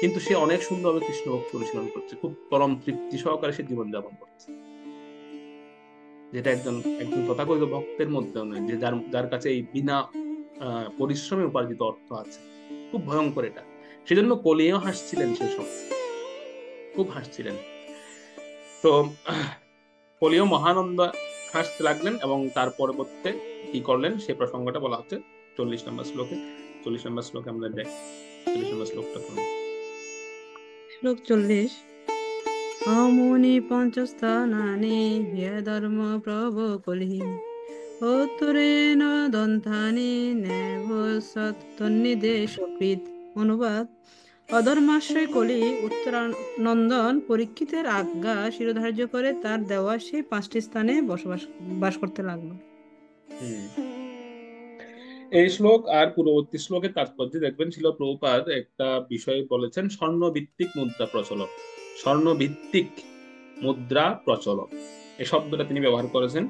[SPEAKER 1] কিন্তু সে অনেক সুন্দরভাবে কৃষ্ণ ভক্তি অনুশীলন করছে, খুব পরম তৃপ্তি সহকারে সে জীবনযাপন করছে, যেটা একজন তথাকথিত ভক্তের মধ্যেও নয়, যে যার কাছে এই বিনা পরিশ্রমে উপার্জিত অর্থ আছে। খুব ভয়ঙ্কর এটা। সেজন্য কলিও হাসছিলেন, সে সময় খুব হাসছিলেন। তো কলিও মহানন্দ হাসতে লাগলেন, এবং তার পরবর্তীতে কি করলেন সে প্রসঙ্গটা বলা হচ্ছে 40 নম্বর শ্লোকে। 40 নম্বর শ্লোকে আমরা দেখ, 40 নম্বর শ্লোকটা পড়ুন।
[SPEAKER 3] শ্লোক 40। অমুনি পঞ্চস্থানানি ধর্ম প্রভ কলি উত্তরেণ দন্তানি নেভ সত্তন্নিদেশকৃত। অনুবাদ: অধর্মাশ্রয় কলি উত্তরানন্দন পরীক্ষিতের আজ্ঞা শিরোধার্য করে তার দেওয়া সেই 5টি স্থানে বাস করতে লাগলো।
[SPEAKER 1] এই শ্লোক আর পূর্ববর্তী শ্লোকের তাৎপর্য দেখবেন, ছিল প্রভুপাদ একটা বিষয় বলেছেন, স্বর্ণভিত্তিক মুদ্রা প্রচলন। স্বর্ণভিত্তিক মুদ্রা প্রচলন এই শব্দটা তিনি ব্যবহার করেছেন,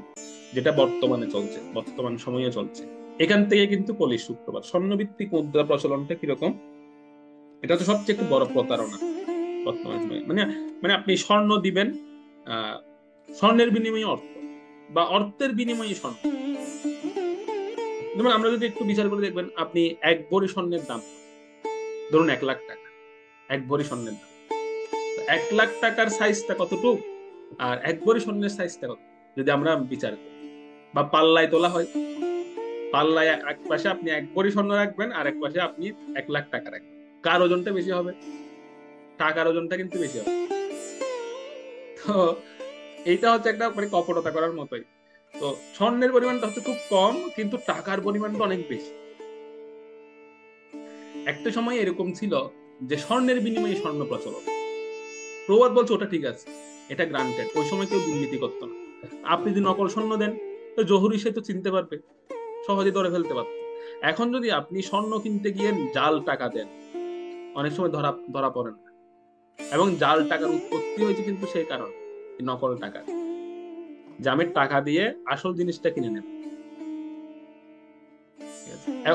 [SPEAKER 1] যেটা বর্তমানে চলছে, বর্তমান সময়ে চলছে। এখান থেকে কিন্তু কলির সূত্রপাত। স্বর্ণভিত্তিক মুদ্রা প্রচলনটা কিরকম? এটা হচ্ছে সবচেয়ে একটু বড় প্রতারণা বর্তমান সময়ে। মানে আপনি স্বর্ণ দিবেন, স্বর্ণের বিনিময়ে অর্থ, বা অর্থের বিনিময়ে স্বর্ণ। যেমন আমরা যদি একটু বিচার করে দেখবেন, আপনি 1 ভরি স্বর্ণের দাম ধরুন 1 লাখ টাকা, 1 ভরি স্বর্ণের দাম। 1 লাখ টাকার সাইজটা কতটুকু আর 1 ভরি স্বর্ণের সাইজটা কত, যদি আমরা বিচার করি, বা পাল্লায় তোলা হয়, পাল্লায় এক পাশে আপনি 1 ভরি স্বর্ণ রাখবেন আর এক পাশে আপনি 1 লাখ টাকা রাখবেন, কার ওজনটা বেশি হবে? টাকার ওজনটা কিন্তু বেশি হবে। তো এইটা হচ্ছে একটা মানে কপটতা করার মতোই। তো স্বর্ণের পরিমাণটা হচ্ছে খুব কম, কিন্তু টাকার পরিমাণটা অনেক বেশি। একটা সময় এরকম ছিল যে স্বর্ণের বিনিময়ে স্বর্ণ প্রচলন। প্রবাদ বলছে ওটা ঠিক আছে, এটা গ্রান্টেড। ওই সময় কেউ দুর্নীতি করতো না। আপনি যদি নকল স্বর্ণ দেন, তো জহুরি সে তো চিনতে পারবে, সহজে ধরে ফেলতে পারত। এখন যদি আপনি স্বর্ণ কিনতে গিয়ে জাল টাকা দেন, অনেক সময় ধরা পড়ে না। এবং জাল টাকার উৎপত্তি হয়েছে কিন্তু সেই কারণ নকল টাকা, যে আমি টাকা দিয়ে আসল জিনিসটা কিনে নেব।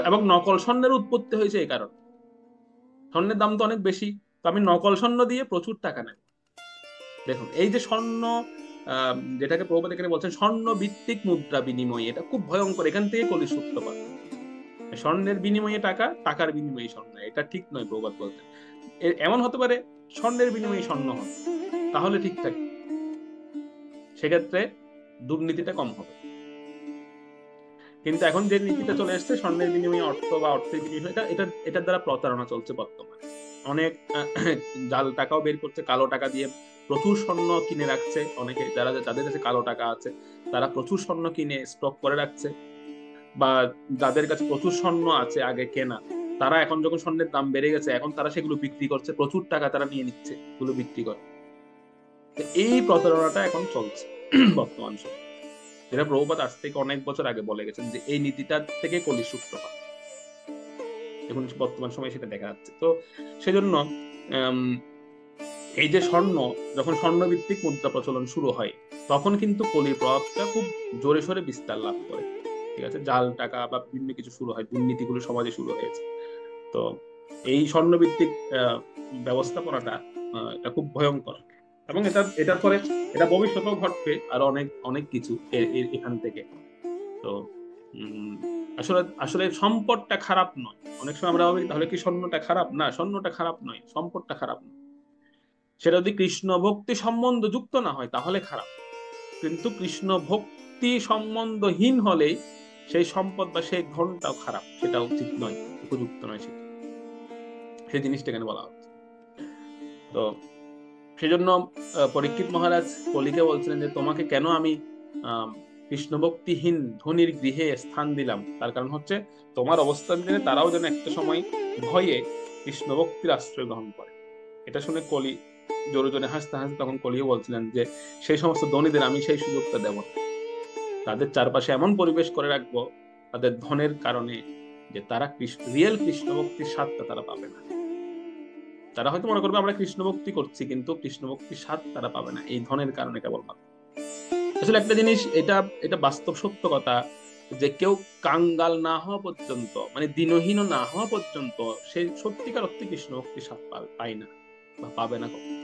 [SPEAKER 1] এবং নকল স্বর্ণের উৎপত্তি হয়েছে এই কারণ, স্বর্ণের দাম তো অনেক বেশি, তো আমি নকল স্বর্ণ দিয়ে প্রচুর টাকা নেব। দেখুন, এই যে স্বর্ণ, যেটাকে প্রভুপাদ এখানে বলছেন স্বর্ণ ভিত্তিক মুদ্রা বিনিময়, এটা খুব ভয়ঙ্কর। এখান থেকে কলির সূত্রপাত। স্বর্ণের বিনিময়ে টাকা, টাকার বিনিময়ে স্বর্ণ, এটা ঠিক নয়। প্রভুপাদ বলছেন এমন হতে পারে স্বর্ণের বিনিময়ে স্বর্ণ হয়, তাহলে ঠিক থাকে, সেক্ষেত্রে দুর্নীতিটা কম হবে। কিন্তু এখন যে নীতিটা চলে এসছে, স্বর্ণের বিনিময়ে অর্থ বা অর্থের বিনিময়ে, এটার দ্বারা প্রতারণা চলছে বর্তমানে। অনেক জাল টাকাও বের করছে, কালো টাকা দিয়ে প্রচুর স্বর্ণ কিনে রাখছে। অনেকে যাদের কাছে কালো টাকা আছে তারা প্রচুর স্বর্ণ কিনে স্টক করে রাখছে, বা যাদের কাছে প্রচুর স্বর্ণ আছে আগে কেনা, তারা এখন যখন স্বর্ণের দাম বেড়ে গেছে এখন তারা সেগুলো বিক্রি করছে, প্রচুর টাকা তারা নিয়ে নিচ্ছে, এগুলো বিক্রি করে। এই প্রতারণাটা এখন চলছে বর্তমান সময়, যেটা প্রভুপাদ আজ থেকে অনেক বছর আগে বলে গেছেন যে এই নীতিটা থেকে কলির সূত্রপাত। এখন বর্তমান সময়ে সেটা দেখা যাচ্ছে। তো সেজন্য এই যে যখন স্বর্ণভিত্তিক মুদ্রা প্রচলন শুরু হয়, তখন কিন্তু কলির প্রভাবটা খুব জোরে সোরে বিস্তার লাভ করে। ঠিক আছে, জাল টাকা বা বিভিন্ন কিছু শুরু হয়, দুর্নীতিগুলো সমাজে শুরু হয়েছে। তো এই স্বর্ণভিত্তিক ব্যবস্থাপনাটা এটা খুব ভয়ঙ্কর, এবং এটার পরে এটা ভবিষ্যতেও ঘটবে আর অনেক অনেক কিছু এখান থেকে। তো আসলে আসলে সম্পদটা খারাপ নয়। অনেক সময় আমরা ভাবি তাহলে কি স্বর্ণটা খারাপ? না, স্বর্ণটা খারাপ নয়, সম্পদটা খারাপ নয়। সেটা যদি কৃষ্ণ ভক্তি সম্বন্ধ যুক্ত না হয় তাহলে খারাপ, কিন্তু কৃষ্ণ ভক্তি সম্বন্ধহীন হলে সেই সম্পদ বা সেই ধনটাও খারাপ, সেটা উচিত নয়, উপযুক্ত নয়, সেটা সেই জিনিসটা এখানে বলা হচ্ছে। তো সেজন্য পরীক্ষিত মহারাজ কলিকে বলছিলেন যে তোমাকে কেন আমি কৃষ্ণ ভক্তিহীন ধনির গৃহে স্থান দিলাম, তার কারণ হচ্ছে তোমার অবস্থান জেনে তারাও যেন একটা সময় ভয়ে কৃষ্ণ ভক্তির আশ্রয় গ্রহণ করে। এটা শুনে কলি জোরে জোরে হাসতে হাসতে তখন কলিও বলছিলেন যে সেই সমস্ত ধনীদের আমি সেই সুযোগটা দেব না, তাদের চারপাশে এমন পরিবেশ করে রাখবো তাদের ধনের কারণে যে তারা রিয়েল কৃষ্ণ ভক্তির স্বাদটা তারা পাবে না। তারা হয়তো মনে করবে আমরা কৃষ্ণ ভক্তি করছি, কিন্তু কৃষ্ণ ভক্তির স্বাদ তারা পাবে না এই ধনের কারণে কেবলমাত্র। আসলে একটা জিনিস, এটা এটা বাস্তব সত্য কথা, যে কেউ কাঙ্গাল না হওয়া পর্যন্ত, মানে দিনহীন না হওয়া পর্যন্ত সে সত্যিকার অর্থে কৃষ্ণ ভক্তির স্বাদ পায় না বা পাবে না কখনো।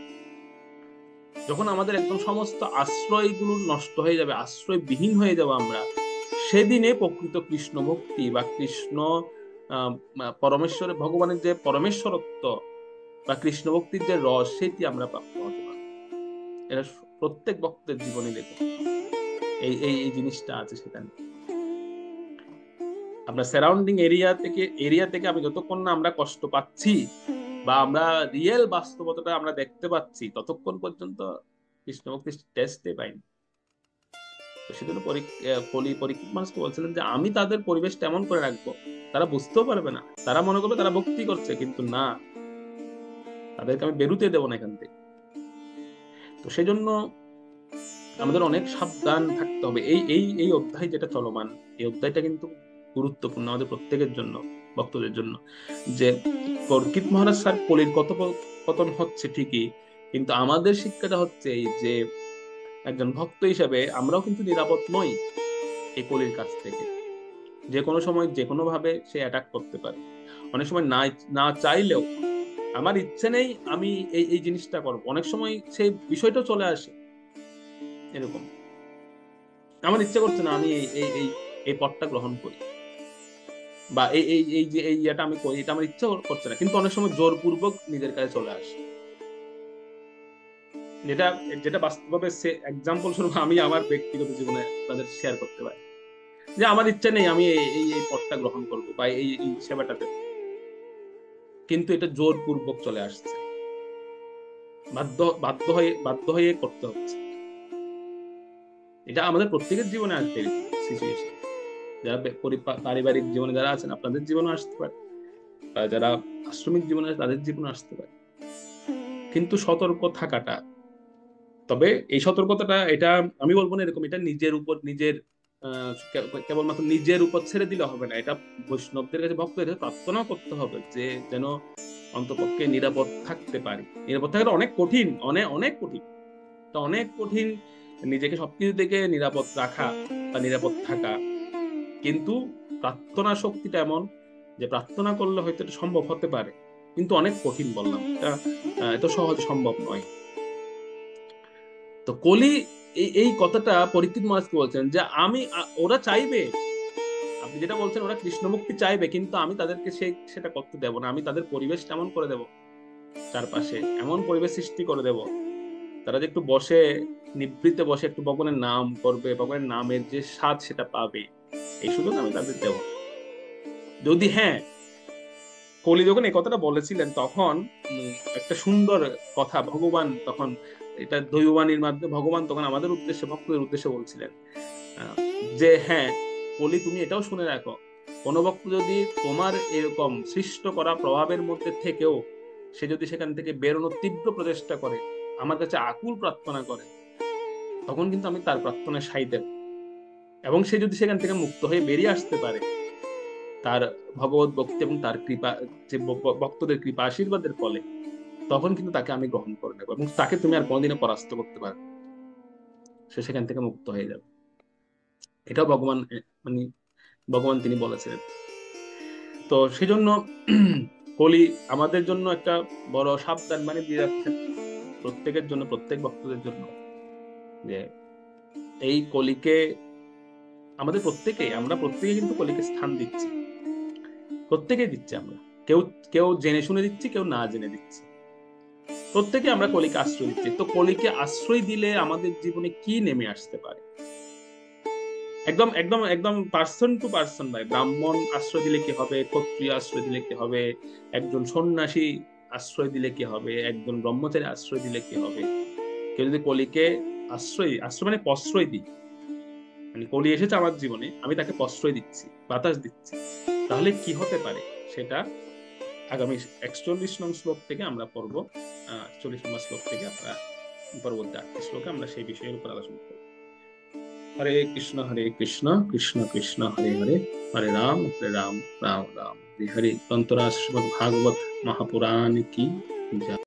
[SPEAKER 1] যখন আমাদের একদম সমস্ত আশ্রয়গুলো নষ্ট হয়ে যাবে, আশ্রয়বিহীন হয়ে যাবো আমরা, সেদিনে প্রকৃত কৃষ্ণ ভক্তি বা কৃষ্ণ পরমেশ্বরের ভগবানের যে পরমেশ্বরত্ব বা কৃষ্ণ ভক্তির যে রস, সেটি আমরা প্রাপ্ত হতে পারবো। এটা প্রত্যেক ভক্তের জীবনে দেখো এই এই এই জিনিসটা আছে সেখানে। আমরা সারাউন্ডিং এরিয়া থেকে আমি যতক্ষণ না আমরা কষ্ট পাচ্ছি বা আমরা রিয়েল বাস্তবতাটা আমরা দেখতে পাচ্ছি, ততক্ষণ পর্যন্ত কৃষ্ণ ভক্তির টেস্টে পাইনি। তো সেজন্য পরীক্ষিত মানুষকে বলছিলেন যে আমি তাদের পরিবেশটা এমন করে রাখবো তারা বুঝতেও পারবে না, তারা মনে করবে তারা ভক্তি করছে, কিন্তু না, তাদেরকে আমি বেরুতে দেবো না এখান থেকে। তো সেজন্য আমাদের অনেক সাবধান থাকতে হবে। এই এই এই অধ্যায় যেটা চলমান, এই অধ্যায়টা কিন্তু গুরুত্বপূর্ণ আমাদের প্রত্যেকের জন্য, ভক্তদের জন্য। যে পরীক্ষিত মহারাজ স্যার কলির কথোপকথন হচ্ছে ঠিকই, কিন্তু আমাদের শিক্ষাটা হচ্ছে এই যে একজন ভক্ত হিসেবে আমরাও কিন্তু নিরাপদ নই এই কলির কাছ থেকে। যে কোনো সময় যে কোনো ভাবে সে অ্যাটাক করতে পারে। অনেক সময় না চাইলেও আমার ইচ্ছে নেই আমি এই এই জিনিসটা করবো, অনেক সময় সেই বিষয়টাও চলে আসে এরকম, আমার ইচ্ছে করছে না আমি এই এই এই এই পথটা গ্রহণ করি, বা এই এই এই যে এই ইয়েটা আমি করি, এটা আমার ইচ্ছে করছে না, কিন্তু অনেক সময় জোরপূর্বক নিজের কাছে চলে আসে। যেটা যেটা বাস্তবভাবে সে এক্সাম্পল স্বরূপ আমি আমার ব্যক্তিগত জীবনে তাদের শেয়ার করতে পারি যে আমার ইচ্ছা নেই আমি এই এই পথটা গ্রহণ করবো বা এই এই সেবাটাতে, কিন্তু এটা জোরপূর্বক চলে আসছে, বাধ্য হয়ে করতে হচ্ছে। এটা আমাদের প্রত্যেকের জীবনে আসবে সিচুয়েশন, যারা পারিবারিক জীবনে যারা আছেন আপনাদের জীবনে আসতে পারে, বা যারা আশ্রমিক জীবনে আছে তাদের জীবনে আসতে পারে, কিন্তু সতর্ক থাকাটা। তবে এই সতর্কতাটা এটা আমি বলবো না এরকম এটা নিজের উপর কেবলমাত্র নিজের উপর ছেড়ে দিলে হবে না, এটা বৈষ্ণবদের কাছে ভক্তদের কাছে প্রার্থনাও করতে হবে যে যেন অন্তপক্ষে নিরাপদ থাকতে পারি। নিরাপদ থাকাটা অনেক কঠিন, অনেক কঠিন, তা অনেক কঠিন নিজেকে সবকিছু থেকে নিরাপদ রাখা বা নিরাপদ থাকা, কিন্তু প্রার্থনা শক্তিটা এমন যে প্রার্থনা করলে হয়তো এটা সম্ভব হতে পারে, কিন্তু অনেক কঠিন, বললাম এটা এত সহজ সম্ভব নয়। তো কলি এই কথাটা পরীক্ষিত মহারাজকে বলছেন যে ওরা চাইবে, আপনি যেটা বলছেন ওরা কৃষ্ণ মুক্তি চাইবে, কিন্তু আমি তাদেরকে সেটা করতে দেব না, আমি তাদের পরিবেশ এমন করে দেব, চারপাশে এমন পরিবেশ সৃষ্টি করে দেব তারা যে একটু বসে নিভৃতে বসে একটু ভগবানের নাম করবে, ভগবানের নামের যে স্বাদ সেটা পাবে, এই সুযোগ আমি তাদের দেব। যদি হ্যাঁ কলি যখন এই কথাটা বলেছিলেন তখন একটা সুন্দর কথা ভগবান তখন, এটা দৈববাণীর মাধ্যমে ভগবান তখন আমাদের উদ্দেশ্যে, ভক্তদের উদ্দেশ্যে বলছিলেন যে হ্যাঁ কলি, তুমি এটাও শুনে রাখো, কোন ভক্ত যদি তোমার এরকম সৃষ্ট করা প্রভাবের মধ্যে থেকেও সে যদি সেখান থেকে বেরোনোর তীব্র প্রচেষ্টা করে, আমার কাছে আকুল প্রার্থনা করে, তখন কিন্তু আমি তার প্রার্থনায় সাই দেব। এবং সে যদি সেখান থেকে মুক্ত হয়ে বেরিয়ে আসতে পারে তার ভগবত ভক্তি এবং তার কৃপা, যে ভক্তদের কৃপা আশীর্বাদের ফলে, তখন কিন্তু তাকে আমি গ্রহণ করে নেবো এবং তাকে তুমি আর কোনোদিনও পরাস্ত করতে পারবে, সে সেখান থেকে মুক্ত হয়ে যাবে। এটাও ভগবান মানে ভগবান তিনি বলেছিলেন। তো সেই জন্য কলি আমাদের জন্য একটা বড় সাবধান মানে দিয়ে রাখছেন প্রত্যেকের জন্য, প্রত্যেক ভক্তদের জন্য, যে এই কলিকে আমাদের আমরা প্রত্যেকে কিন্তু কলিকে স্থান দিচ্ছি, প্রত্যেকেই দিচ্ছি আমরা, কেউ কেউ জেনে শুনে দিচ্ছি, কেউ না জেনে দিচ্ছি, প্রত্যেকে আমরা কলিকে আশ্রয় দিচ্ছি। তো কলিকে আশ্রয় দিলে আমাদের জীবনে কি নেমে আসতে পারে, একদম একদম একদম পার্সন টু পার্সন ভাই। ব্রাহ্মণ আশ্রয় দিলে কি হবে, ক্ষত্রিয় আশ্রয় দিলে কি হবে, একজন সন্ন্যাসী আশ্রয় দিলে কি হবে, একজন ব্রহ্মচারী আশ্রয় দিলে কি হবে। কেউ যদি কলিকে আশ্রয় মানে প্রশ্রয় দিই, মানে কলি এসেছে আমার জীবনে, আমি তাকে প্রশ্রয় দিচ্ছি, বাতাস দিচ্ছি, তাহলে কি হতে পারে সেটা আগামী 41 নং শ্লোক থেকে আমরা পড়বো। 40 নম্বর শ্লোক থেকে আমরা পরবর্তী 8টি শ্লোকে আমরা সেই বিষয়ের উপর আলোচনা করব। হরে কৃষ্ণ কৃষ্ণ কৃষ্ণ হরে হরে, হরে রাম রাম রাম হরে হরে। গ্রন্থরাজ শ্রীমদ্ ভাগবত মহাপুরাণ কি জয়।